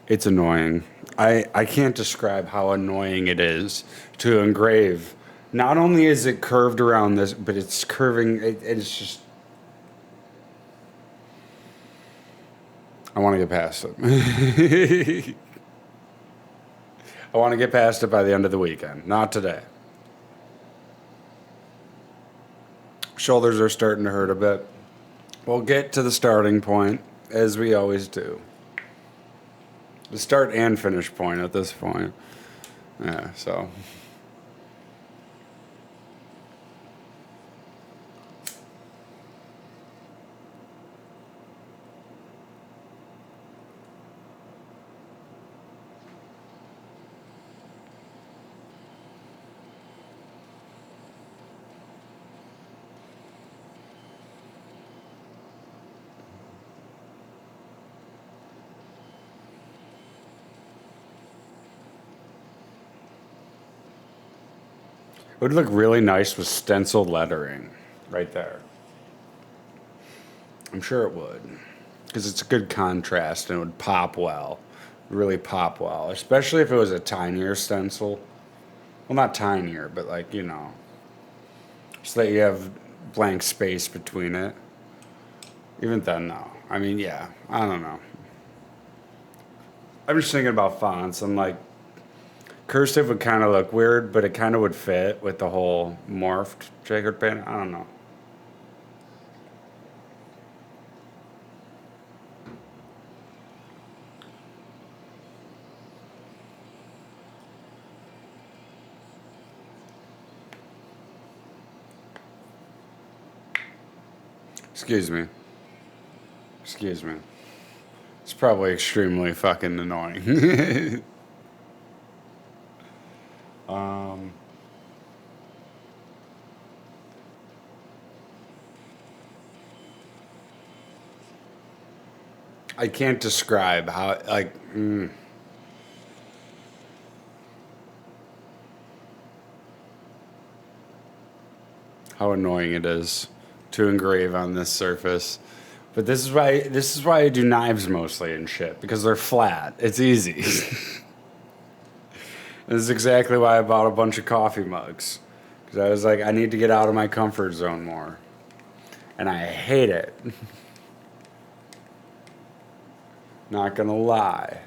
it's annoying. I can't describe how annoying it is to engrave. Not only is it curved around this, but it's curving. It's just. I want to get past it. I want to get past it by the end of the weekend. Not today. Shoulders are starting to hurt a bit. We'll get to the starting point, as we always do. The start and finish point at this point. Yeah, so. It would look really nice with stenciled lettering right there. I'm sure it would. Because it's a good contrast and it would pop well. Really pop well. Especially if it was a tinier stencil. Well, not tinier, but like, you know. So that you have blank space between it. Even then, no. I mean, yeah. I don't know. I'm just thinking about fonts. I'm like, cursive would kind of look weird, but it kind of would fit with the whole morphed checkered pattern. I don't know. Excuse me. Excuse me. It's probably extremely fucking annoying. um, I can't describe how, like, how annoying it is to engrave on this surface. But this is why I do knives mostly and shit, because they're flat. It's easy. This is exactly why I bought a bunch of coffee mugs. Because I was like, I need to get out of my comfort zone more. And I hate it. Not gonna lie.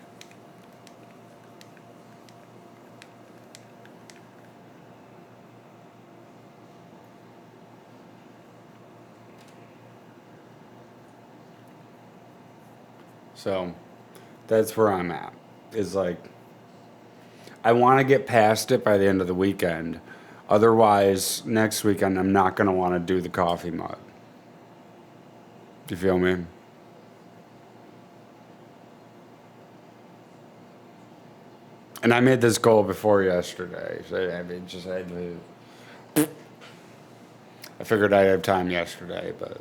So that's where I'm at. Is like, I want to get past it by the end of the weekend. Otherwise, next weekend, I'm not going to want to do the coffee mug. Do you feel me? And I made this goal before yesterday. So I mean, just had to. I figured I'd have time yesterday, but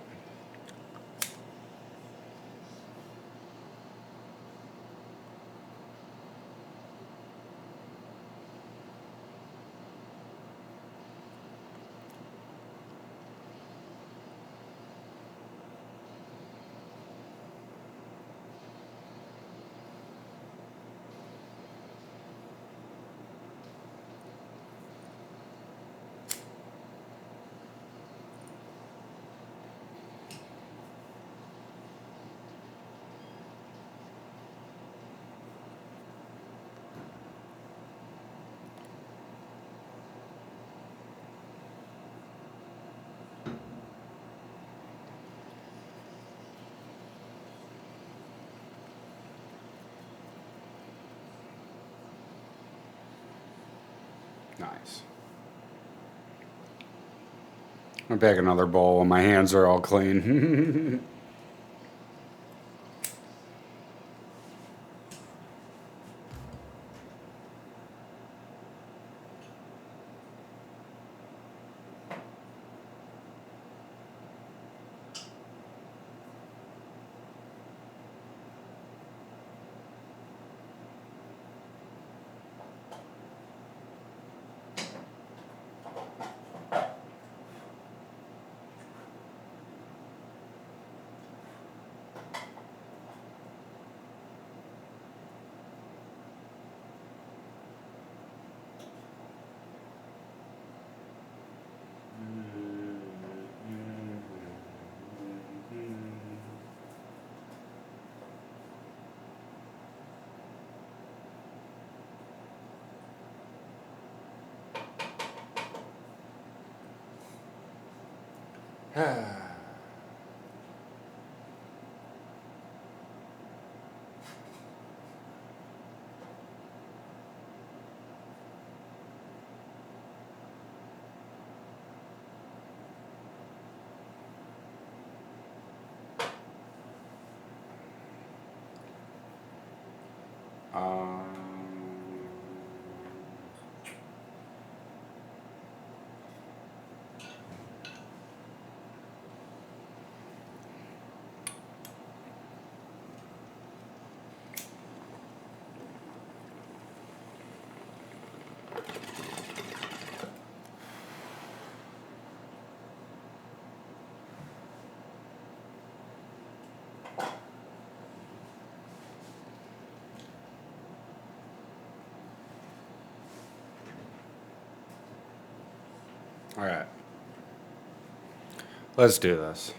nice. I'm gonna pick another bowl and my hands are all clean. um, all right. Let's do this.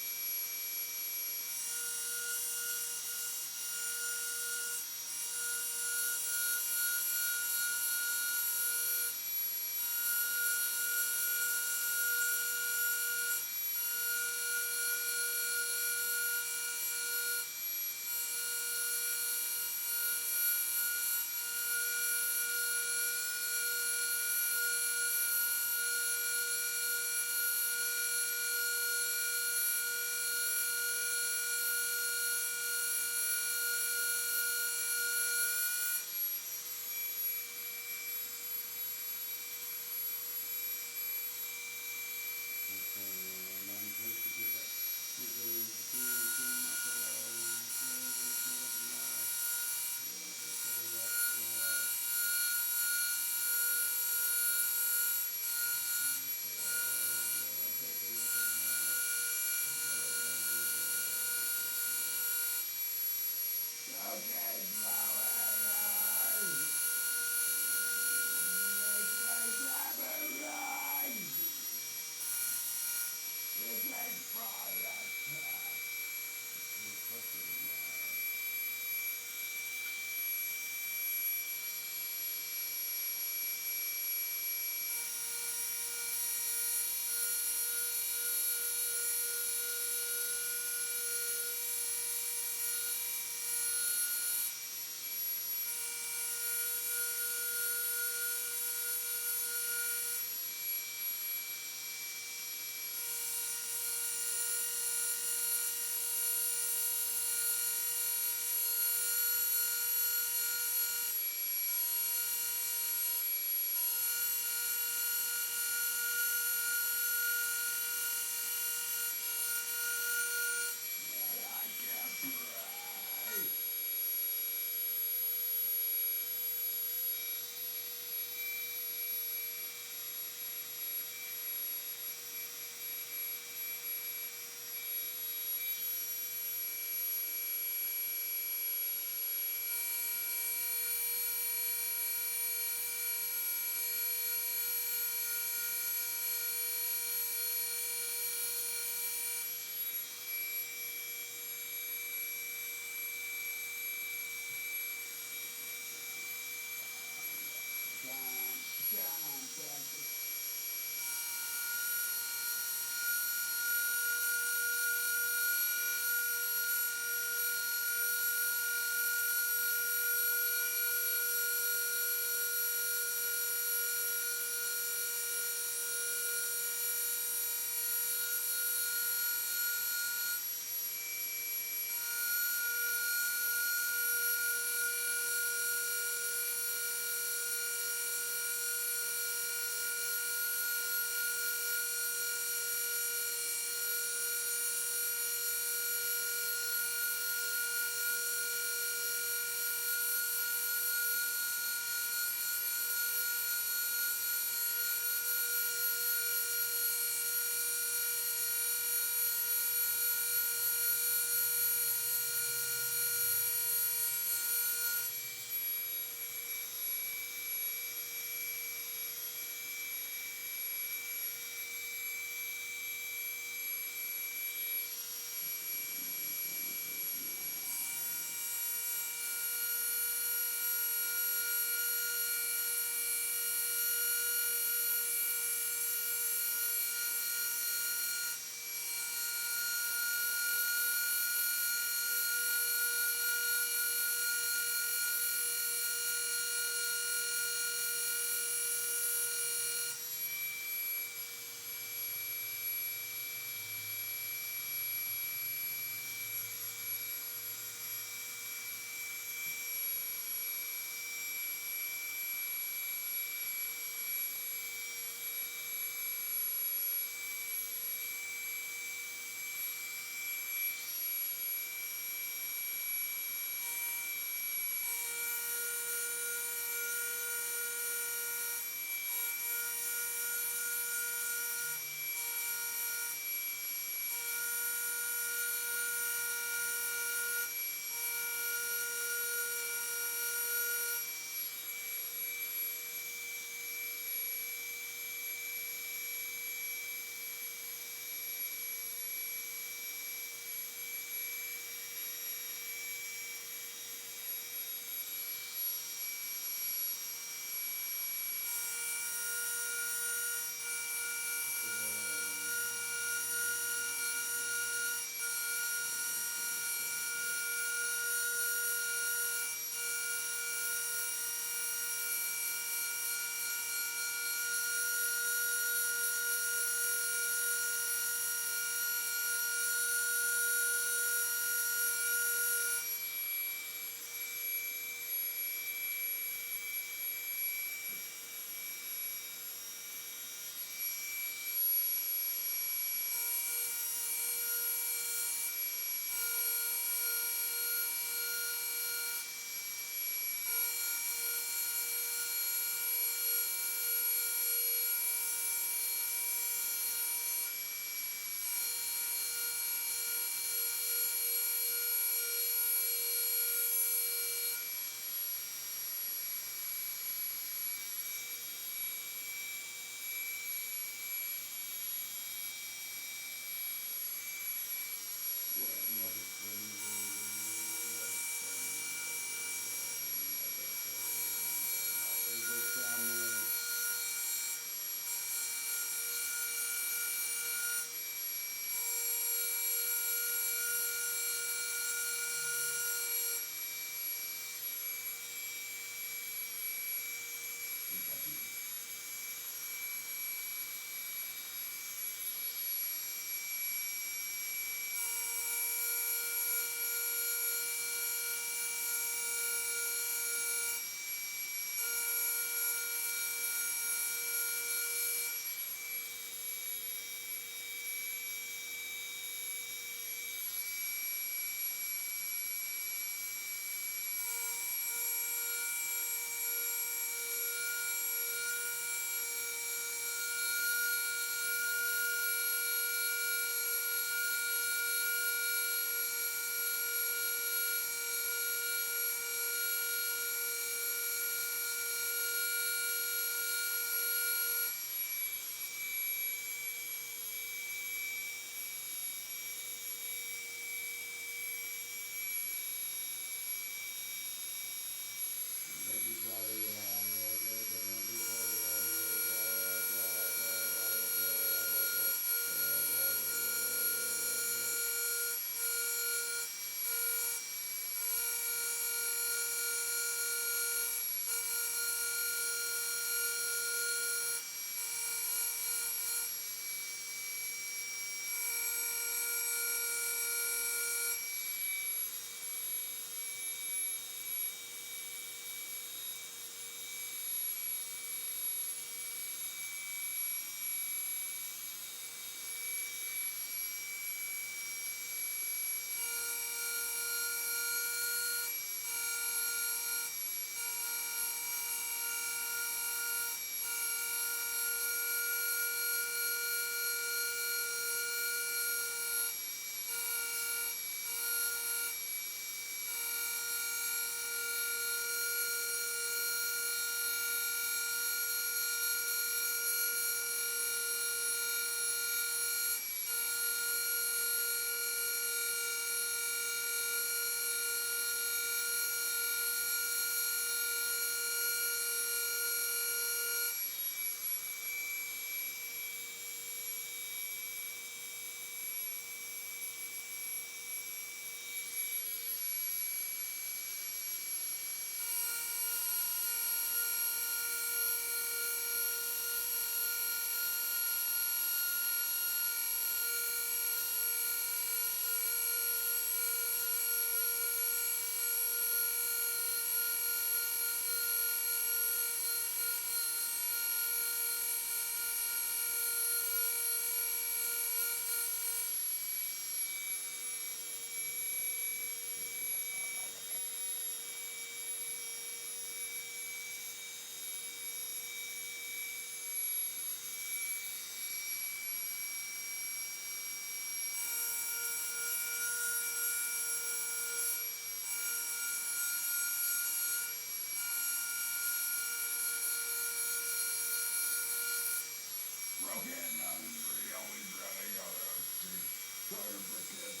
broken, hungry, always running out of street. Tired of the kids,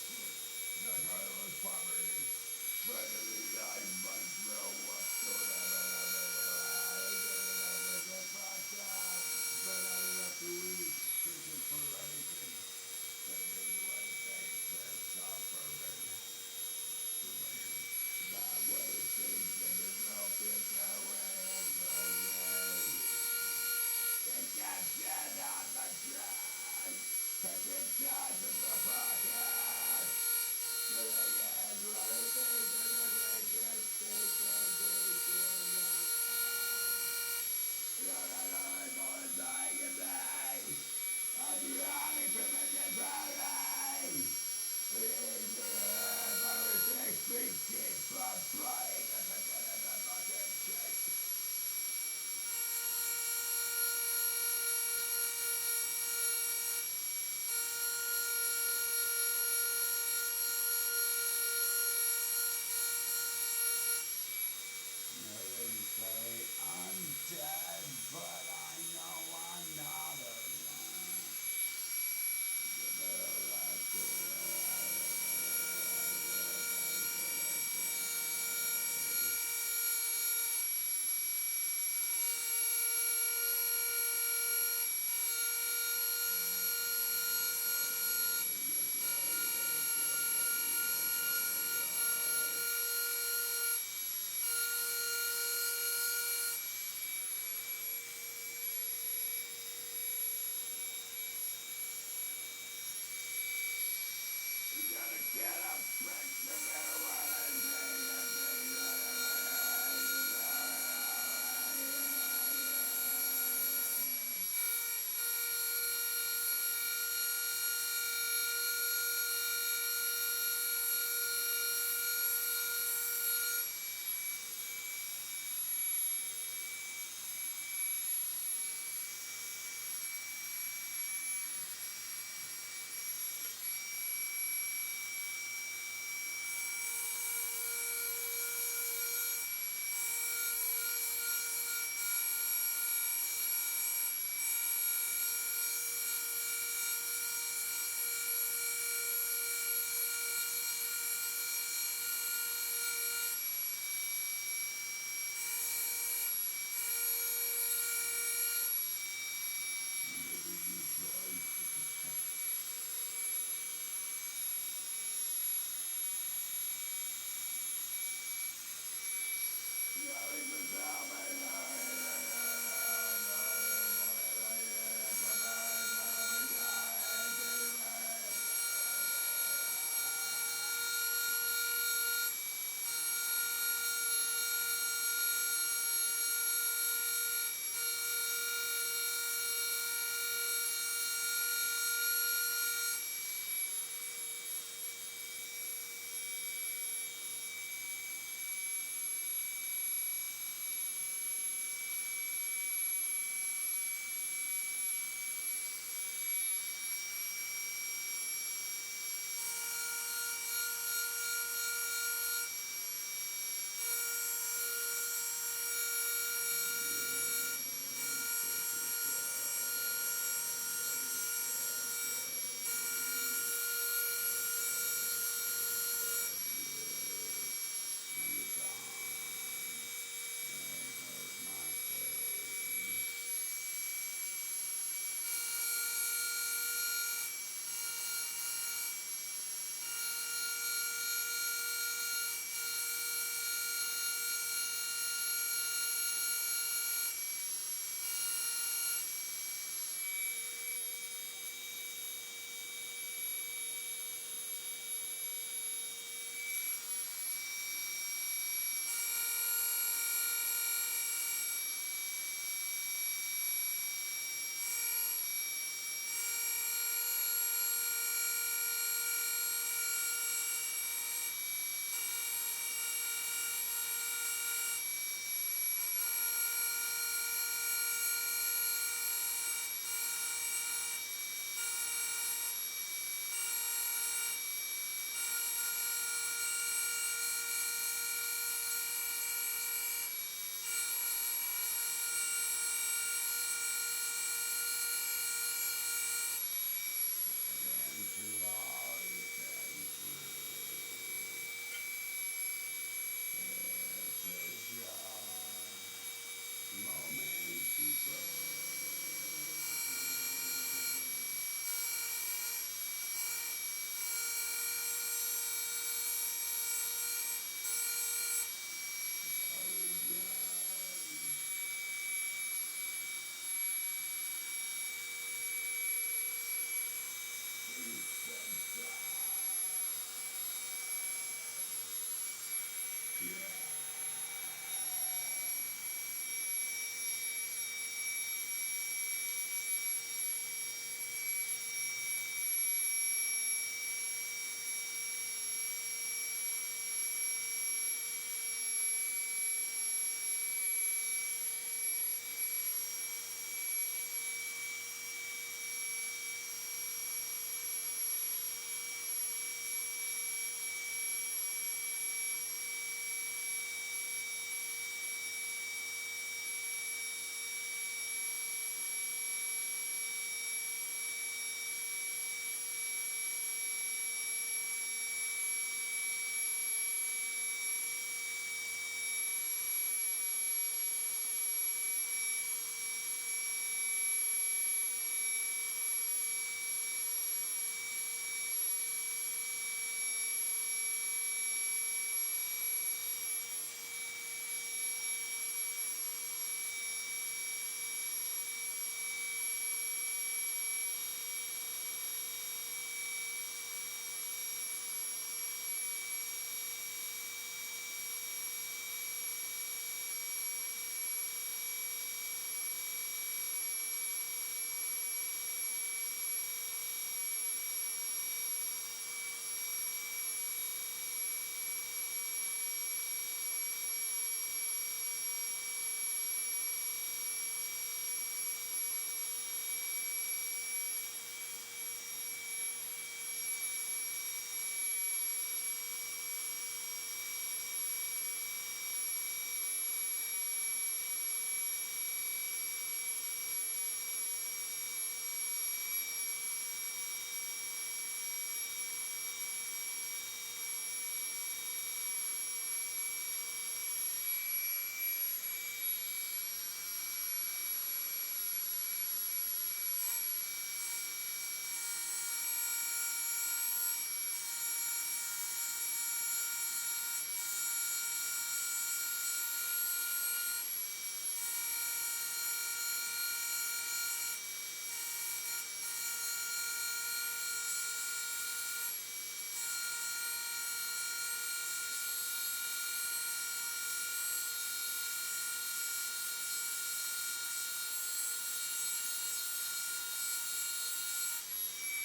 the childless poverty. Finally, I must grow up to live in a better life. Giving up is a fucked up, but I love to eat, searching for anything. That is what it takes for suffering. That what it seems in this no future way for me. Injection on the trash, taking charge of the pocket. Living in what it thinks is a sacred state of being. You're not only going dying in me. I'm running from it and running. Everything keep on playing as I get in the fucking shape.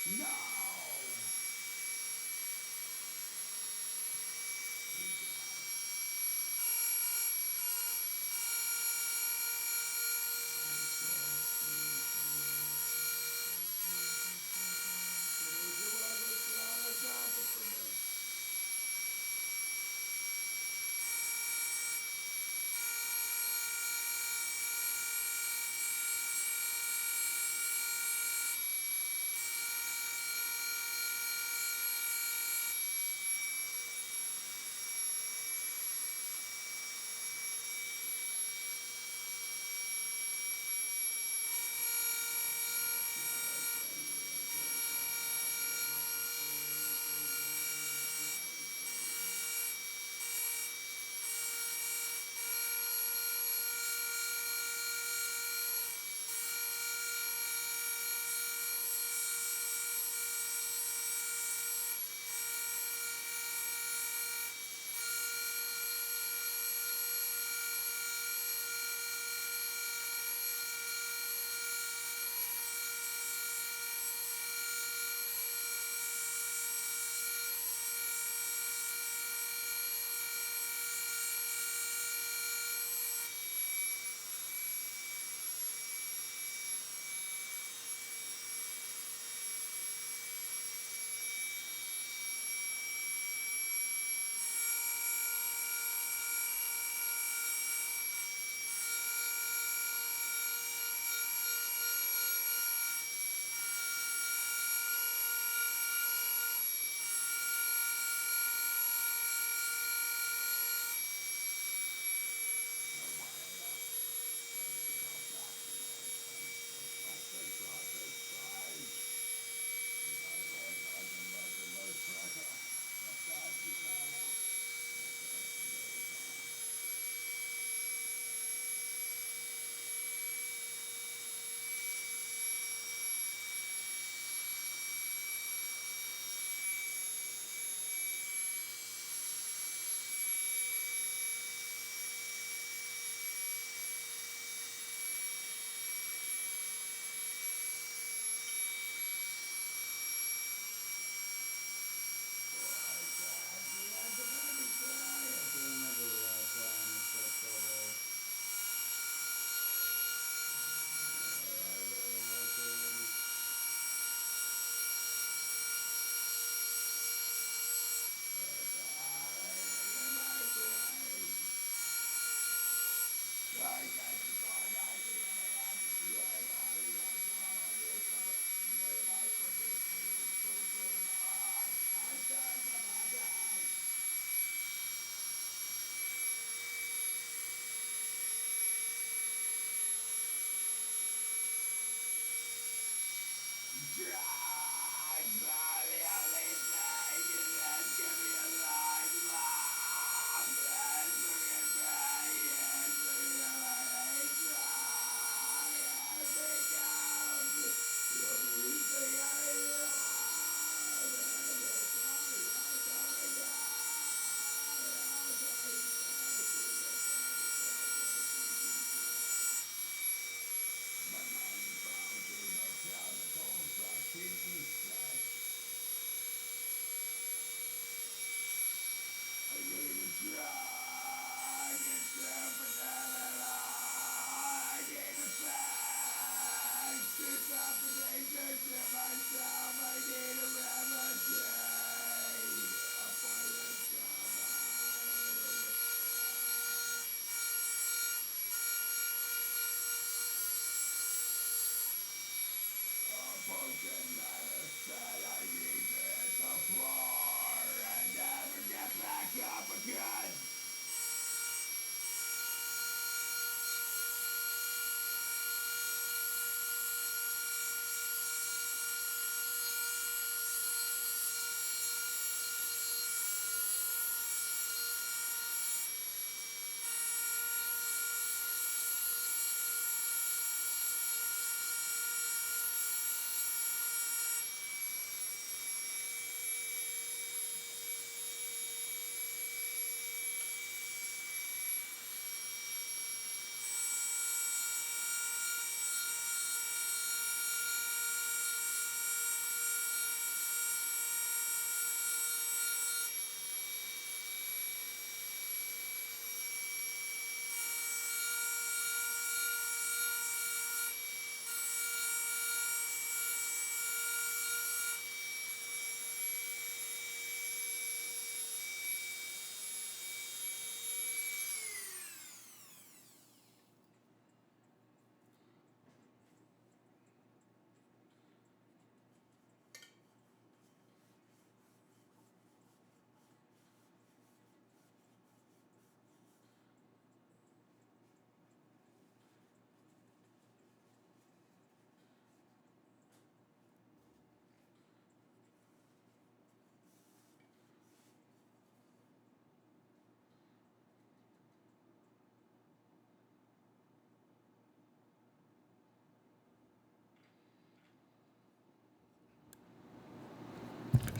No!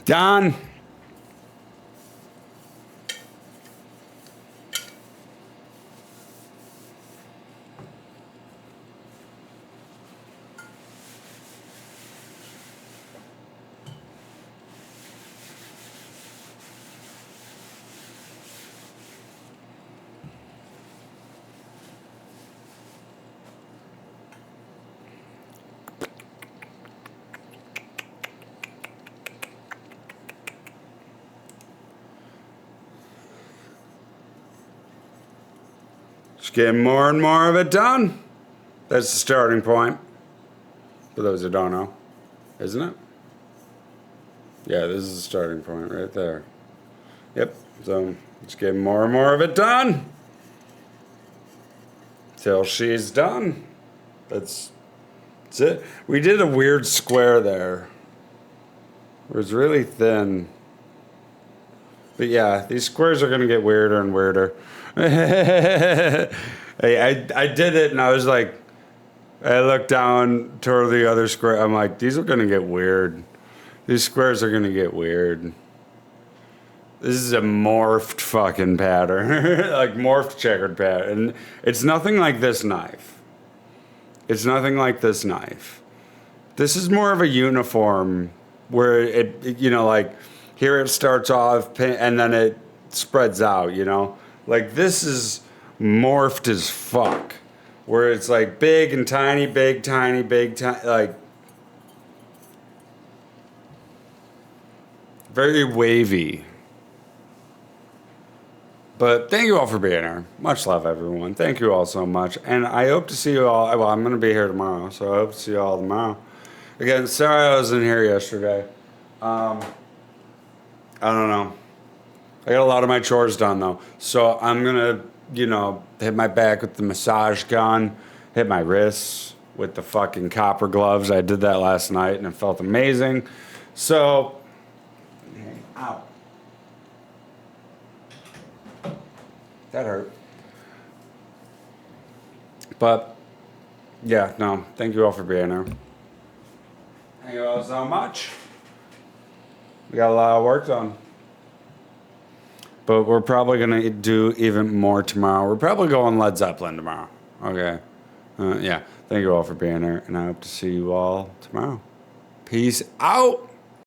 Done. Just getting more and more of it done. That's the starting point. For those who don't know, isn't it? Yeah, this is the starting point right there. Yep, so just getting more and more of it done. Till she's done. That's it. We did a weird square there. It was really thin. But yeah, these squares are gonna get weirder and weirder. Hey, I did it and I was like, I looked down toward the other square. I'm like, these are gonna get weird. These squares are gonna get weird. This is a morphed fucking pattern. Like morphed checkered pattern. And it's nothing like this knife. It's nothing like this knife. This is more of a uniform where it you know, like here it starts off and then it spreads out, you know? Like this is morphed as fuck. Where it's like big and tiny, big, tiny, big, tiny, like very wavy. But thank you all for being here. Much love, everyone. Thank you all so much. And I hope to see you all. Well, I'm going to be here tomorrow, so I hope to see you all tomorrow. Again, sorry I wasn't here yesterday. I don't know. I got a lot of my chores done, though. So I'm going to, you know, hit my back with the massage gun, hit my wrists with the fucking copper gloves. I did that last night, and it felt amazing. So, ow. That hurt. But, yeah, no, thank you all for being here. Thank you all so much. We got a lot of work done. But we're probably going to do even more tomorrow. We're probably going Led Zeppelin tomorrow. Okay. Yeah, thank you all for being here, and I hope to see you all tomorrow. Peace out.